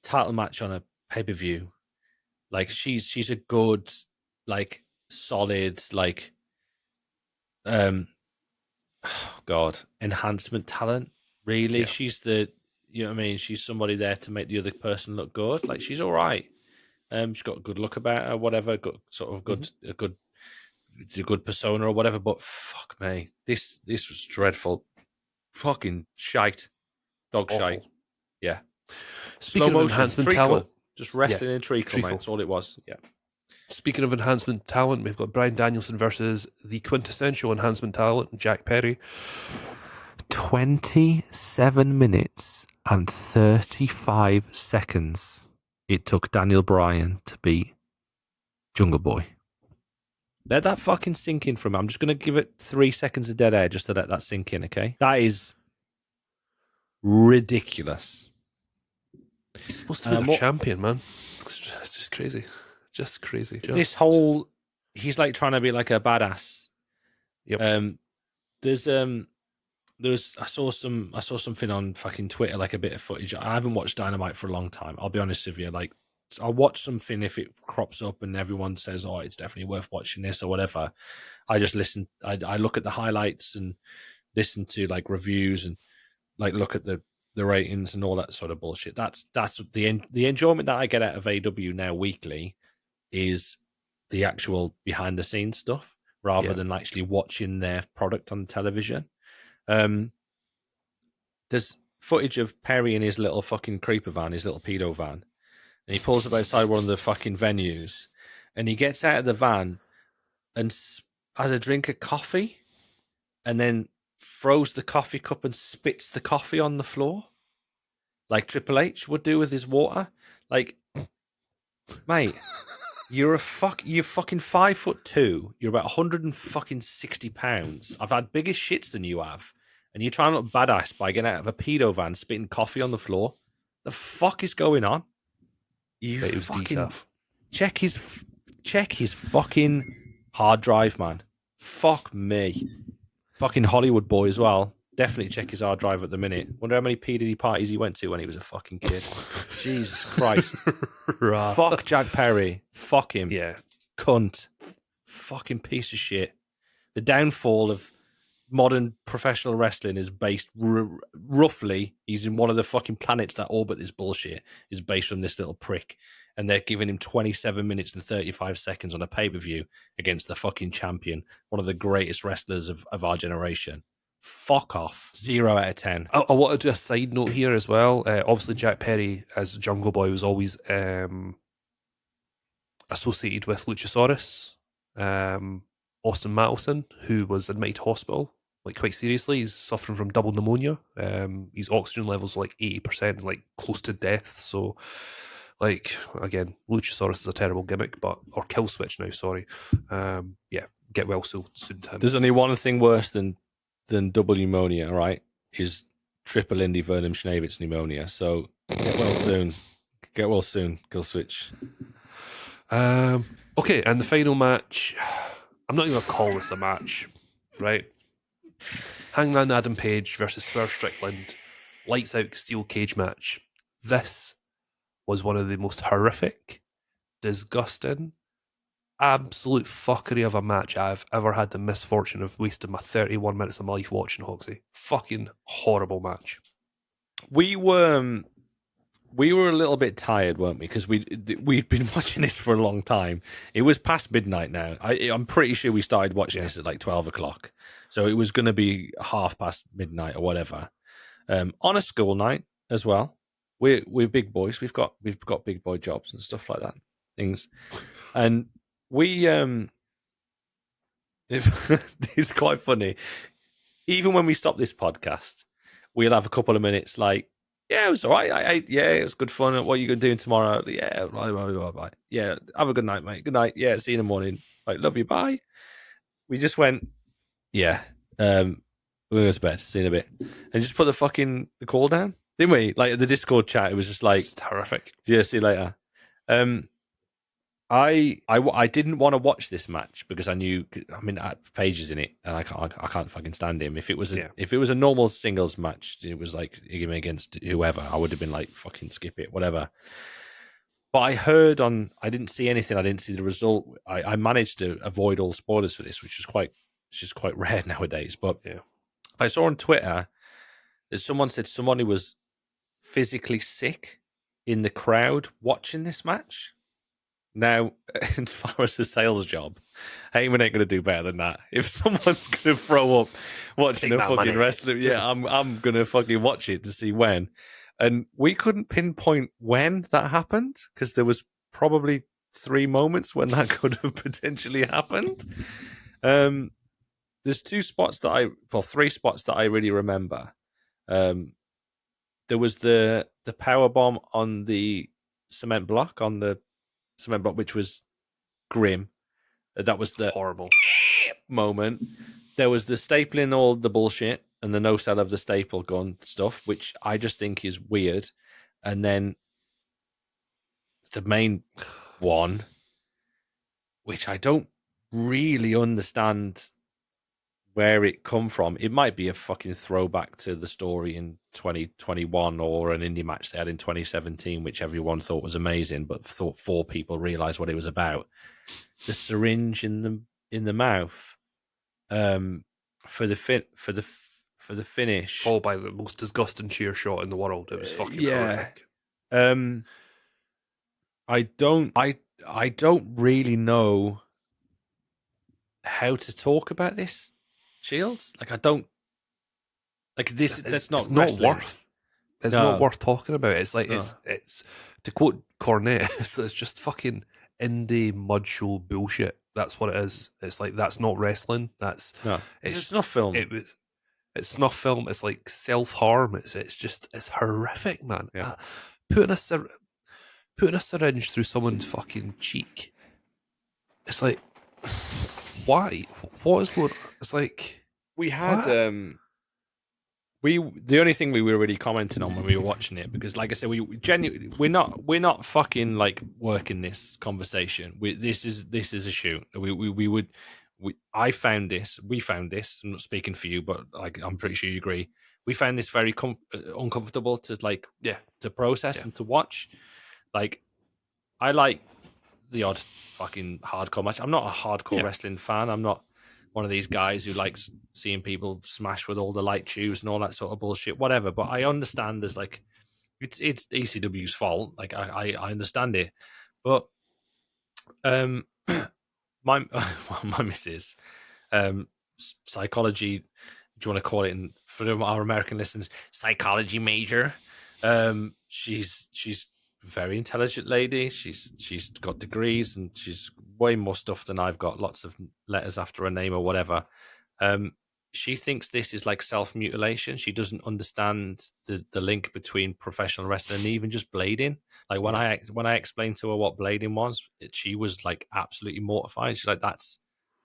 title match on a pay-per-view. Like, she's a good, like, solid, like, enhancement talent. Really, Yeah. she's the, you know what I mean. She's somebody there to make the other person look good. Like, she's all right. She's got a good look about her, whatever. Got sort of a good persona or whatever. But fuck me, this was dreadful. Fucking shite. Dog Awful. shite. Yeah. Speaking Slow of motion. enhancement Treacle. talent, Just resting in treacle, treacle. mate. That's all it was. Yeah. Speaking of enhancement talent, we've got Brian Danielson versus the quintessential enhancement talent, Jack Perry. 27 minutes and 35 seconds it took Daniel Bryan to beat Jungle Boy. Let that fucking sink in for me. I'm just going to give it 3 seconds of dead air just to let that sink in, okay? That is ridiculous. He's supposed to be the champion, man. It's just crazy. Just crazy. This whole... He's like trying to be like a badass. Yep. I saw something on fucking Twitter, like a bit of footage. I haven't watched Dynamite for a long time. I'll be honest with you. Like, I'll watch something if it crops up and everyone says, "Oh, it's definitely worth watching this" or whatever. I just listen. I look at the highlights and listen to like reviews and like look at the ratings and all that sort of bullshit. That's the enjoyment that I get out of AW now weekly is the actual behind the scenes stuff rather than actually watching their product on television. There's footage of Perry in his little fucking creeper van, his little pedo van, and he pulls up outside one of the fucking venues, and he gets out of the van and has a drink of coffee, and then throws the coffee cup and spits the coffee on the floor, like Triple H would do with his water. Like, mate, you're fucking 5'2". You're about 160 pounds. I've had bigger shits than you have. And you're trying to look badass by getting out of a pedo van, spitting coffee on the floor. The fuck is going on? You fucking check his fucking hard drive, man. Fuck me. Fucking Hollywood boy as well. Definitely check his hard drive at the minute. Wonder how many PDD parties he went to when he was a fucking kid. Jesus Christ. Fuck Jack Perry. Fuck him. Yeah. Cunt. Fucking piece of shit. The downfall of modern professional wrestling is based roughly, he's in one of the fucking planets that orbit this bullshit, is based on this little prick, and they're giving him 27 minutes and 35 seconds on a pay-per-view against the fucking champion, one of the greatest wrestlers of our generation. Fuck off. 0 out of 10. I want to do a side note here as well. Obviously, Jack Perry as Jungle Boy was always associated with Luchasaurus, Austin Mattelson, who was admitted to hospital, like quite seriously. He's suffering from double pneumonia. His oxygen levels are like 80%, like close to death. So, like, again, Luchasaurus is a terrible gimmick, or kill switch now. Sorry. Yeah, get well soon to him. There's only one thing worse than double pneumonia, right? Is triple Indy Vernon Schnavitz pneumonia. So get well soon. Get well soon, kill switch. Okay, and the final match. I'm not even going to call this a match, right? Hangman Adam Page versus Swerve Strickland, lights out steel cage match. This was one of the most horrific, disgusting, absolute fuckery of a match I've ever had the misfortune of wasting my 31 minutes of my life watching, Hoxie. Fucking horrible match. We were a little bit tired, weren't we? Because we'd been watching this for a long time. It was past midnight now. I'm pretty sure we started watching this at like 12 o'clock. So it was going to be midnight or whatever. On a school night as well. We're big boys. We've got big boy jobs and stuff like that. Things. And we it's quite funny. Even when we stop this podcast, we'll have a couple of minutes like, yeah, it was all right. It was good fun. What are you going to do tomorrow? Yeah, blah. Yeah, have a good night, mate. Good night. Yeah, see you in the morning. Like, love you, bye. We just went, yeah, we're going to go to bed. See you in a bit. And just put the call down, didn't we? Like, the Discord chat, it was just like... It's horrific. Yeah, see you later. I didn't want to watch this match because I knew, Paige is in it, and I can't fucking stand him. If it was a normal singles match, it was like him against whoever, I would have been like, fucking skip it, whatever. But I didn't see anything. I didn't see the result. I managed to avoid all spoilers for this, which is quite rare nowadays. But yeah, I saw on Twitter that someone said someone who was physically sick in the crowd watching this match. Now, as far as a sales job, Heyman ain't going to do better than that. If someone's going to throw up watching Take a that fucking money. wrestler, yeah, I'm going to fucking watch it to see when. And we couldn't pinpoint when that happened because there was probably 3 moments when that could have potentially happened. There's 3 spots that I really remember. There was the power bomb on the cement block, which was grim. That was the Horrible. moment. There was the stapling all the bullshit and the no sell of the staple gun stuff, which I just think is weird. And then the main one, which I don't really understand where it come from. It might be a fucking throwback to the story in 2021 or an indie match they had in 2017, which everyone thought was amazing, but thought 4 people realized what it was about. The syringe in the mouth, for the finish, Followed by the most disgusting cheer shot in the world. It was fucking horrific. I don't really know how to talk about this, Shields. Like I don't like this. That's not It's not wrestling. worth. It's No. not worth talking about. It's like No. it's to quote Cornette. It's just fucking indie mud show bullshit. That's what it is. It's like that's not wrestling. That's No. It's a snuff film. It's snuff film. It's like self harm. It's horrific, man. Yeah. Putting a syringe through someone's fucking cheek. It's like, why? What is going? It's like We had what? the only thing we were really commenting on when we were watching it, because like I said, we genuinely we're not fucking like working this conversation. This is a shoot. We found this. I'm not speaking for you, but like I'm pretty sure you agree. We found this very uncomfortable to to process and to watch. Like I like the odd fucking hardcore match. I'm not a hardcore wrestling fan. I'm not one of these guys who likes seeing people smash with all the light tubes and all that sort of bullshit. Whatever. But I understand there's like it's ECW's fault. Like I understand it. But my my missus, psychology, do you want to call it, in for our American listeners, psychology major. She's a very intelligent lady. She's got degrees and she's way more stuff than I've got. Lots of letters after her name or whatever. She thinks this is like self-mutilation. She doesn't understand the link between professional wrestling and even just blading. Like when I explained to her what blading was, she was like absolutely mortified. She's like, that's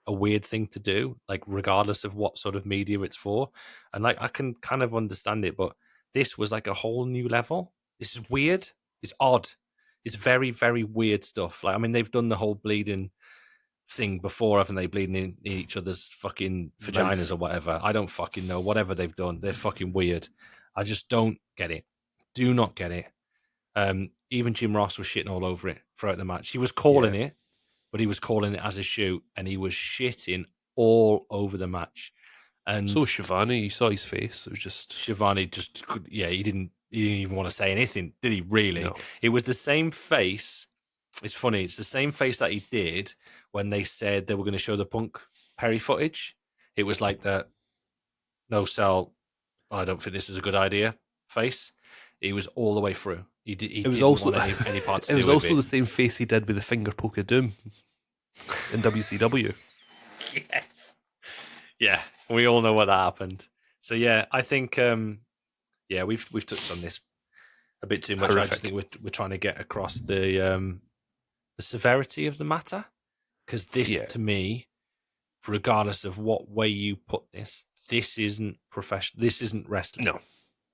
a weird thing to do, like regardless of what sort of media it's for. And like I can kind of understand it, but this was like a whole new level. This is weird. It's odd. It's very, very weird stuff. Like I mean, they've done the whole bleeding thing before, haven't they? Bleeding in each other's fucking vaginas or whatever. I don't fucking know. Whatever they've done, they're fucking weird. I just don't get it. Do not get it. Even Jim Ross was shitting all over it throughout the match. He was calling it, but he was calling it as a shoot, and he was shitting all over the match. And So Shivani, you saw his face. It was just Shivani just could, he didn't even want to say anything, did he? Really? No. It was the same face. It's funny. It's the same face that he did when they said they were going to show the Punk Perry footage. It was like the no sell. I don't think this is a good idea. Face. He was all the way through. He didn't want any parts. It was also the same face he did with the finger poke of doom in WCW. Yes. Yeah, we all know what that happened. So yeah, I think we've touched on this a bit too much. Horrific. I just think we're trying to get across the severity of the matter, because this to me, regardless of what way you put this isn't professional. This isn't wrestling. No,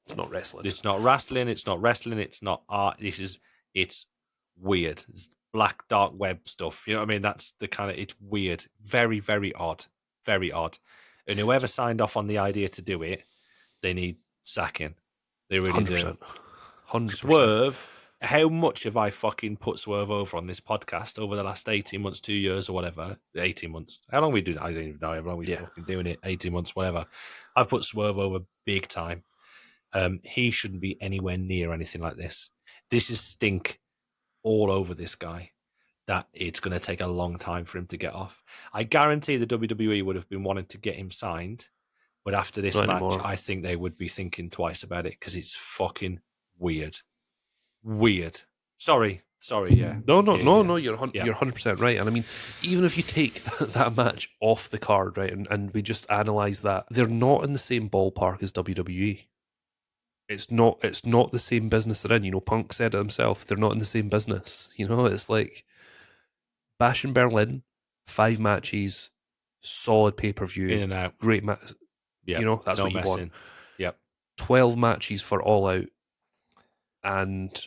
it's not wrestling. It's not wrestling. It's not wrestling. It's not art. It's weird. It's black dark web stuff. You know what I mean? That's the kind of, it's weird. Very, very odd. Very odd. And whoever signed off on the idea to do it, they need sacking. They really 100%. do. 100%. Swerve. How much have I fucking put Swerve over on this podcast over the last 18 months, 2 years or whatever? 18 months. How long we do that? I don't even know. How long we fucking doing it? 18 months, whatever. I've put Swerve over big time. He shouldn't be anywhere near anything like this. This is stink all over this guy. that it's going to take a long time for him to get off. I guarantee the WWE would have been wanting to get him signed, but after this Not match, anymore. I think they would be thinking twice about it because it's fucking weird. Weird. Sorry. Yeah. No, Yeah. you're Yeah. you're 100% right. And I mean, even if you take that match off the card, right, and we just analyze that, they're not in the same ballpark as WWE. It's not the same business they're in. You know, Punk said it himself. They're not in the same business. You know, it's like Bash in Berlin, 5 matches, solid pay per In view, and out. great match. Yeah. You know, that's no what you messing. want. Yep. 12 matches for All Out, and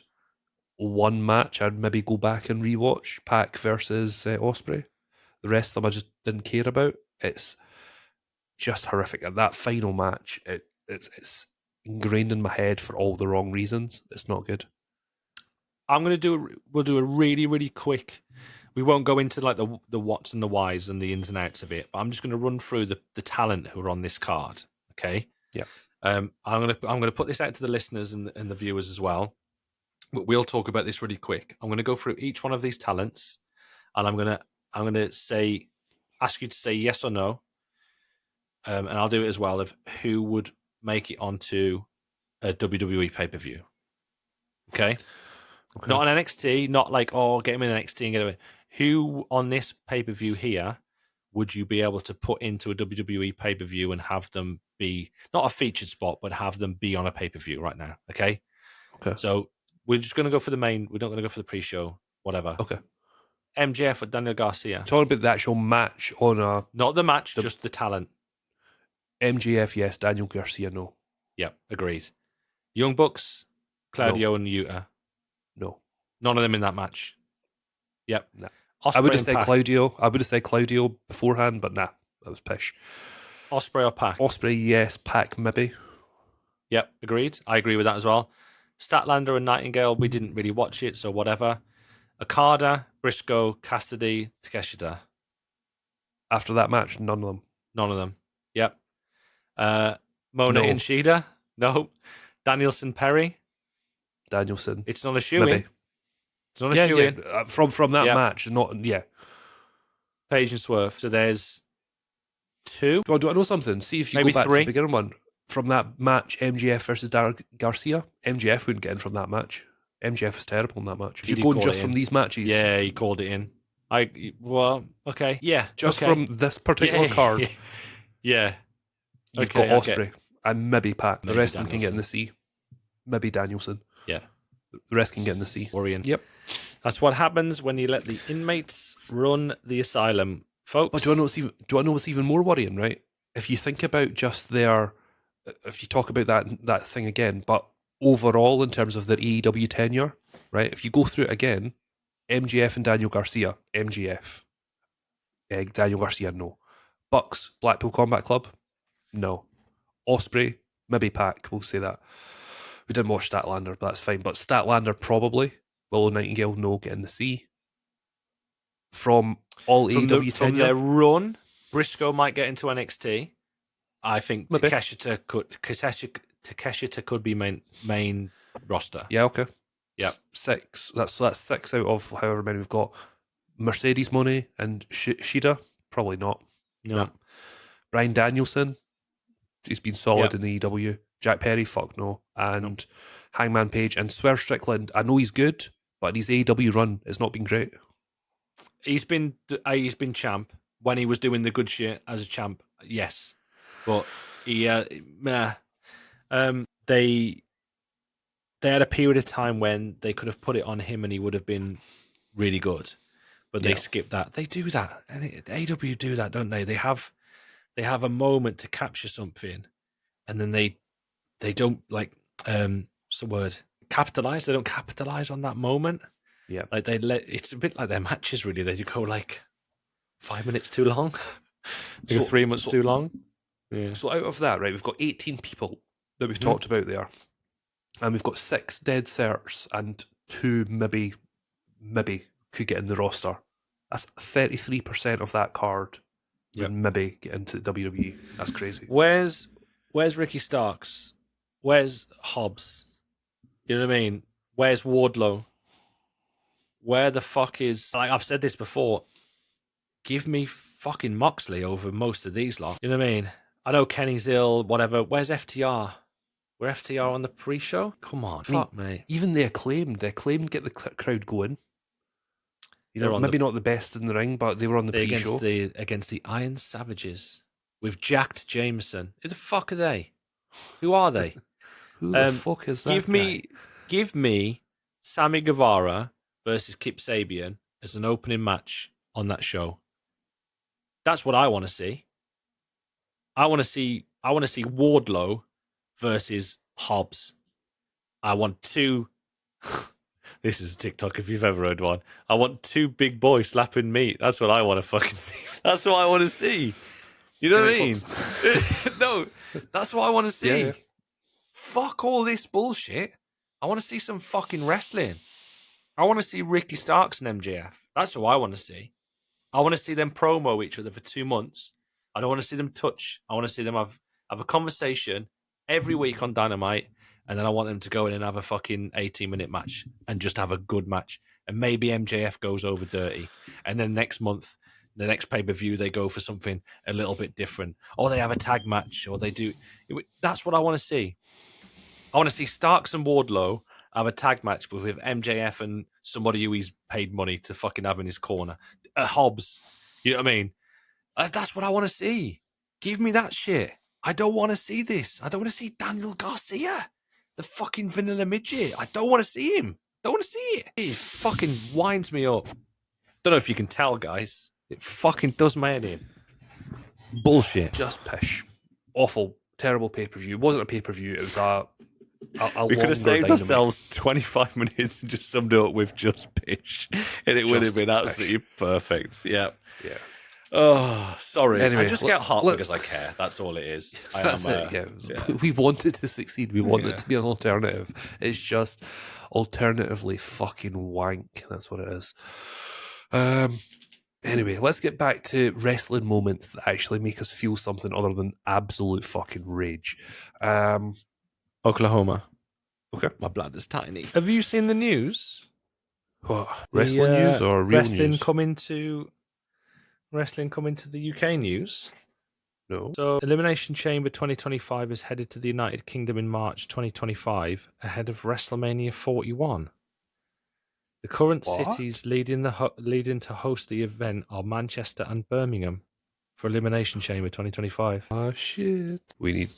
1 match I'd maybe go back and rewatch. Pac versus Osprey. The rest of them I just didn't care about. It's just horrific. And that final match, it's ingrained in my head for all the wrong reasons. It's not good. We'll do a really, really quick. We won't go into like the whats and the whys and the ins and outs of it, but I'm just going to run through the talent who are on this card. Okay. Yeah. I'm gonna put this out to the listeners and the viewers as well. But we'll talk about this really quick. I'm gonna go through each one of these talents, and I'm gonna ask you to say yes or no, and I'll do it as well of who would make it onto a WWE pay per view. Okay. Not on NXT, not like, get him in NXT and get away. Who on this pay per view here would you be able to put into a WWE pay per view and have them be not a featured spot, but have them be on a pay per view right now? Okay. Okay. So we're just going to go for the main. We're not going to go for the pre show, whatever. Okay. MJF or Daniel Garcia. Talking about the actual match on a Not the match, just the talent. MJF, yes. Daniel Garcia, no. Yep, agreed. Young Bucks, Claudio and Yuta. No. None of them in that match. Yep. Nah. Osprey I would have and said Pac. Claudio. I would have said Claudio beforehand, but nah, that was pish. Osprey or Pac. Osprey, yes. Pac, maybe. Yep, agreed. I agree with that as well. Statlander and Nightingale, we didn't really watch it, so whatever. Okada, Briscoe, Cassidy, Takeshita. After that match, none of them. None of them. Yep. Mona No. and Shida? No. Danielson Perry? Danielson. It's not a shoe-in. Maybe. It's not a shoe-in. From that Yep. match, not Page and Swerve. So there's 2. Do I know something? See if you Maybe go back 3. to the beginning one. From that match, MJF versus Garcia, MJF wouldn't get in from that match. MJF was terrible in that match. If He you're did going call just it from in. these matches, Yeah, he called it in. Okay. Yeah. just okay. from this particular card, Yeah. you've Okay, got okay. Osprey and maybe Pac. The Maybe rest of them can get in Danielson. the C. Maybe Danielson. Yeah. The rest can get in the C. Worrying. Yep. That's what happens when you let the inmates run the asylum, folks. But do I know what's even more worrying, right? If you think about just if you talk about that thing again, but overall in terms of their AEW tenure, right? If you go through it again, MJF and Daniel Garcia, MJF. Daniel Garcia, no. Bucks, Blackpool Combat Club, no. Osprey, maybe Pac, we'll say that. We didn't watch Statlander, but that's fine. But Statlander, probably. Willow Nightingale, no, get in the C. From all From AEW from tenure, their run, Briscoe might get into NXT. I think Maybe. Takeshita could be main roster. yeah, okay. Yep. 6. That's 6 out of however many we've got. Mercedes Moné and Shida, probably not. No. Bryan Danielson, he's been solid Yep. in the AEW. Jack Perry, fuck no. And Hangman Page and Swerve Strickland, I know he's good, but his AEW run has not been great. He's been champ when he was doing the good shit as a champ. Yes, but he they had a period of time when they could have put it on him and he would have been really good, but they skipped that. They do that, and AEW do that, don't they? They have a moment to capture something, and then they don't what's the word? Capitalize. They don't capitalize on that moment. Yeah. Like it's a bit like their matches, really. They go like 5 minutes too long, So- 3 months so- too long. Yeah. So out of that, right, we've got 18 people that we've talked about there. And we've got 6 dead certs and 2 maybe could get in the roster. That's 33% of that card Yep. would maybe get into WWE. That's crazy. Where's Ricky Starks? Where's Hobbs? You know what I mean? Where's Wardlow? where the fuck is, like I've said this before, give me fucking Moxley over most of these lot. You know what I mean? I know Kenny's ill, whatever. Where's FTR? We're FTR on the pre-show? Come on, fuck, mate. Even the acclaimed get the crowd going. You They're know, on maybe not the best in the ring, but they were on the pre-show. Against the Iron Savages with Jacked Jameson. Who the fuck are they? Who are they? Who the fuck is that Give me Sammy Guevara versus Kip Sabian as an opening match on that show. That's what I want to see. I want to see Wardlow versus Hobbs. I want two. This is a TikTok if you've ever heard one. I want two big boys slapping meat. That's what I want to fucking see. That's what I want to see. You know what I mean? No, that's what I want to see. Yeah. Fuck all this bullshit. I want to see some fucking wrestling. I want to see Ricky Starks and MJF. That's what I want to see. I want to see them promo each other for 2 months. I don't want to see them touch. I want to see them have a conversation every week on Dynamite, and then I want them to go in and have a fucking 18-minute match and just have a good match. And maybe MJF goes over dirty. And then next month, the next pay-per-view, they go for something a little bit different. Or they have a tag match, or they do. That's what I want to see. I want to see Starks and Wardlow have a tag match with MJF and somebody who he's paid money to fucking have in his corner. Hobbs. You know what I mean? That's what I want to see. Give me that shit. I don't want to see this. I don't want to see Daniel Garcia, the fucking vanilla midget. I don't want to see him. Don't want to see it. It fucking winds me up. Don't know if you can tell, guys. It fucking does my head in. Bullshit. Just pish. Awful, terrible pay-per-view. It wasn't a pay-per-view. It was a we could have saved Dynamite. ourselves 25 minutes and just summed it up with just pish. And it would have been absolutely perfect. Yeah. Yeah. Oh, sorry. Anyway, I just get hot because I care. That's all it is. That's it. Yeah. We wanted to succeed. We wanted it to be an alternative. It's just alternatively fucking wank. That's what it is. Anyway, let's get back to wrestling moments that actually make us feel something other than absolute fucking rage. Oklahoma. Okay. My blood is tiny. Have you seen the news? What, wrestling news or real wrestling news? Wrestling coming to the UK news. No. So, Elimination Chamber 2025 is headed to the United Kingdom in March 2025 ahead of WrestleMania 41. The current cities leading to host the event are Manchester and Birmingham for Elimination Chamber 2025. Oh shit! We need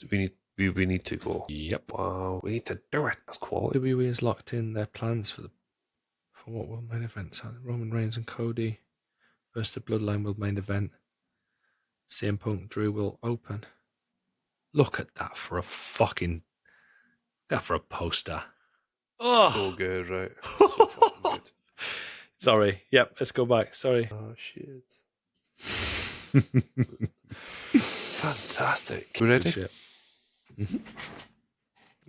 to go. Yep. Wow, we need to do it. That's quality. WWE has locked in their plans for what will main events. Roman Reigns and Cody versus the Bloodline will main event. CM Punk Drew will open. Look at that for a poster. Oh, So good, right? So fucking good. Sorry. Yep. Let's go back. Sorry. Oh shit! Fantastic. We ready? Shit.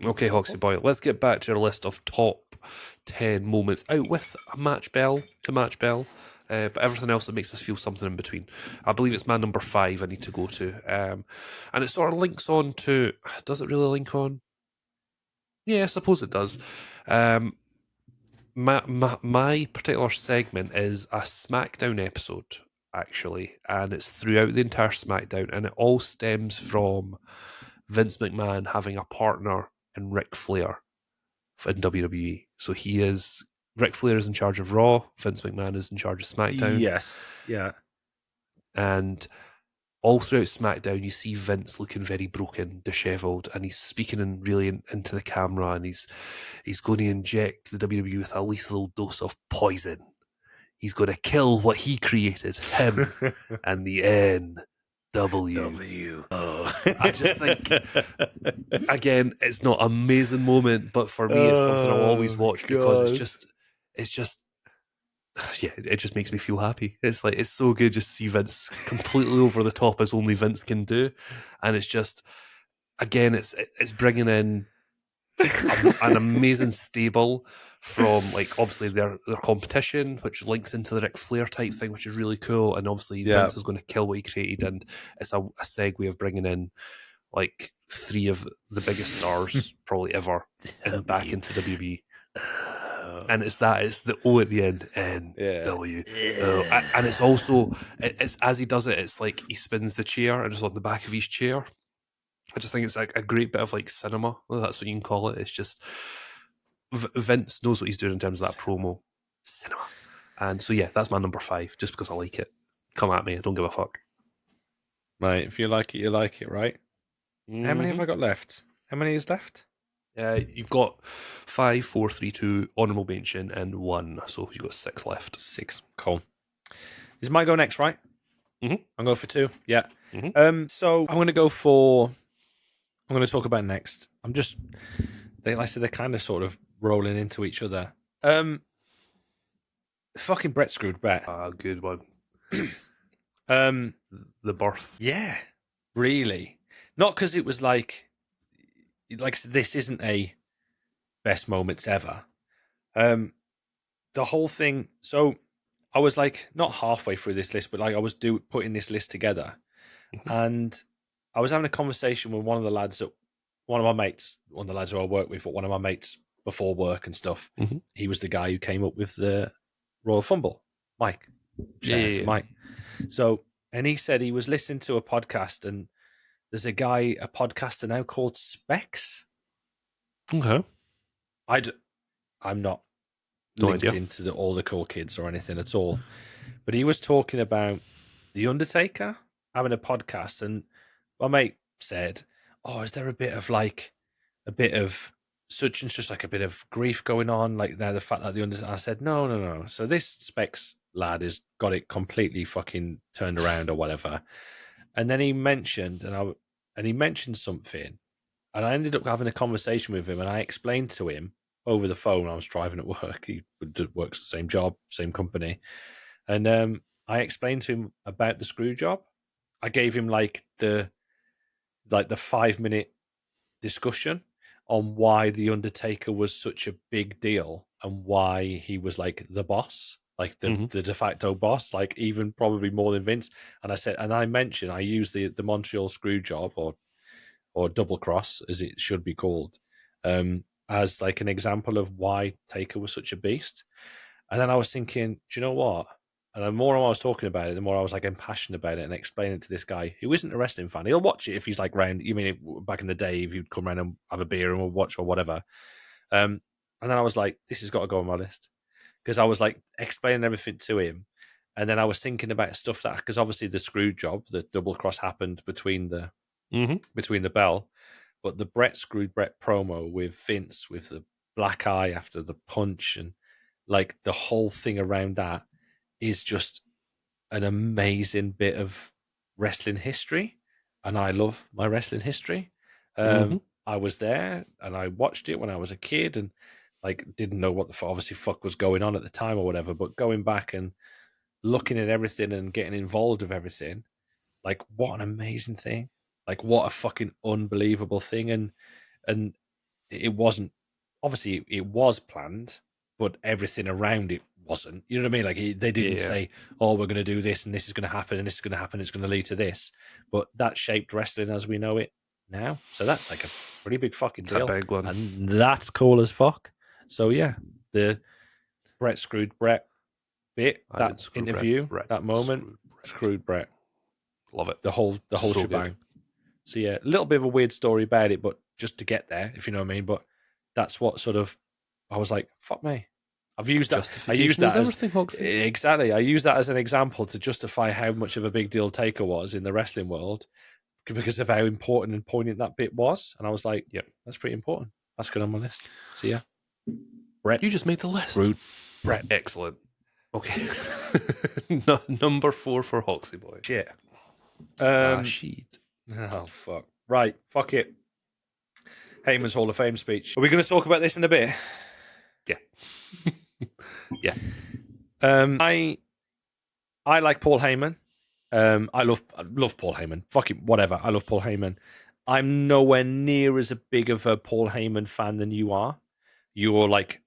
Okay, Hoxie boy. Let's get back to our list of top 10 moments out with a match bell to match bell. But everything else that makes us feel something in between. I believe it's my number 5 I need to go to. And it sort of links on to... Does it really link on? Yeah, I suppose it does. My particular segment is a SmackDown episode, actually. And it's throughout the entire SmackDown. And it all stems from Vince McMahon having a partner in Ric Flair in WWE. So Ric Flair is in charge of Raw, Vince McMahon is in charge of SmackDown. Yes. Yeah. And all throughout SmackDown, you see Vince looking very broken, dishevelled, and he's speaking into the camera, and he's going to inject the WWE with a lethal dose of poison. He's going to kill what he created, him, and the NW. Oh. I just think, again, it's not an amazing moment, but for me, it's something I'll always watch because it's just, yeah, it just makes me feel happy. It's like, it's so good just to see Vince completely over the top as only Vince can do. And it's just, again, it's bringing in an amazing stable from, like, obviously their competition, which links into the Ric Flair type thing, which is really cool. And obviously Vince is going to kill what he created, and it's a segue of bringing in like 3 of the biggest stars probably ever back into WWE. And it's the O at the end, NW. And it's also, it's as he does it, it's like he spins the chair and it's on the back of his chair. I just think it's like a great bit of like cinema. Well, that's what you can call it. It's just Vince knows what he's doing in terms of that promo. Cinema. And so, yeah, that's my number 5, just because I like it. Come at me. I don't give a fuck. Right. If you like it, you like it, right? How many have I got left? How many is left? You've got 5, 4, 3, 2, honourable mention, and 1. So you've got 6 left. 6. Cool. Is my go next, right? Mhm. I'm going for 2. Yeah. Mhm. So I'm going to go for. I'm going to talk about next. I'm just. Like I said, they're kind of sort of rolling into each other. Fucking Brett screwed Brett. Good one. The birth. Yeah, really. Not because it was like this isn't a best moments ever. The whole thing. So I was like not halfway through this list, but like I was putting this list together, and I was having a conversation with one of the lads one of my mates, one of the lads who I work with, but one of my mates before work and stuff. He was the guy who came up with the Royal Fumble, Mike. Shout out to Mike. So, and he said he was listening to a podcast, and there's a podcaster now called Specs. Okay. I'm not No linked idea. into all the cool kids or anything at all, but he was talking about The Undertaker having a podcast, and my mate said, "Oh, is there a bit of such and such, like a bit of grief going on, like now the fact that the Undertaker?" I said, no. So this Specs lad has got it completely fucking turned around or whatever. And then he mentioned, he mentioned something, and I ended up having a conversation with him, and I explained to him over the phone. I was driving at work. He works the same job, same company, and I explained to him about the screw job. I gave him like the 5-minute discussion on why the Undertaker was such a big deal and why he was like the boss, like the de facto boss, like even probably more than Vince. And I said, and I mentioned, I used the Montreal screw job or double cross as it should be called, as like an example of why Taker was such a beast. And then I was thinking, do you know what? And the more I was talking about it, the more I was like impassioned about it and explaining it to this guy who isn't a wrestling fan. He'll watch it if he's like round. You mean back in the day, if you'd come around and have a beer and we'll watch or whatever. And then I was like, this has got to go on my list because I was like explaining everything to him. And then I was thinking about stuff that, because obviously the screw job, the double cross happened between the bell, but the Brett screwed Brett promo with Vince with the black eye after the punch and like the whole thing around that is just an amazing bit of wrestling history, and I love my wrestling history. I was there and I watched it when I was a kid, and like didn't know what the obviously fuck was going on at the time or whatever. But going back and looking at everything and getting involved with everything, like what an amazing thing! Like what a fucking unbelievable thing, and it wasn't obviously it was planned, but everything around it wasn't. You know what I mean? Like they didn't say, "Oh, we're going to do this, and this is going to happen, and this is going to happen. It's going to lead to this." But that shaped wrestling as we know it now. So that's like a pretty big fucking deal, a big one, and that's cool as fuck. So yeah, the Brett screwed Brett bit, that interview, that moment, screwed Brett. Love it. The whole so shebang. Good. So yeah, a little bit of a weird story about it, but just to get there, if you know what I mean. But that's what sort of I was like, fuck me. I've used that. I used that as everything, Hoxie. Exactly. I use that as an example to justify how much of a big deal Taker was in the wrestling world because of how important and poignant that bit was. And I was like, yeah, that's pretty important. That's good on my list. So yeah, Brett, you just made the list. Screwed Brett. Excellent. Okay. Number 4 for Hoxie Boy. Shit. Shit. Oh fuck. Right. Fuck it. Heyman's Hall of Fame speech. Are we going to talk about this in a bit? Yeah. Yeah. I like Paul Heyman. I love Paul Heyman. Fucking whatever. I love Paul Heyman. I'm nowhere near as big of a Paul Heyman fan than you are. You're like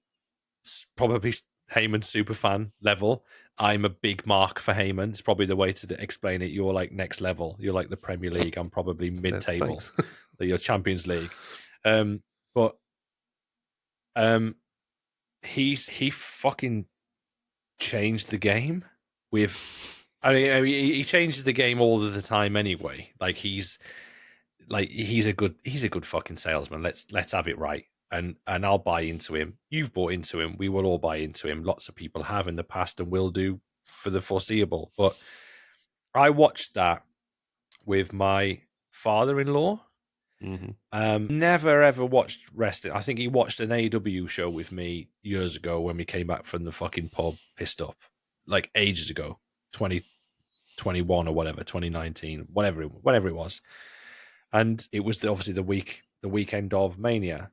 probably Heyman super fan level. I'm a big mark for Heyman. It's probably the way to explain it. You're like next level. You're like the Premier League. I'm probably mid-table. You're Champions League. But he fucking changed the game with. I mean, he changes the game all of the time anyway. Like he's a good fucking salesman. Let's have it right. And I'll buy into him. You've bought into him. We will all buy into him. Lots of people have in the past and will do for the foreseeable. But I watched that with my father-in-law. Never ever watched wrestling. I think he watched an AEW show with me years ago when we came back from the fucking pub, pissed up, like ages ago, 2021 or whatever, 2019, whatever it was. And it was obviously the weekend of Mania,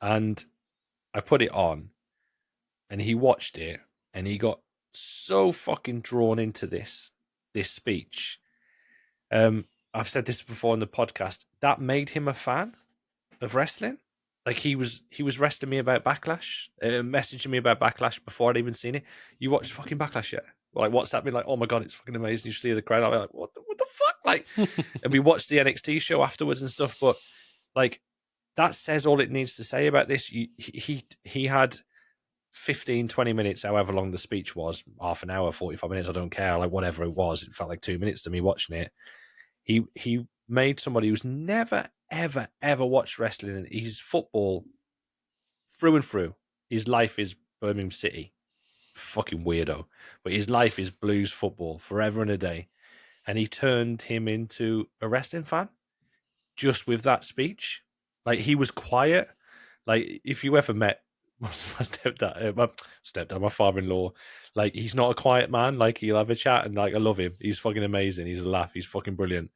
and I put it on, and he watched it, and he got so fucking drawn into this speech. I've said this before in the podcast. That made him a fan of wrestling. Like he was wrestling me about Backlash, messaging me about Backlash before I'd even seen it. You watched fucking Backlash yet? Like WhatsApp me like, oh my god, it's fucking amazing. You should hear the crowd. I'm like, what the fuck? Like, and we watched the NXT show afterwards and stuff. But like, that says all it needs to say about this. He had 15, 20 minutes, however long the speech was, half an hour, 45 minutes. I don't care. Like whatever it was, it felt like 2 minutes to me watching it. He made somebody who's never, ever, ever watched wrestling, and he's football through and through. His life is Birmingham City. Fucking weirdo. But his life is blues football forever and a day. And he turned him into a wrestling fan just with that speech. Like, he was quiet. Like, if you ever met my stepdad, my father-in-law, like, he's not a quiet man. Like, he'll have a chat, and like, I love him. He's fucking amazing. He's a laugh. He's fucking brilliant.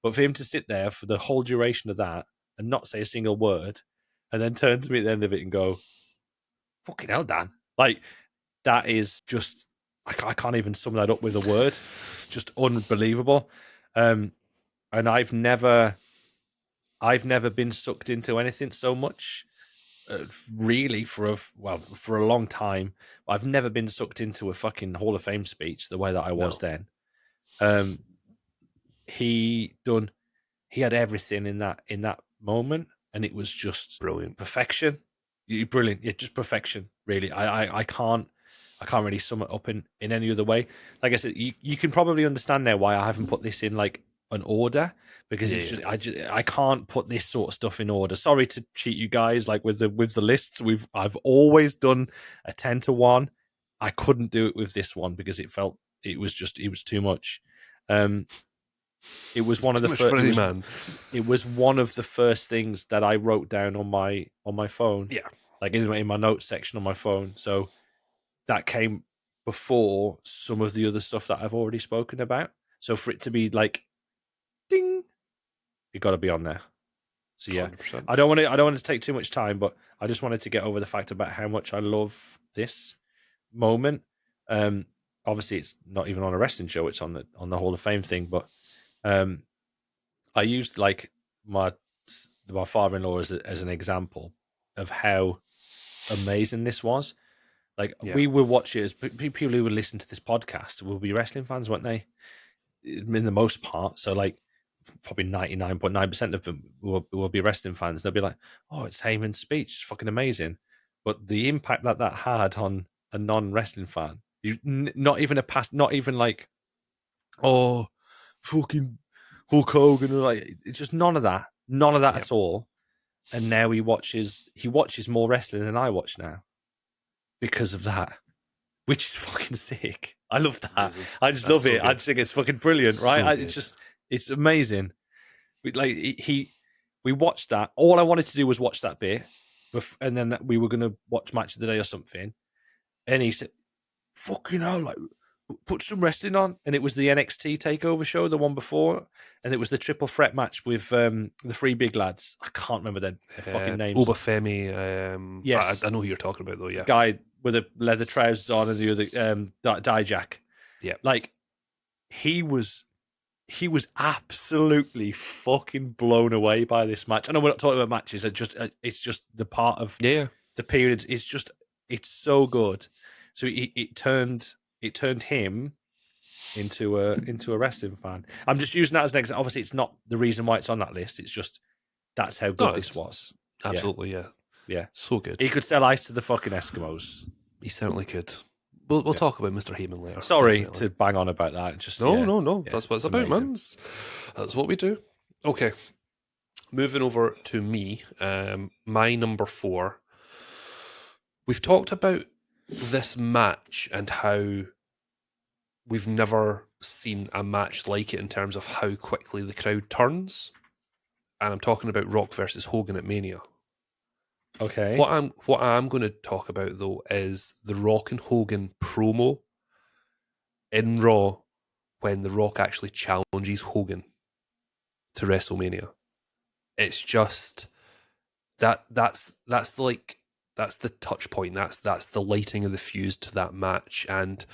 But for him to sit there for the whole duration of that and not say a single word, and then turn to me at the end of it and go, "Fucking hell, Dan!" Like, that is just, I can't even sum that up with a word. Just unbelievable. And I've never been sucked into anything so much. Really, for a long time, I've never been sucked into a fucking Hall of Fame speech the way that I was then. He had everything in that moment, and it was just Brilliant. perfection. Brilliant. Yeah, just perfection. Really, I can't really sum it up in any other way. Like I said, you can probably understand now why I haven't put this in like an order, because I can't put this sort of stuff in order. Sorry to cheat you guys. Like with the lists, I've always done a 10-1. I couldn't do it with this one because it was too much. It was one of the first. It was one of the first things that I wrote down on my phone. Yeah, like in my notes section on my phone. So that came before some of the other stuff that I've already spoken about. So for it to be like, ding, you got to be on there. So yeah, 100%. I don't want to take too much time, but I just wanted to get over the fact about how much I love this moment. Obviously, it's not even on a wrestling show; it's on the Hall of Fame thing. But I used like my father-in-law as an example of how amazing this was. Like, we will watch it as people who would listen to this podcast will be wrestling fans, won't they? In the most part. So like probably 99.9% of them will be wrestling fans. They'll be like, oh, it's Heyman's speech. It's fucking amazing. But the impact that had on a non-wrestling fan, not even like, oh, fucking Hulk Hogan, like, it's just none of that at all. And now he watches more wrestling than I watch now because of that, which is fucking sick. I love that. Amazing. I just love it. Good. I just think it's fucking brilliant, right? It's amazing. We watched that. All I wanted to do was watch that bit, and then we were going to watch Match of the Day or something. And he said, fucking hell, like, put some wrestling on. And it was the NXT TakeOver show, the one before. And it was the triple threat match with the three big lads. I can't remember their fucking names. Obafemi. Yes. I know who you're talking about, though, yeah. The guy with the leather trousers on and the other Dijak. Yeah. Like, he was absolutely fucking blown away by this match. I know we're not talking about matches. It's just the part of the period. It's so good. So it turned him into a wrestling fan. I'm just using that as an example. Obviously, it's not the reason why it's on that list. It's just that's how good this was. Absolutely, yeah. Yeah. So good. He could sell ice to the fucking Eskimos. He certainly could. We'll Yeah. talk about Mr. Heyman later. Sorry definitely. to bang on about that. Just No. Yeah, That's what it's it's about, amazing. man. That's what we do. Okay. Moving over to me, my number 4. We've talked about this match and how we've never seen a match like it in terms of how quickly the crowd turns. And I'm talking about Rock versus Hogan at Mania. Okay. What I'm going to talk about though is the Rock and Hogan promo in Raw when the Rock actually challenges Hogan to WrestleMania. It's just that's the touch point. That's the lighting of the fuse to that match. And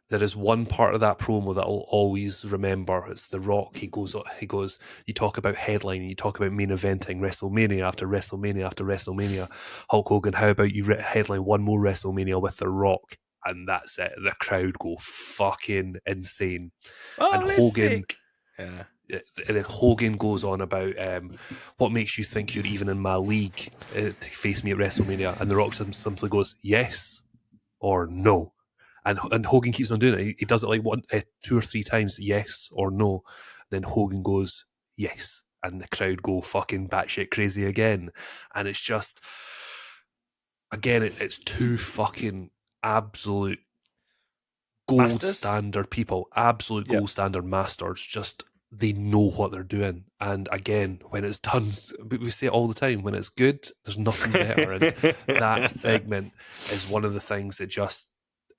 there is one part of that promo that I'll always remember. It's The Rock. He goes, you talk about headlining, you talk about main eventing, WrestleMania after WrestleMania after WrestleMania. Hulk Hogan, how about you headline one more WrestleMania with The Rock? And that's it. The crowd go fucking insane. And Hogan, Yeah. and then Hogan goes on about what makes you think you're even in my league to face me at WrestleMania, and The Rock simply goes yes or no, and Hogan keeps on doing it. He does it like 2 or 3 times, yes or no. Then Hogan goes yes, and the crowd go fucking batshit crazy again, and it's just again it's 2 fucking absolute gold Masters? standard people, absolute Yep. gold standard masters. Just they know what they're doing, and again, when it's done, we say it all the time. When it's good, there's nothing better, and that segment is one of the things that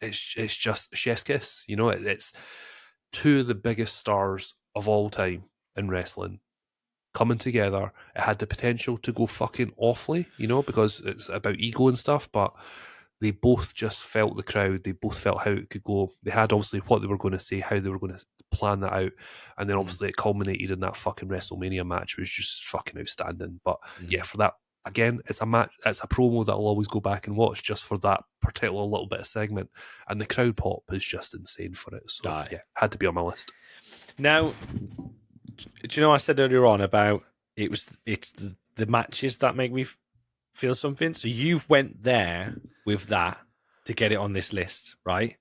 it's just chef's kiss. You know, it's 2 of the biggest stars of all time in wrestling coming together. It had the potential to go fucking awfully, you know, because it's about ego and stuff, but they both just felt the crowd. They both felt how it could go. They had obviously what they were going to say, how they were going to plan that out, and then obviously it culminated in that fucking WrestleMania match, which was just fucking outstanding. But yeah, for that, again, it's a match, it's a promo that I'll always go back and watch just for that particular little bit of segment, and the crowd pop is just insane for it. So yeah, had to be on my list. Now, do you know I said earlier on about it's the matches that make me feel something? So you've went there with that to get it on this list, right?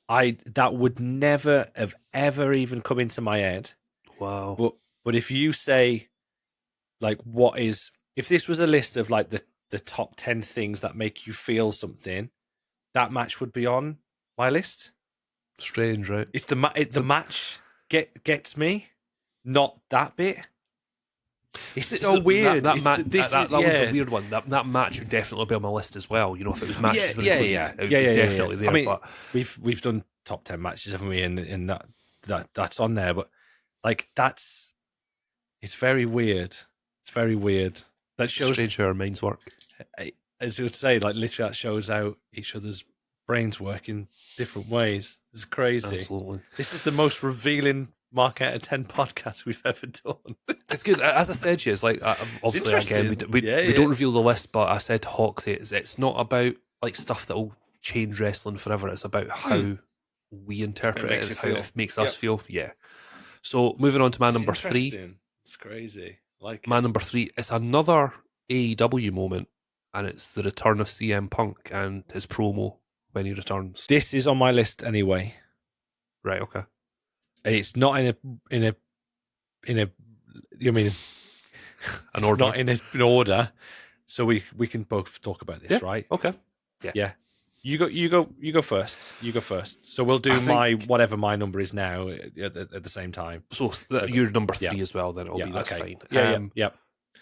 That would never have ever even come into my head. Wow. But if you say like if this was a list of like the top 10 things that make you feel something, that match would be on my list. Strange, right? It's the match gets me, not that bit. It's so weird. That one's a weird one. That match would definitely be on my list as well. You know, if it was matches, definitely there. I mean, but we've done top 10 matches, haven't we? And that's on there. But like it's very weird. It's very weird. That shows strange how our minds work. As you would say, like literally, that shows how each other's brains work in different ways. It's crazy. Absolutely. This is the most revealing Mark out of 10 podcast we've ever done. It's good. As I said, it's like obviously again we don't reveal the list, but I said to Hawks, it's not about like stuff that will change wrestling forever. It's about how we interpret it, it's how it makes us feel. Yeah. So moving on to my number 3. It's crazy. Like my number 3, it's another AEW moment, and it's the return of CM Punk and his promo when he returns. This is on my list anyway. Right. Okay. It's not in a. You mean an order? Not in an order, so we can both talk about this, right? Okay. Yeah. You go first. You go first. So we'll do whatever my number is now at the same time. So you're number 3 as well. Then that's fine. Yeah.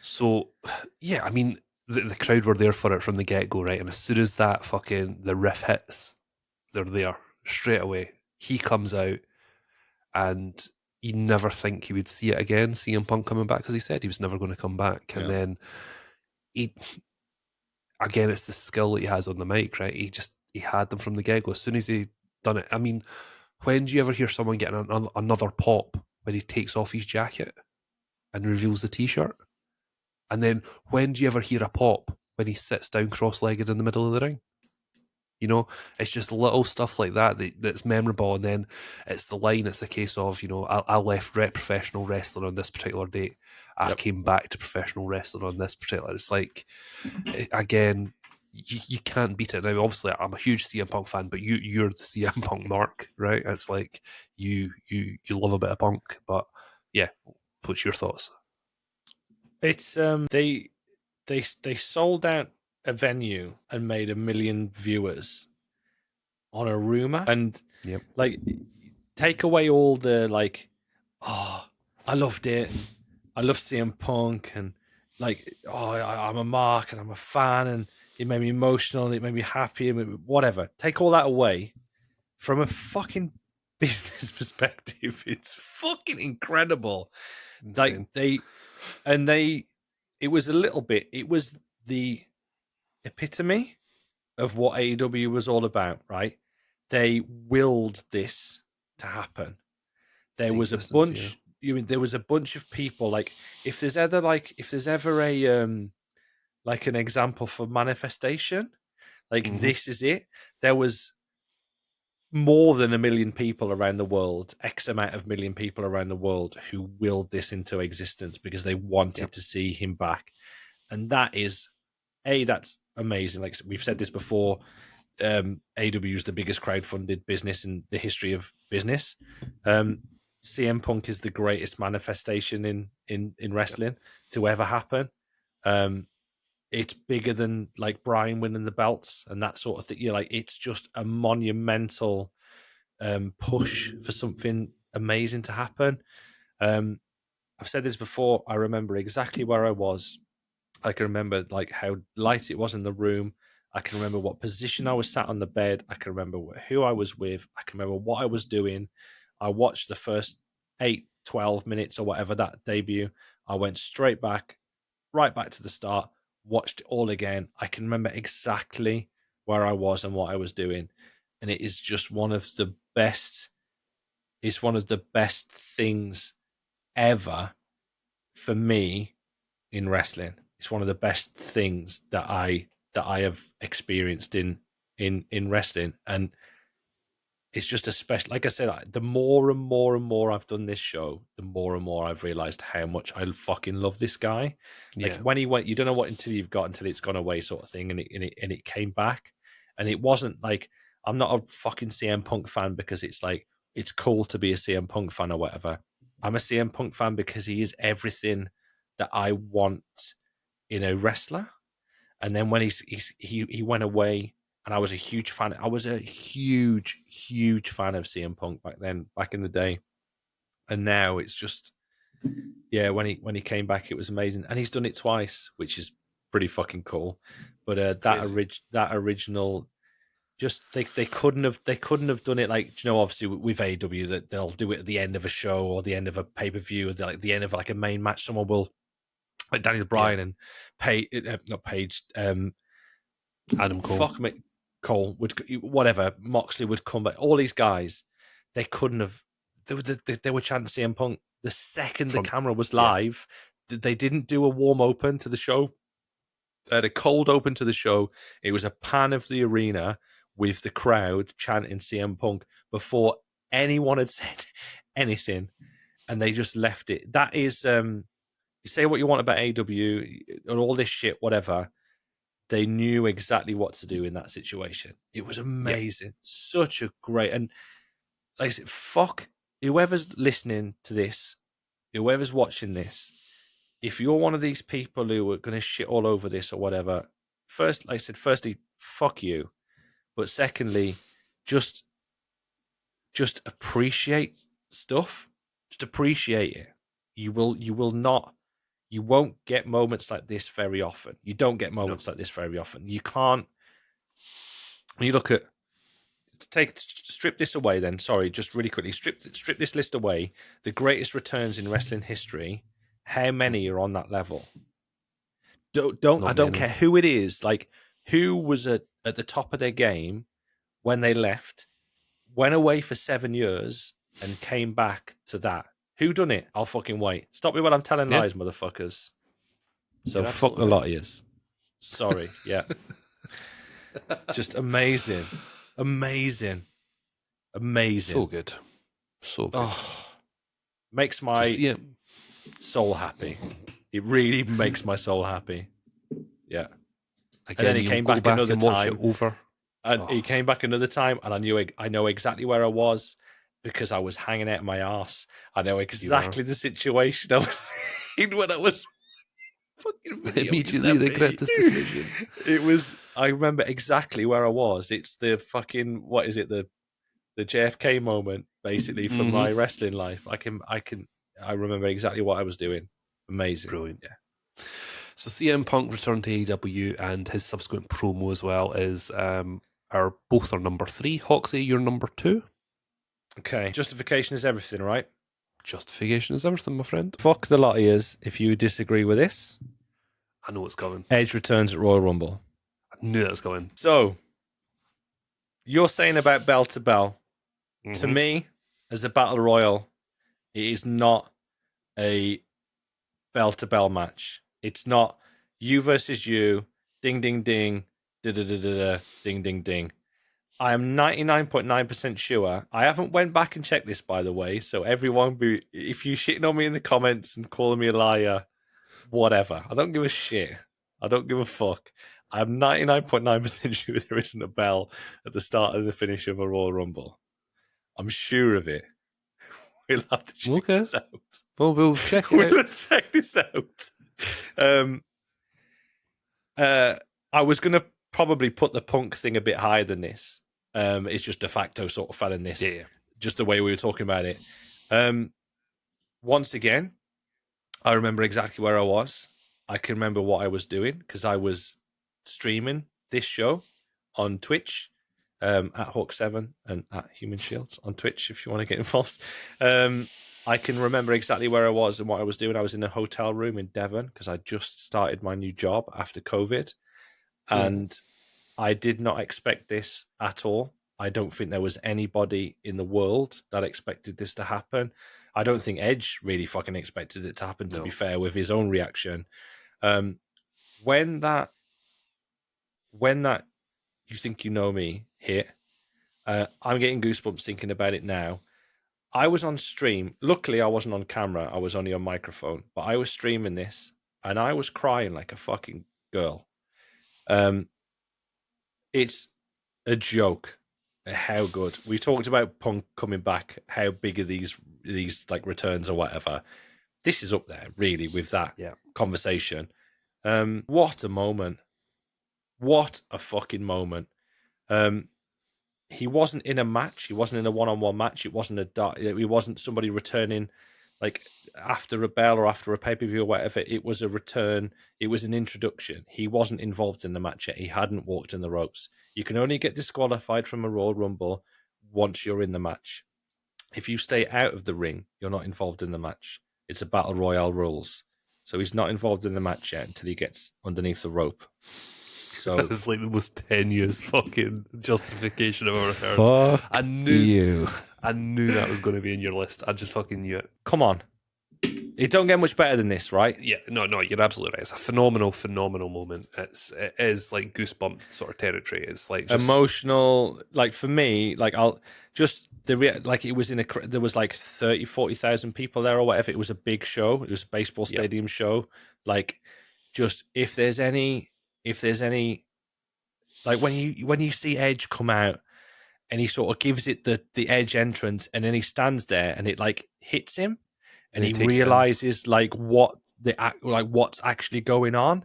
So yeah, I mean the crowd were there for it from the get go, right? And as soon as that the riff hits, they're there straight away. He comes out, and you never think you would see it again. CM Punk coming back, because he said he was never going to come back, and then again, it's the skill that he has on the mic, right? He had them from the get go. As soon as he done it, I mean, when do you ever hear someone getting another pop when he takes off his jacket and reveals the t-shirt? And then when do you ever hear a pop when he sits down cross-legged in the middle of the ring? You know, it's just little stuff like that's memorable. And then it's the line, it's a case of, I left professional wrestling on this particular date. I Yep. came back to professional wrestling on this particular. It's like, again, you can't beat it. Now, obviously, I'm a huge CM Punk fan, but you're the CM Punk mark, right? It's like you love a bit of Punk, but yeah, what's your thoughts? It's they sold out a venue and made 1 million viewers on a rumor, and Yep. like take away all the like, oh, I loved it, and I love CM Punk, and like, oh, I'm a mark and I'm a fan, and it made me emotional and it made me happy and whatever. Take all that away from a fucking business perspective. It's fucking incredible. Like Insane. it was a little bit. It was the epitome of what AEW was all about, right? They willed this to happen. There The was a existence, yeah. bunch. There was a bunch of people. Like, if there's ever a like an example for manifestation, like Mhm. this is it. There was more than 1 million people around the world, X amount of million people around the world who willed this into existence because they wanted Yep. to see him back. And that's amazing. Like we've said this before, AW is the biggest crowdfunded business in the history of business. CM Punk is the greatest manifestation in wrestling to ever happen. It's bigger than like Brian winning the belts and that sort of thing. You're like, it's just a monumental push for something amazing to happen. I've said this before. I remember exactly where I was. I can remember like how light it was in the room. I can remember what position I was sat on the bed. I can remember who I was with. I can remember what I was doing. I watched the first 8, 12 minutes or whatever that debut. I went straight back, right back to the start, watched it all again. I can remember exactly where I was and what I was doing. And it is just one of the best, it's one of the best things ever for me in wrestling. It's one of the best things that I have experienced in wrestling, and it's just a special. Like I said, the more and more and more I've done this show, the more and more I've realized how much I fucking love this guy. Like Yeah. when he went, you don't know what until you've got until it's gone away, sort of thing, and it came back, and it wasn't like I'm not a fucking CM Punk fan because it's like it's cool to be a CM Punk fan or whatever. I'm a CM Punk fan because he is everything that I want in a wrestler. And then when he went away, and I was a huge fan. I was a huge fan of CM Punk back then, back in the day. And now it's just, yeah. When he came back, it was amazing, and he's done it twice, which is pretty fucking cool. But Crazy. that original, just they couldn't have done it like, obviously with AW that they'll do it at the end of a show or the end of a pay per view or like the end of like a main match. Someone will, like Daniel Yeah. Bryan and not Page, Adam Cole. fuck me, Cole would, whatever, Moxley would come back. All these guys, they couldn't have. They were chanting CM Punk the second the From camera was yeah. live. They didn't do a warm open to the show. They had a cold open to the show. It was a pan of the arena with the crowd chanting CM Punk before anyone had said anything, and they just left it. That is, you say what you want about AW and all this shit, whatever. They knew exactly what to do in that situation. It was Yep. amazing. Such a great, and like I said, fuck whoever's listening to this, whoever's watching this. If you're one of these people who are going to shit all over this or whatever, first, like I said, firstly, fuck you. But secondly, just appreciate stuff. Just appreciate it. You will not, you won't get moments like this very often. You don't get No. moments like this very often. You can't. When you look at, strip this away, then sorry, just really quickly, strip this list away. The greatest returns in wrestling history. How many are on that level? I Not don't many. care who it is. Like, who was at the top of their game when they left, went away for 7 years, and came back to that. Who done it? I'll fucking wait. Stop me when I'm telling Yeah. lies, motherfuckers. So You're fuck absolutely the right. lot of yous. Sorry. Yeah. Just amazing. Amazing. Amazing. So good. So good. Oh, makes Did you my see it? soul happy. It really makes my soul happy. Yeah. Again, then he you'll came go back back another and watch it time. over. And Oh. he came back another time, and I know exactly where I was because I was hanging out my arse. I know exactly the situation I was in when I was fucking video Immediately regret this decision. I remember exactly where I was. It's the fucking, what is it, the JFK moment, basically, for my wrestling life. I remember exactly what I was doing. Amazing. Brilliant. Yeah. So CM Punk returned to AEW, and his subsequent promo as well is both our number 3. Hoxley, you're number 2. Okay. Justification is everything, right? Justification is everything, my friend. Fuck the lot of yous if you disagree with this. I know what's coming. Edge returns at Royal Rumble. I knew that was coming. So, you're saying about bell to bell. To me, as a battle royal, it is not a bell to bell match. It's not you versus you, ding ding ding, da da da da da, ding ding ding. I am 99.9% sure. I haven't went back and checked this, by the way. So everyone, if you shitting on me in the comments and calling me a liar, whatever. I don't give a shit. I don't give a fuck. I'm 99.9% sure there isn't a bell at the start of the finish of a Royal Rumble. I'm sure of it. We'll have to check this out. Well, we'll check it We'll out. check this out. I was going to probably put the Punk thing a bit higher than this. It's just de facto sort of fell in this. Yeah. Just the way we were talking about it. Once again, I remember exactly where I was. I can remember what I was doing because I was streaming this show on Twitch at Hawk7 and at Human Shields on Twitch if you want to get involved. I can remember exactly where I was and what I was doing. I was in a hotel room in Devon because I just started my new job after COVID. And I did not expect this at all. I don't think there was anybody in the world that expected this to happen. I don't think Edge really fucking expected it to happen, to be fair, with his own reaction. When that You Think You Know Me hit, I'm getting goosebumps thinking about it now. I was on stream. Luckily, I wasn't on camera. I was only on microphone. But I was streaming this, and I was crying like a fucking girl. It's a joke how good. We talked about Punk coming back, how big are these like returns or whatever. This is up there, really, with that conversation. What a moment. What a fucking moment. He wasn't in a match. He wasn't in a one-on-one match. It wasn't somebody returning like after a bell or after a pay-per-view or whatever. It was a return. It was an introduction. He wasn't involved in the match yet. He hadn't walked in the ropes. You can only get disqualified from a Royal Rumble once you're in the match. If you stay out of the ring, you're not involved in the match. It's a battle royale rules. So he's not involved in the match yet until he gets underneath the rope. So it's like the most tenuous fucking justification I've ever heard. Fuck I knew you. I knew that was going to be in your list. I just fucking knew it. Come on. It don't get much better than this, right? Yeah, no, you're absolutely right. It's a phenomenal moment. It is like goosebump sort of territory. It's like just emotional. Like for me, like I'll just like it was there was like 40,000 people there or whatever. It was a big show. It was a baseball stadium show. Like just if there's any like when you see Edge come out and he sort of gives it the Edge entrance and then he stands there and it like hits him and he realizes like what's actually going on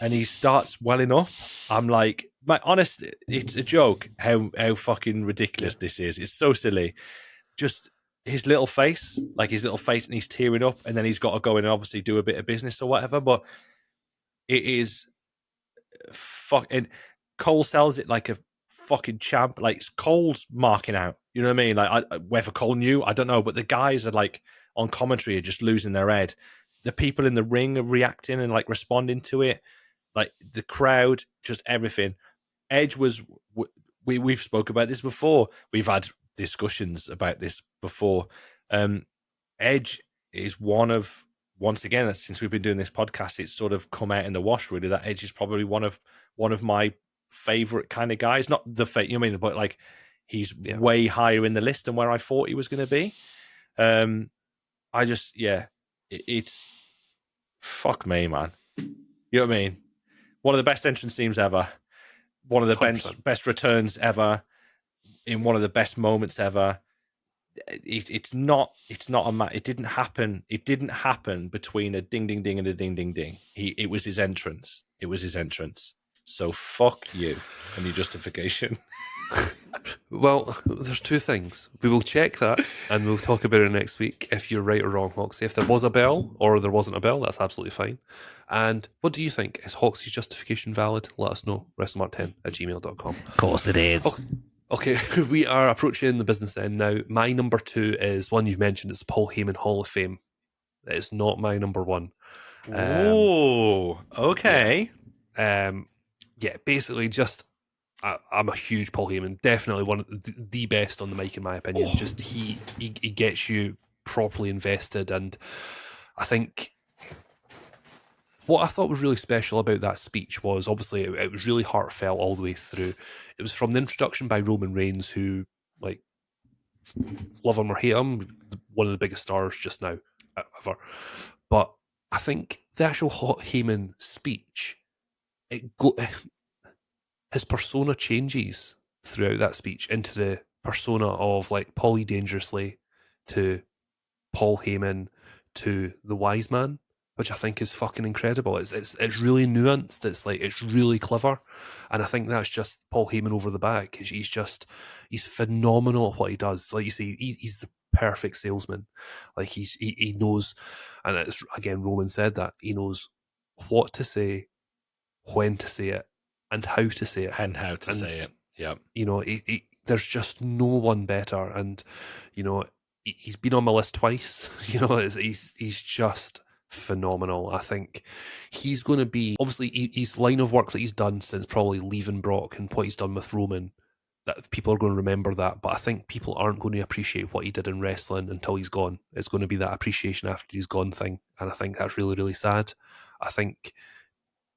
and he starts welling up. I'm like, honest, it's a joke how fucking ridiculous this is. It's so silly. Just his little face and he's tearing up and then he's got to go and obviously do a bit of business or whatever, but it is fucking Cole sells it like a fucking champ. Like Cole's marking out. You know what I mean? Like whether Cole knew, I don't know. But the guys are like on commentary are just losing their head. The people in the ring are reacting and like responding to it. Like the crowd, just everything. Edge was. We've spoke about this before. We've had discussions about this before. Edge is once again, since we've been doing this podcast, it's sort of come out in the wash really that Edge is probably one of my favorite kind of guys. Not the you know what I mean, but like he's Yeah. way higher in the list than where I thought he was going to be. I just it's fuck me, man. You know what I mean? One of the best entrance teams ever. One of the 100%. best returns ever. In one of the best moments ever. It's not a it didn't happen. It didn't happen between a ding ding ding and a ding ding ding. It was his entrance. It was his entrance. So fuck you and your justification. Well, there's two things. We will check that and we'll talk about it next week if you're right or wrong, Hoxie. If there was a bell or there wasn't a bell, that's absolutely fine. And what do you think? Is Hoxie's justification valid? Let us know. WrestleMart10@gmail.com. Of course it is. Okay, we are approaching the business end now. My number 2 is one you've mentioned. It's Paul Heyman Hall of Fame. It's not my number 1. Oh, okay. Yeah, basically just I'm a huge Paul Heyman. Definitely one of the best on the mic in my opinion. Just he gets you properly invested, and I think what I thought was really special about that speech was obviously it was really heartfelt all the way through. It was from the introduction by Roman Reigns, who, like, love him or hate him, one of the biggest stars just now ever. But I think the actual Heyman speech, his persona changes throughout that speech into the persona of like Paulie Dangerously to Paul Heyman to the Wise Man, which I think is fucking incredible. It's really nuanced. It's really clever, and I think that's just Paul Heyman over the back. He's phenomenal at what he does. Like you say, he's the perfect salesman. Like he knows, and it's again Roman said that he knows what to say, when to say it, and how to say it. And how to say it. Yeah. You know, there's just no one better. And, you know, he's been on my list twice. You know, he's just phenomenal. I think he's going to be, obviously, his line of work that he's done since probably leaving Brock and what he's done with Roman, that people are going to remember that. But I think people aren't going to appreciate what he did in wrestling until he's gone. It's going to be that appreciation after he's gone thing. And I think that's really, really sad. I think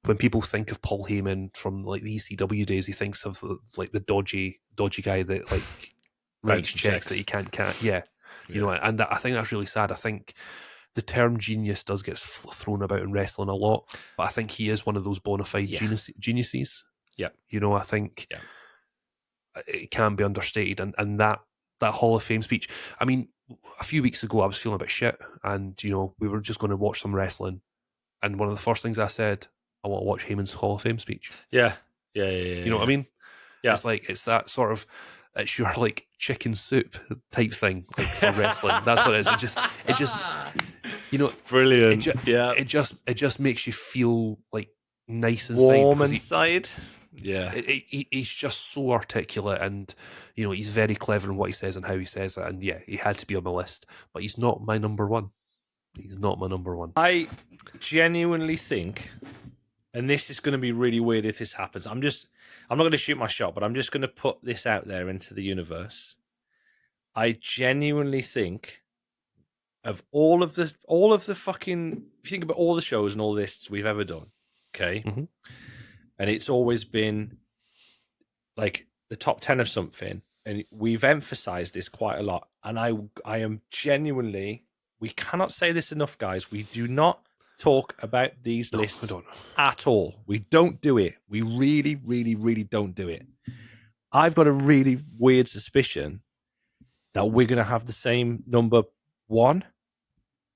when people think of Paul Heyman from like the ECW days, he thinks of the dodgy guy that like writes checks that he can't. Yeah, you know, and I think that's really sad. I think the term genius does get thrown about in wrestling a lot, but I think he is one of those bona fide geniuses. Yeah, you know, I think it can be understated, and that Hall of Fame speech. I mean, a few weeks ago, I was feeling a bit shit, and you know, we were just going to watch some wrestling, and one of the first things I said, I want to watch Heyman's Hall of Fame speech. Yeah. You know what I mean? Yeah. It's that sort of, it's your like chicken soup type thing, like for wrestling. That's what it is. It just, you know, brilliant. It just makes you feel like nice inside. Warm inside. He's just so articulate, and you know, he's very clever in what he says and how he says it. And yeah, he had to be on my list, but he's not my number 1. He's not my number 1. I genuinely think, and this is going to be really weird if this happens. I'm not going to shoot my shot, but I'm just going to put this out there into the universe. I genuinely think of all of the fucking, if you think about all the shows and all lists we've ever done, okay, and it's always been like the top 10 of something, and we've emphasized this quite a lot. And I am genuinely, we cannot say this enough, guys. We do not talk about these lists at all. We don't do it. We really, really, really don't do it. I've got a really weird suspicion that we're going to have the same number 1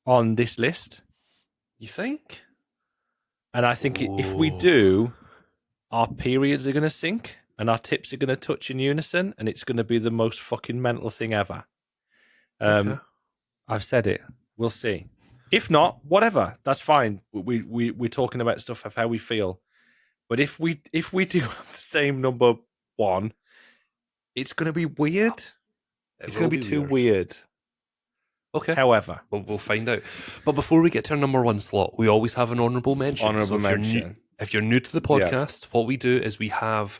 on this list. You think? And I think if we do, our periods are going to sync and our tips are going to touch in unison, and it's going to be the most fucking mental thing ever. Okay. I've said it. We'll see. If not, whatever. That's fine. We're talking about stuff of how we feel. But if we do have the same number 1, it's going to be weird. It's going to be too weird. Okay. However, we'll find out. But before we get to our number 1 slot, we always have an honourable mention. If you're new to the podcast, what we do is we have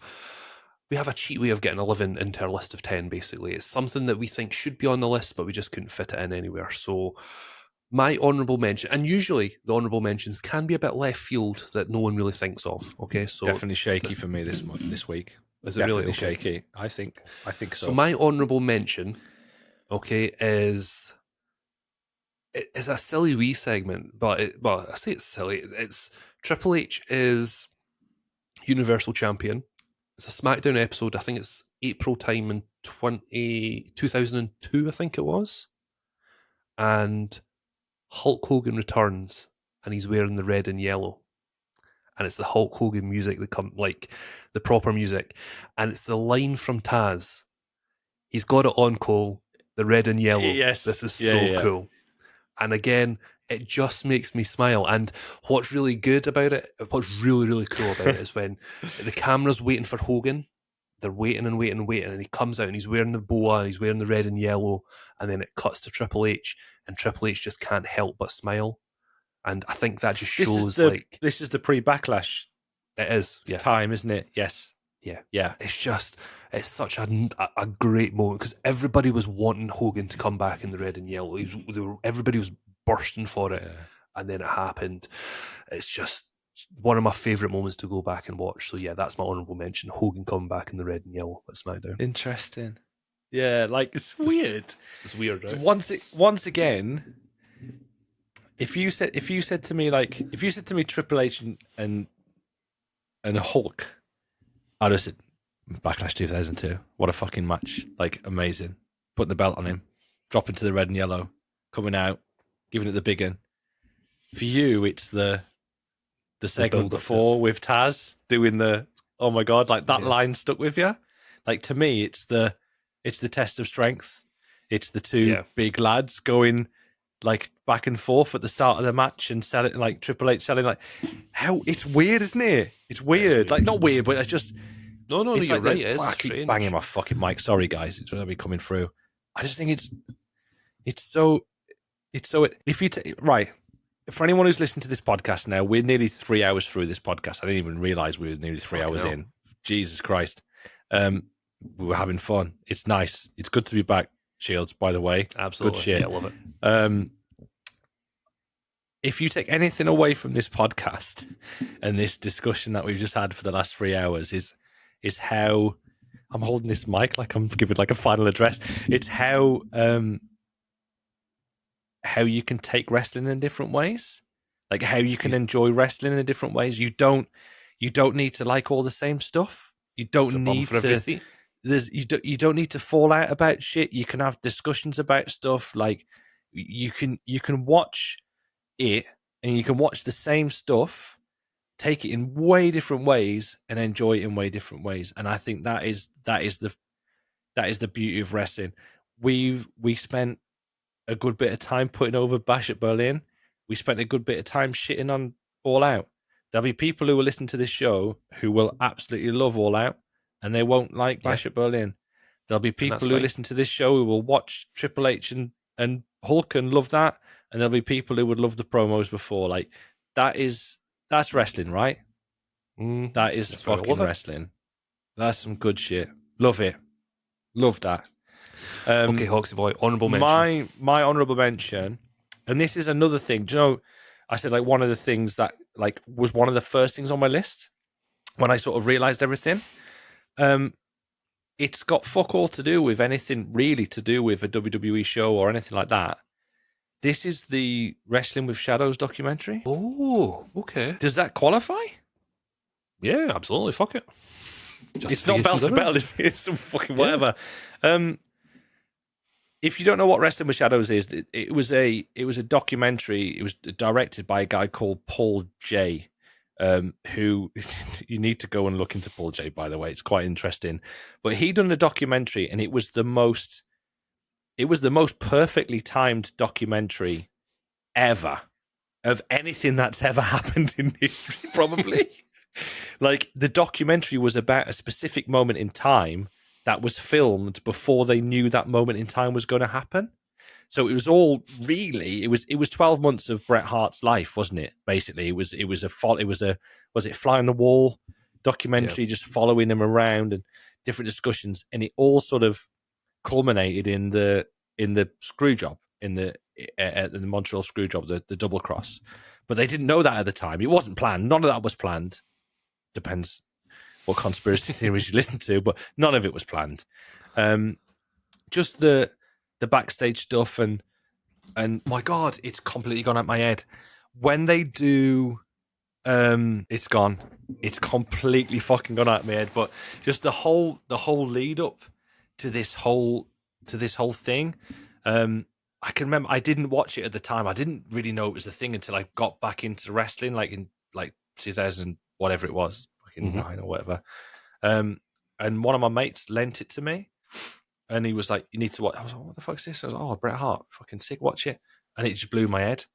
a cheat way of getting 11 into our list of 10, basically. It's something that we think should be on the list, but we just couldn't fit it in anywhere. So My honourable mention, and usually the honourable mentions can be a bit left field that no one really thinks of. Okay, so Definitely shaky for me this week. is it Definitely really okay? shaky. I think so. So my honourable mention, okay, is it's a silly wee segment, but well, I say it's silly. It's Triple H is Universal Champion. It's a SmackDown episode. I think it's April time in 2002, I think it was. And Hulk Hogan returns and he's wearing the red and yellow. And it's the Hulk Hogan music that come like the proper music. And it's the line from Taz. He's got it on, Cole, the red and yellow. Yes. This is Yeah, so yeah. cool. And again, it just makes me smile. And what's really good about it, what's really, really cool about it is when the camera's waiting for Hogan, they're waiting and waiting and waiting, and he comes out and he's wearing the boa, he's wearing the red and yellow, and then it cuts to Triple H, and Triple H just can't help but smile. And I think that just shows this is the pre-backlash it is time, isn't it? Yes. Yeah. It's such a great moment because everybody was wanting Hogan to come back in the red and yellow. Everybody was bursting for it, and then it happened. It's just one of my favourite moments to go back and watch. So yeah, that's my honourable mention: Hogan coming back in the red and yellow at SmackDown. Interesting. Yeah, like it's weird. It's weird, right? So once again, if you said to me Triple H and Hulk, I'd have said Backlash 2002. What a fucking match! Like amazing. Putting the belt on him, dropping to the red and yellow, coming out, giving it the big one. For you, it's the segment before with Taz doing the oh my god, like that line stuck with you. Like to me, it's the test of strength. It's the two big lads going like back and forth at the start of the match and selling like Triple H selling like how it's weird, isn't it? It's weird. Like not weird, but it's just no, it's you're like right. It's I keep strange. banging my fucking mic. Sorry, guys, it's gonna be coming through. I just think it's so. If you right. For anyone who's listening to this podcast now, we're nearly 3 hours through this podcast. I didn't even realize we were nearly 3 hours in. Jesus Christ. We were having fun. It's nice. It's good to be back, Shields, by the way. Absolutely. Good shit. Yeah, I love it. If you take anything away from this podcast and this discussion that we've just had for the last 3 hours is how I'm holding this mic like I'm giving like a final address. It's how you can take wrestling in different ways, like how you can enjoy wrestling in different ways. You don't need to like all the same stuff. You don't need to. You don't need to fall out about shit. You can have discussions about stuff. Like you can watch it and you can watch the same stuff, take it in way different ways, and enjoy it in way different ways. And I think that is the beauty of wrestling. We spent a good bit of time putting over Bash at Berlin. We spent a good bit of time shitting on All Out. There'll be people who will listen to this show who will absolutely love All Out, and they won't like Bash at Berlin. There'll be people who listen to this show who will watch Triple H and Hulk and love that, and there'll be people who would love the promos before. Like that's wrestling, right? That is fucking wrestling. That's some good shit. Love it. Love that. Okay, Hoxie boy, honourable mention. My honourable mention, and this is another thing. Do you know, I said like one of the things that like was one of the first things on my list when I sort of realised everything. It's got fuck all to do with anything really to do with a WWE show or anything like that. This is the Wrestling with Shadows documentary. Oh, okay. Does that qualify? Yeah, absolutely. Fuck it. It's not bell to bell. It's some fucking whatever. If you don't know what Wrestling with Shadows is, it was a documentary. It was directed by a guy called Paul J, who you need to go and look into Paul J, by the way. It's quite interesting. But he done a documentary, and it was the most perfectly timed documentary ever of anything that's ever happened in history, probably. Like, the documentary was about a specific moment in time that was filmed before they knew that moment in time was going to happen. So it was all really, it was 12 months of Bret Hart's life, wasn't it? Basically, was it Fly on the Wall documentary, just following him around and different discussions, and it all sort of culminated in the screw job. in the Montreal Screwjob, the double cross. But they didn't know that at the time. It wasn't planned. None of that was planned. Depends what conspiracy theories you listen to, but none of it was planned. Just the backstage stuff and my God, it's completely gone out my head. When they do, it's gone. It's completely fucking gone out of my head. But just the whole lead up to this whole thing. I can remember I didn't watch it at the time. I didn't really know it was a thing until I got back into wrestling, like in 2000 whatever it was, fucking 9 or whatever. And one of my mates lent it to me, and he was like, "You need to watch." I was like, "What the fuck's this?" I was like, "Oh, Bret Hart, fucking sick. Watch it." And it just blew my head.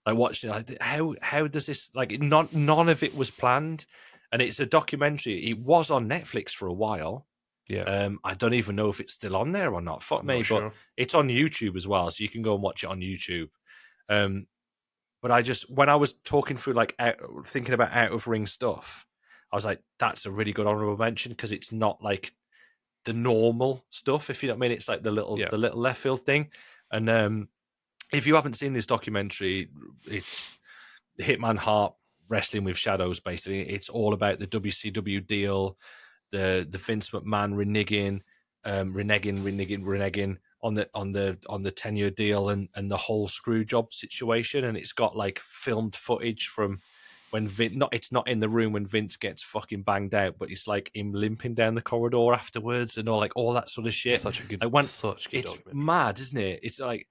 Like watching, like, how does this, like, none of it was planned, and it's a documentary. It was on Netflix for a while. Yeah. I don't even know if it's still on there or not. Fuck I'm me, not sure. but it's on YouTube as well, so you can go and watch it on YouTube. But I just, when I was talking through, like, thinking about out of ring stuff, I was like, that's a really good honorable mention because it's not like the normal stuff, if you know what I mean. It's like the little left field thing. And if you haven't seen this documentary, it's Hitman Hart wrestling with shadows. Basically, it's all about the WCW deal, the Vince McMahon reneging on the 10-year deal and the whole screw job situation. And it's got like filmed footage from when it's not in the room when Vince gets fucking banged out, but it's like him limping down the corridor afterwards and all that sort of shit. Such a good, it's documentary. mad, isn't it? It's like,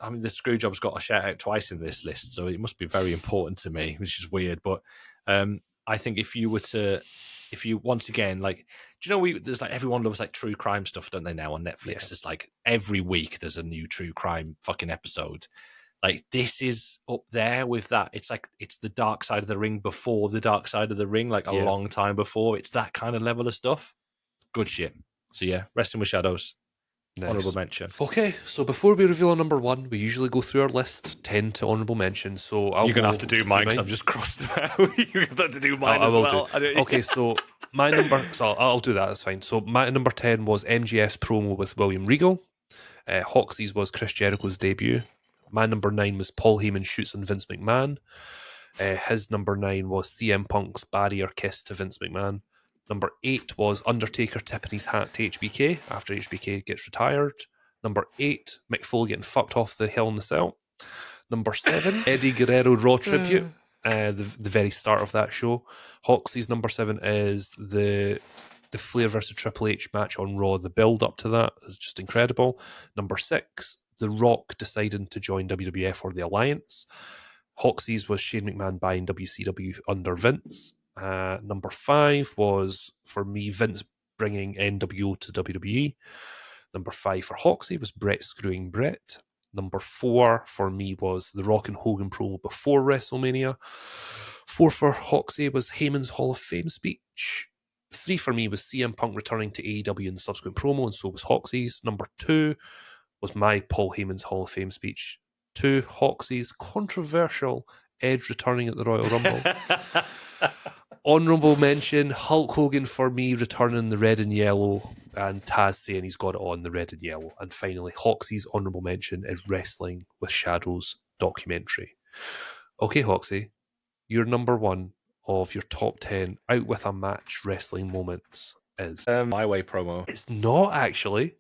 I mean, the screw job's got a shout out twice in this list, so it must be very important to me, which is weird. But I think if you once again, like, do you know, there's like, everyone loves like true crime stuff, don't they, now on Netflix? Yeah. It's like every week there's a new true crime fucking episode. Like, this is up there with that. It's like, it's the Dark Side of the Ring before the Dark Side of the Ring, like a long time before. It's that kind of level of stuff. Good shit. So yeah, Wrestling with Shadows. Nice. Honorable mention. Okay, so before we reveal our number one, we usually go through our list, 10 to honorable mention. So you're going to have to do mine because I've just crossed them out. You're going to have to do mine as well. Okay, so my number, so I'll do that, that's fine. So my number 10 was MGF's promo with William Regal. Hoxie's was Chris Jericho's debut. My number 9 was Paul Heyman shoots on Vince McMahon. His number 9 was CM Punk's barrier kiss to Vince McMahon. Number 8 was Undertaker tipping his hat to HBK after HBK gets retired. Number 8, Mick Foley getting fucked off the Hell in the Cell. Number 7, Eddie Guerrero Raw tribute, the very start of that show. Hoxie's number 7 is the Flair versus Triple H match on Raw. The build up to that is just incredible. Number 6, The Rock deciding to join WWF or the Alliance. Hoxie's was Shane McMahon buying WCW under Vince. Number 5 was, for me, Vince bringing NWO to WWE. Number 5 for Hoxie was Brett screwing Brett. Number 4 for me was the Rock and Hogan promo before WrestleMania. 4 for Hoxie was Heyman's Hall of Fame speech. 3 for me was CM Punk returning to AEW in the subsequent promo, and so was Hoxie's. Number 2 was my Paul Heyman's Hall of Fame speech. 2, Hoxie's controversial Edge returning at the Royal Rumble. Honourable mention, Hulk Hogan for me returning the red and yellow, and Taz saying he's got it on the red and yellow. And finally, Hoxie's honourable mention is Wrestling with Shadows documentary. Okay, Hoxie, your number 1 of your top 10 out with a match wrestling moments is My Way promo. It's not, actually.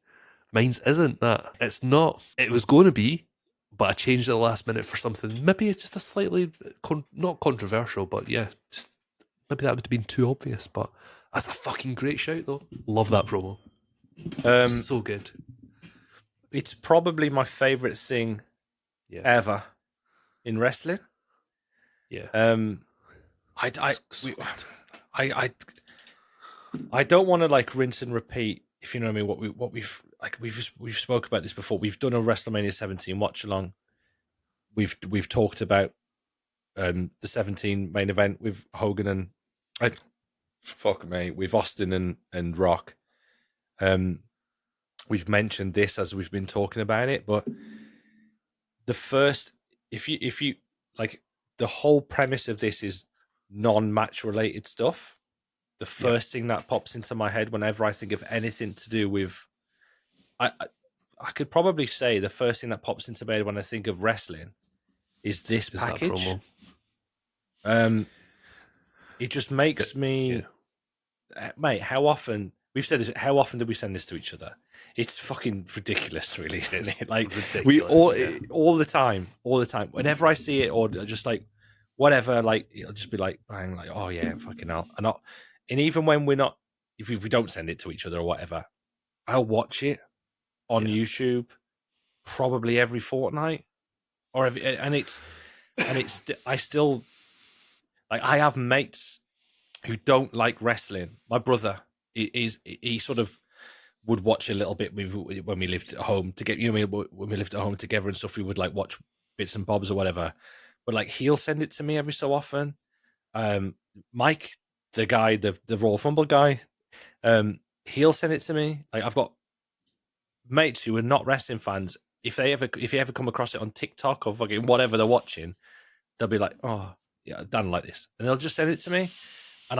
Mine's isn't that. It's not. It was going to be, but I changed it at the last minute for something. Maybe it's just a slightly, not controversial, but yeah, just maybe that would have been too obvious. But that's a fucking great shout, though. Love that promo. So good. It's probably my favourite thing ever in wrestling. Yeah. I don't want to like rinse and repeat, if you know what I mean. What we've spoke about this before. We've done a WrestleMania 17 watch along. We've talked about the 17 main event with Hogan and with Austin and Rock. We've mentioned this as we've been talking about it, but the first, if you like, the whole premise of this is non-match related stuff. The first thing that pops into my head whenever I think of anything to do with, I could probably say the first thing that pops into my head when I think of wrestling is this Is that package. promo? It just makes me, mate. How often we've said this? How often do we send this to each other? It's fucking ridiculous, really, isn't It's it? Like ridiculous, we yeah. all the time. Whenever I see it, or just like whatever, like it'll just be like bang, like oh yeah, fucking hell. And even when we're not, if we don't send it to each other or whatever, I'll watch it on Yeah. YouTube probably every fortnight, and it's I still like I have mates who don't like wrestling. My brother he sort of would watch a little bit when we lived at home to get when we lived at home together and stuff. We would like watch bits and bobs or whatever, but like he'll send it to me every so often. Mike, the guy, the Royal Rumble guy, he'll send it to me. Like I've got mates who are not wrestling fans. If you ever come across it on TikTok or fucking whatever they're watching, they'll be like, "Oh, yeah, Dan like this," and they'll just send it to me. And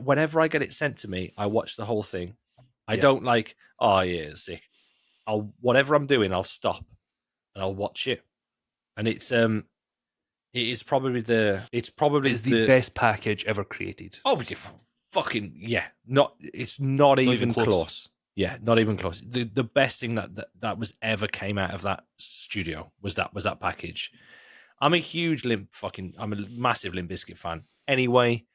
whenever I get it sent to me, I watch the whole thing. I don't like, oh yeah, it's sick. Whatever I'm doing, I'll stop and I'll watch it. And it is probably It's the best package ever created. oh fucking yeah, it's not even close. close. Yeah, not even close. The best thing that was ever came out of that studio was that package. I'm a massive Limp Bizkit fan. Anyway,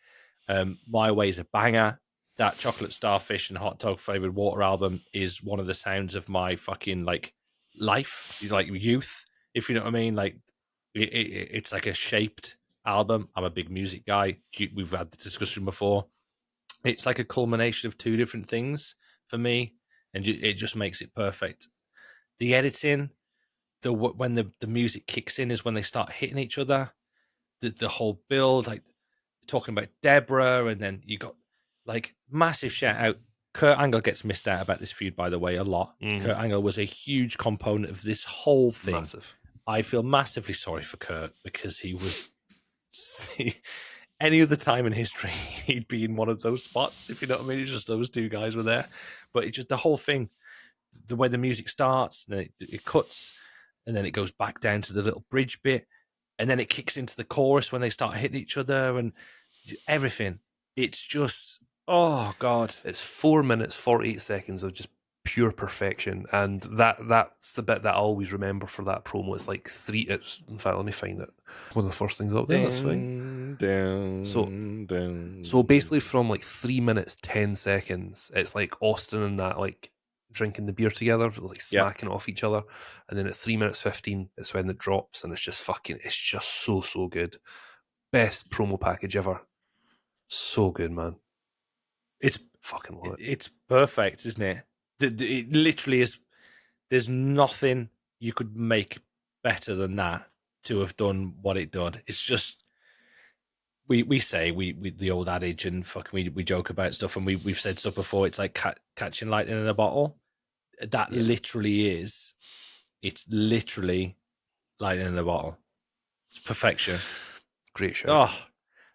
My Way's a banger. That Chocolate Starfish and Hot Dog Flavored Water album is one of the sounds of my fucking like life, like youth, if you know what I mean. Like it's like a shaped album. I'm a big music guy. We've had the discussion before. It's like a culmination of two different things for me, and it just makes it perfect. The editing, when the music kicks in is when they start hitting each other. The whole build, like talking about Deborah, and then you got like massive shout out. Kurt Angle gets missed out about this feud, by the way, a lot. Kurt Angle was a huge component of this whole thing. Massive. I feel massively sorry for Kurt because he was any other time in history he'd be in one of those spots, if you know what I mean. It's just those two guys were there, but it's just the whole thing, the way the music starts, and then it cuts, and then it goes back down to the little bridge bit, and then it kicks into the chorus when they start hitting each other, and everything. It's just, oh god, It's 4 minutes 48 seconds of just pure perfection, and that's the bit that I always remember for that promo. It's like in fact, let me find it. One of the first things up there. That's fine. So basically, from like 3 minutes 10 seconds, it's like Austin and that like drinking the beer together, like smacking off each other, and then at 3 minutes 15, it's when it drops, and it's just so good. Best promo package ever. So good, man. It's fucking love it. It's perfect, isn't it? It literally is. There's nothing you could make better than that to have done what it did. It's just we say we the old adage, and fucking we joke about stuff, and we've said stuff before. It's like catching lightning in a bottle. That literally is. It's literally lightning in a bottle. It's perfection. Great show. Oh,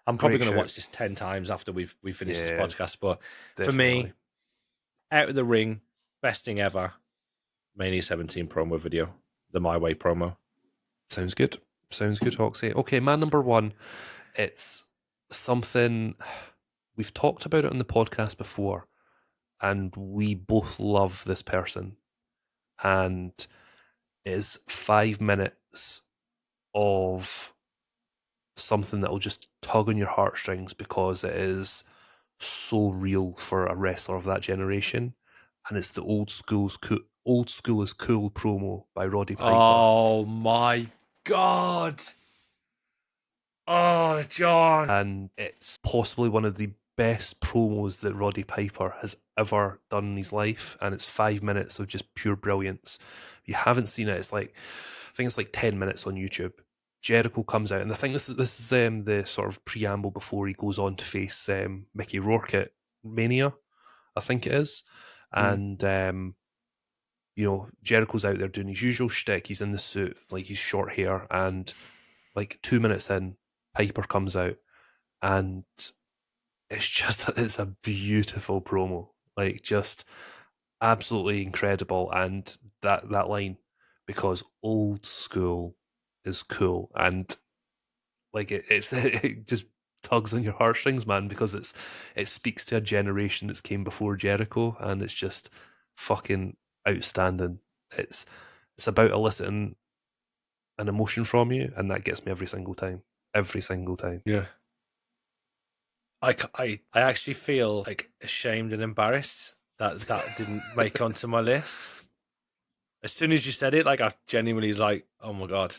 I'm probably going to watch this 10 times after we finish this podcast. But definitely. For me, out of the ring, best thing ever. Mania 17 promo video, the My Way promo. Sounds good, Hoxie. Okay, man number one. It's something we've talked about it on the podcast before, and we both love this person. And it is 5 minutes of something that will just tug on your heartstrings because it is so real for a wrestler of that generation, and it's the old school is cool promo by Roddy Piper. Oh my god! Oh, John! And it's possibly one of the best promos that Roddy Piper has ever done in his life, and it's 5 minutes of just pure brilliance. If you haven't seen it, I think it's like 10 minutes on YouTube. Jericho comes out, and I think this is the sort of preamble before he goes on to face Mickey Rourke at Mania, I think it is. And Jericho's out there doing his usual shtick. He's in the suit, like he's short hair, and like 2 minutes in, Piper comes out, and it's a beautiful promo. Like, just absolutely incredible. And that line, because old school is cool, and like it just tugs on your heartstrings, man, because it speaks to a generation that's came before Jericho, and it's just fucking outstanding. It's about eliciting an emotion from you, and that gets me every single time. Every single time. Yeah. I actually feel like ashamed and embarrassed that didn't make onto my list. As soon as you said it, like I genuinely was like, oh my god,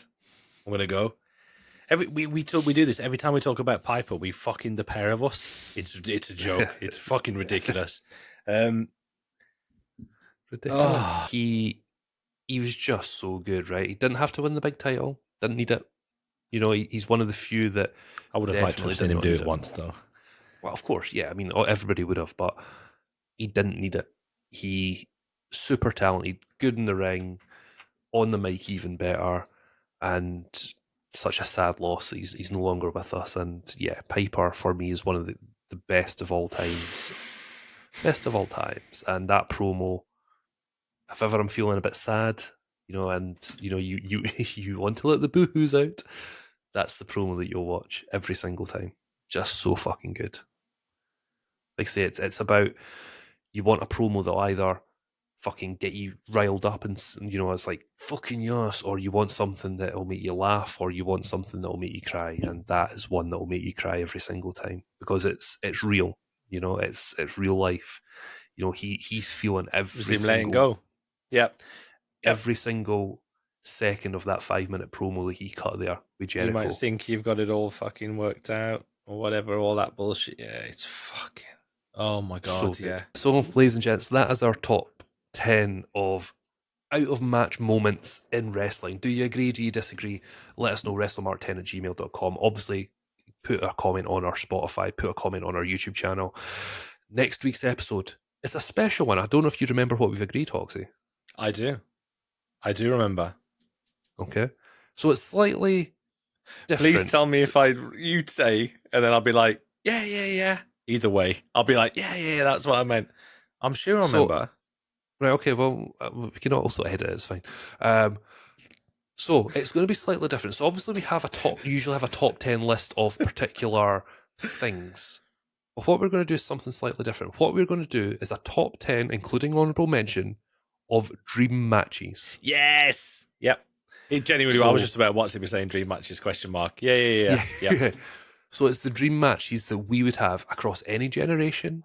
I'm gonna go. We do this every time we talk about Piper. We fucking the pair of us. It's a joke. It's fucking ridiculous. Ridiculous. Oh, He was just so good, right? He didn't have to win the big title. Didn't need it. You know, he's one of the few that I would have liked to definitely have seen did him not do need it once, though. Well, of course, yeah. I mean, everybody would have, but he didn't need it. He super talented, good in the ring, on the mic even better, and such a sad loss that he's no longer with us. And yeah, Piper for me is one of the best of all times. Best of all times. And that promo, if ever I'm feeling a bit sad, you know, and you know, you want to let the boohoos out, that's the promo that you'll watch every single time. Just so fucking good. Like I say, it's about, you want a promo that'll either fucking get you riled up and you know, it's like fucking yes, or you want something that'll make you laugh, or you want something that'll make you cry, and that is one that'll make you cry every single time because it's real. You know, it's real life. You know, he's feeling Was him letting go? Yep. every single second of that 5 minute promo that he cut there with You might Jericho. think you've got it all fucking worked out or whatever, all that bullshit. Yeah, it's fucking. Oh my So god, good. yeah. So, ladies and gents, that is our top 10 of out of match moments in wrestling. Do you agree? Do you disagree? Let us know, wrestlemark10@gmail.com. Obviously, put a comment on our Spotify, put a comment on our YouTube channel. Next week's episode, it's a special one. I don't know if you remember what we've agreed, Hoxie. I do. I do remember. Okay. So it's slightly different. Please tell me if you'd say, and then I'll be like, yeah. Either way, I'll be like, yeah, that's what I meant. I'm sure I remember. Right, okay, well, we can also edit it, it's fine. So it's going to be slightly different. So obviously we usually have a top 10 list of particular things. But what we're going to do is something slightly different. What we're going to do is a top 10, including honourable mention, of dream matches. Yes. Yep. It genuinely, I was just about watching me saying dream matches, question mark. Yeah. So it's the dream matches that we would have across any generation,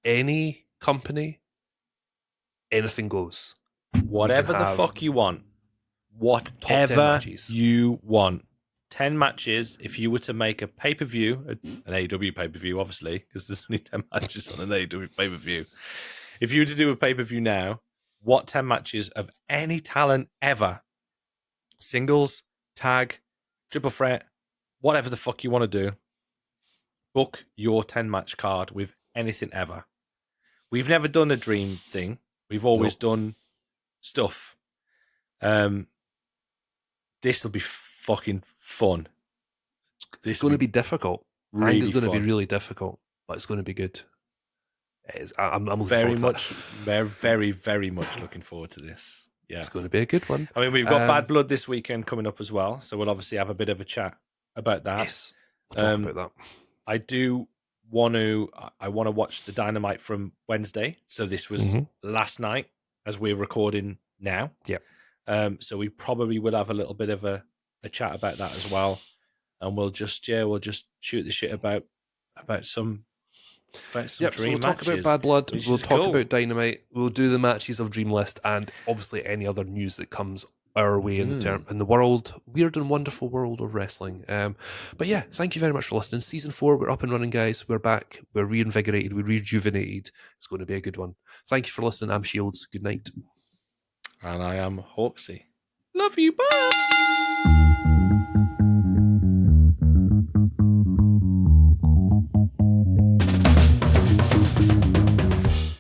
any company, anything goes. Whatever the fuck you want. Whatever you want. 10 matches. If you were to make a pay-per-view, an AEW pay-per-view, obviously, because there's only 10 matches on an AEW pay-per-view. If you were to do a pay-per-view now, what 10 matches of any talent ever, singles, tag, triple threat, whatever the fuck you want to do, book your 10 match card with anything ever. We've never done a dream thing. We've always done stuff. This will be fucking fun. It's going to be difficult. Really I think it's going to be fun. really difficult, but it's going to be good. I'm looking very forward much, to very, very much looking forward to this. Yeah, it's going to be a good one. I mean, we've got Bad Blood this weekend coming up as well, so we'll obviously have a bit of a chat about that. Yes, we'll talk about that. I do want to. I want to watch the Dynamite from Wednesday. So this was last night, as we're recording now. Yep. So we probably will have a little bit of a chat about that as well, and we'll just shoot the shit about some. So we'll talk about Bad Blood, we'll talk about Dynamite, we'll do the matches of Dream List, and obviously any other news that comes our way in the world, weird and wonderful world of wrestling. But yeah, thank you very much for listening. Season 4, we're up and running, guys. We're back. We're reinvigorated. We're rejuvenated. It's going to be a good one. Thank you for listening. I'm Shields. Good night. And I am Hawksy. Love you. Bye.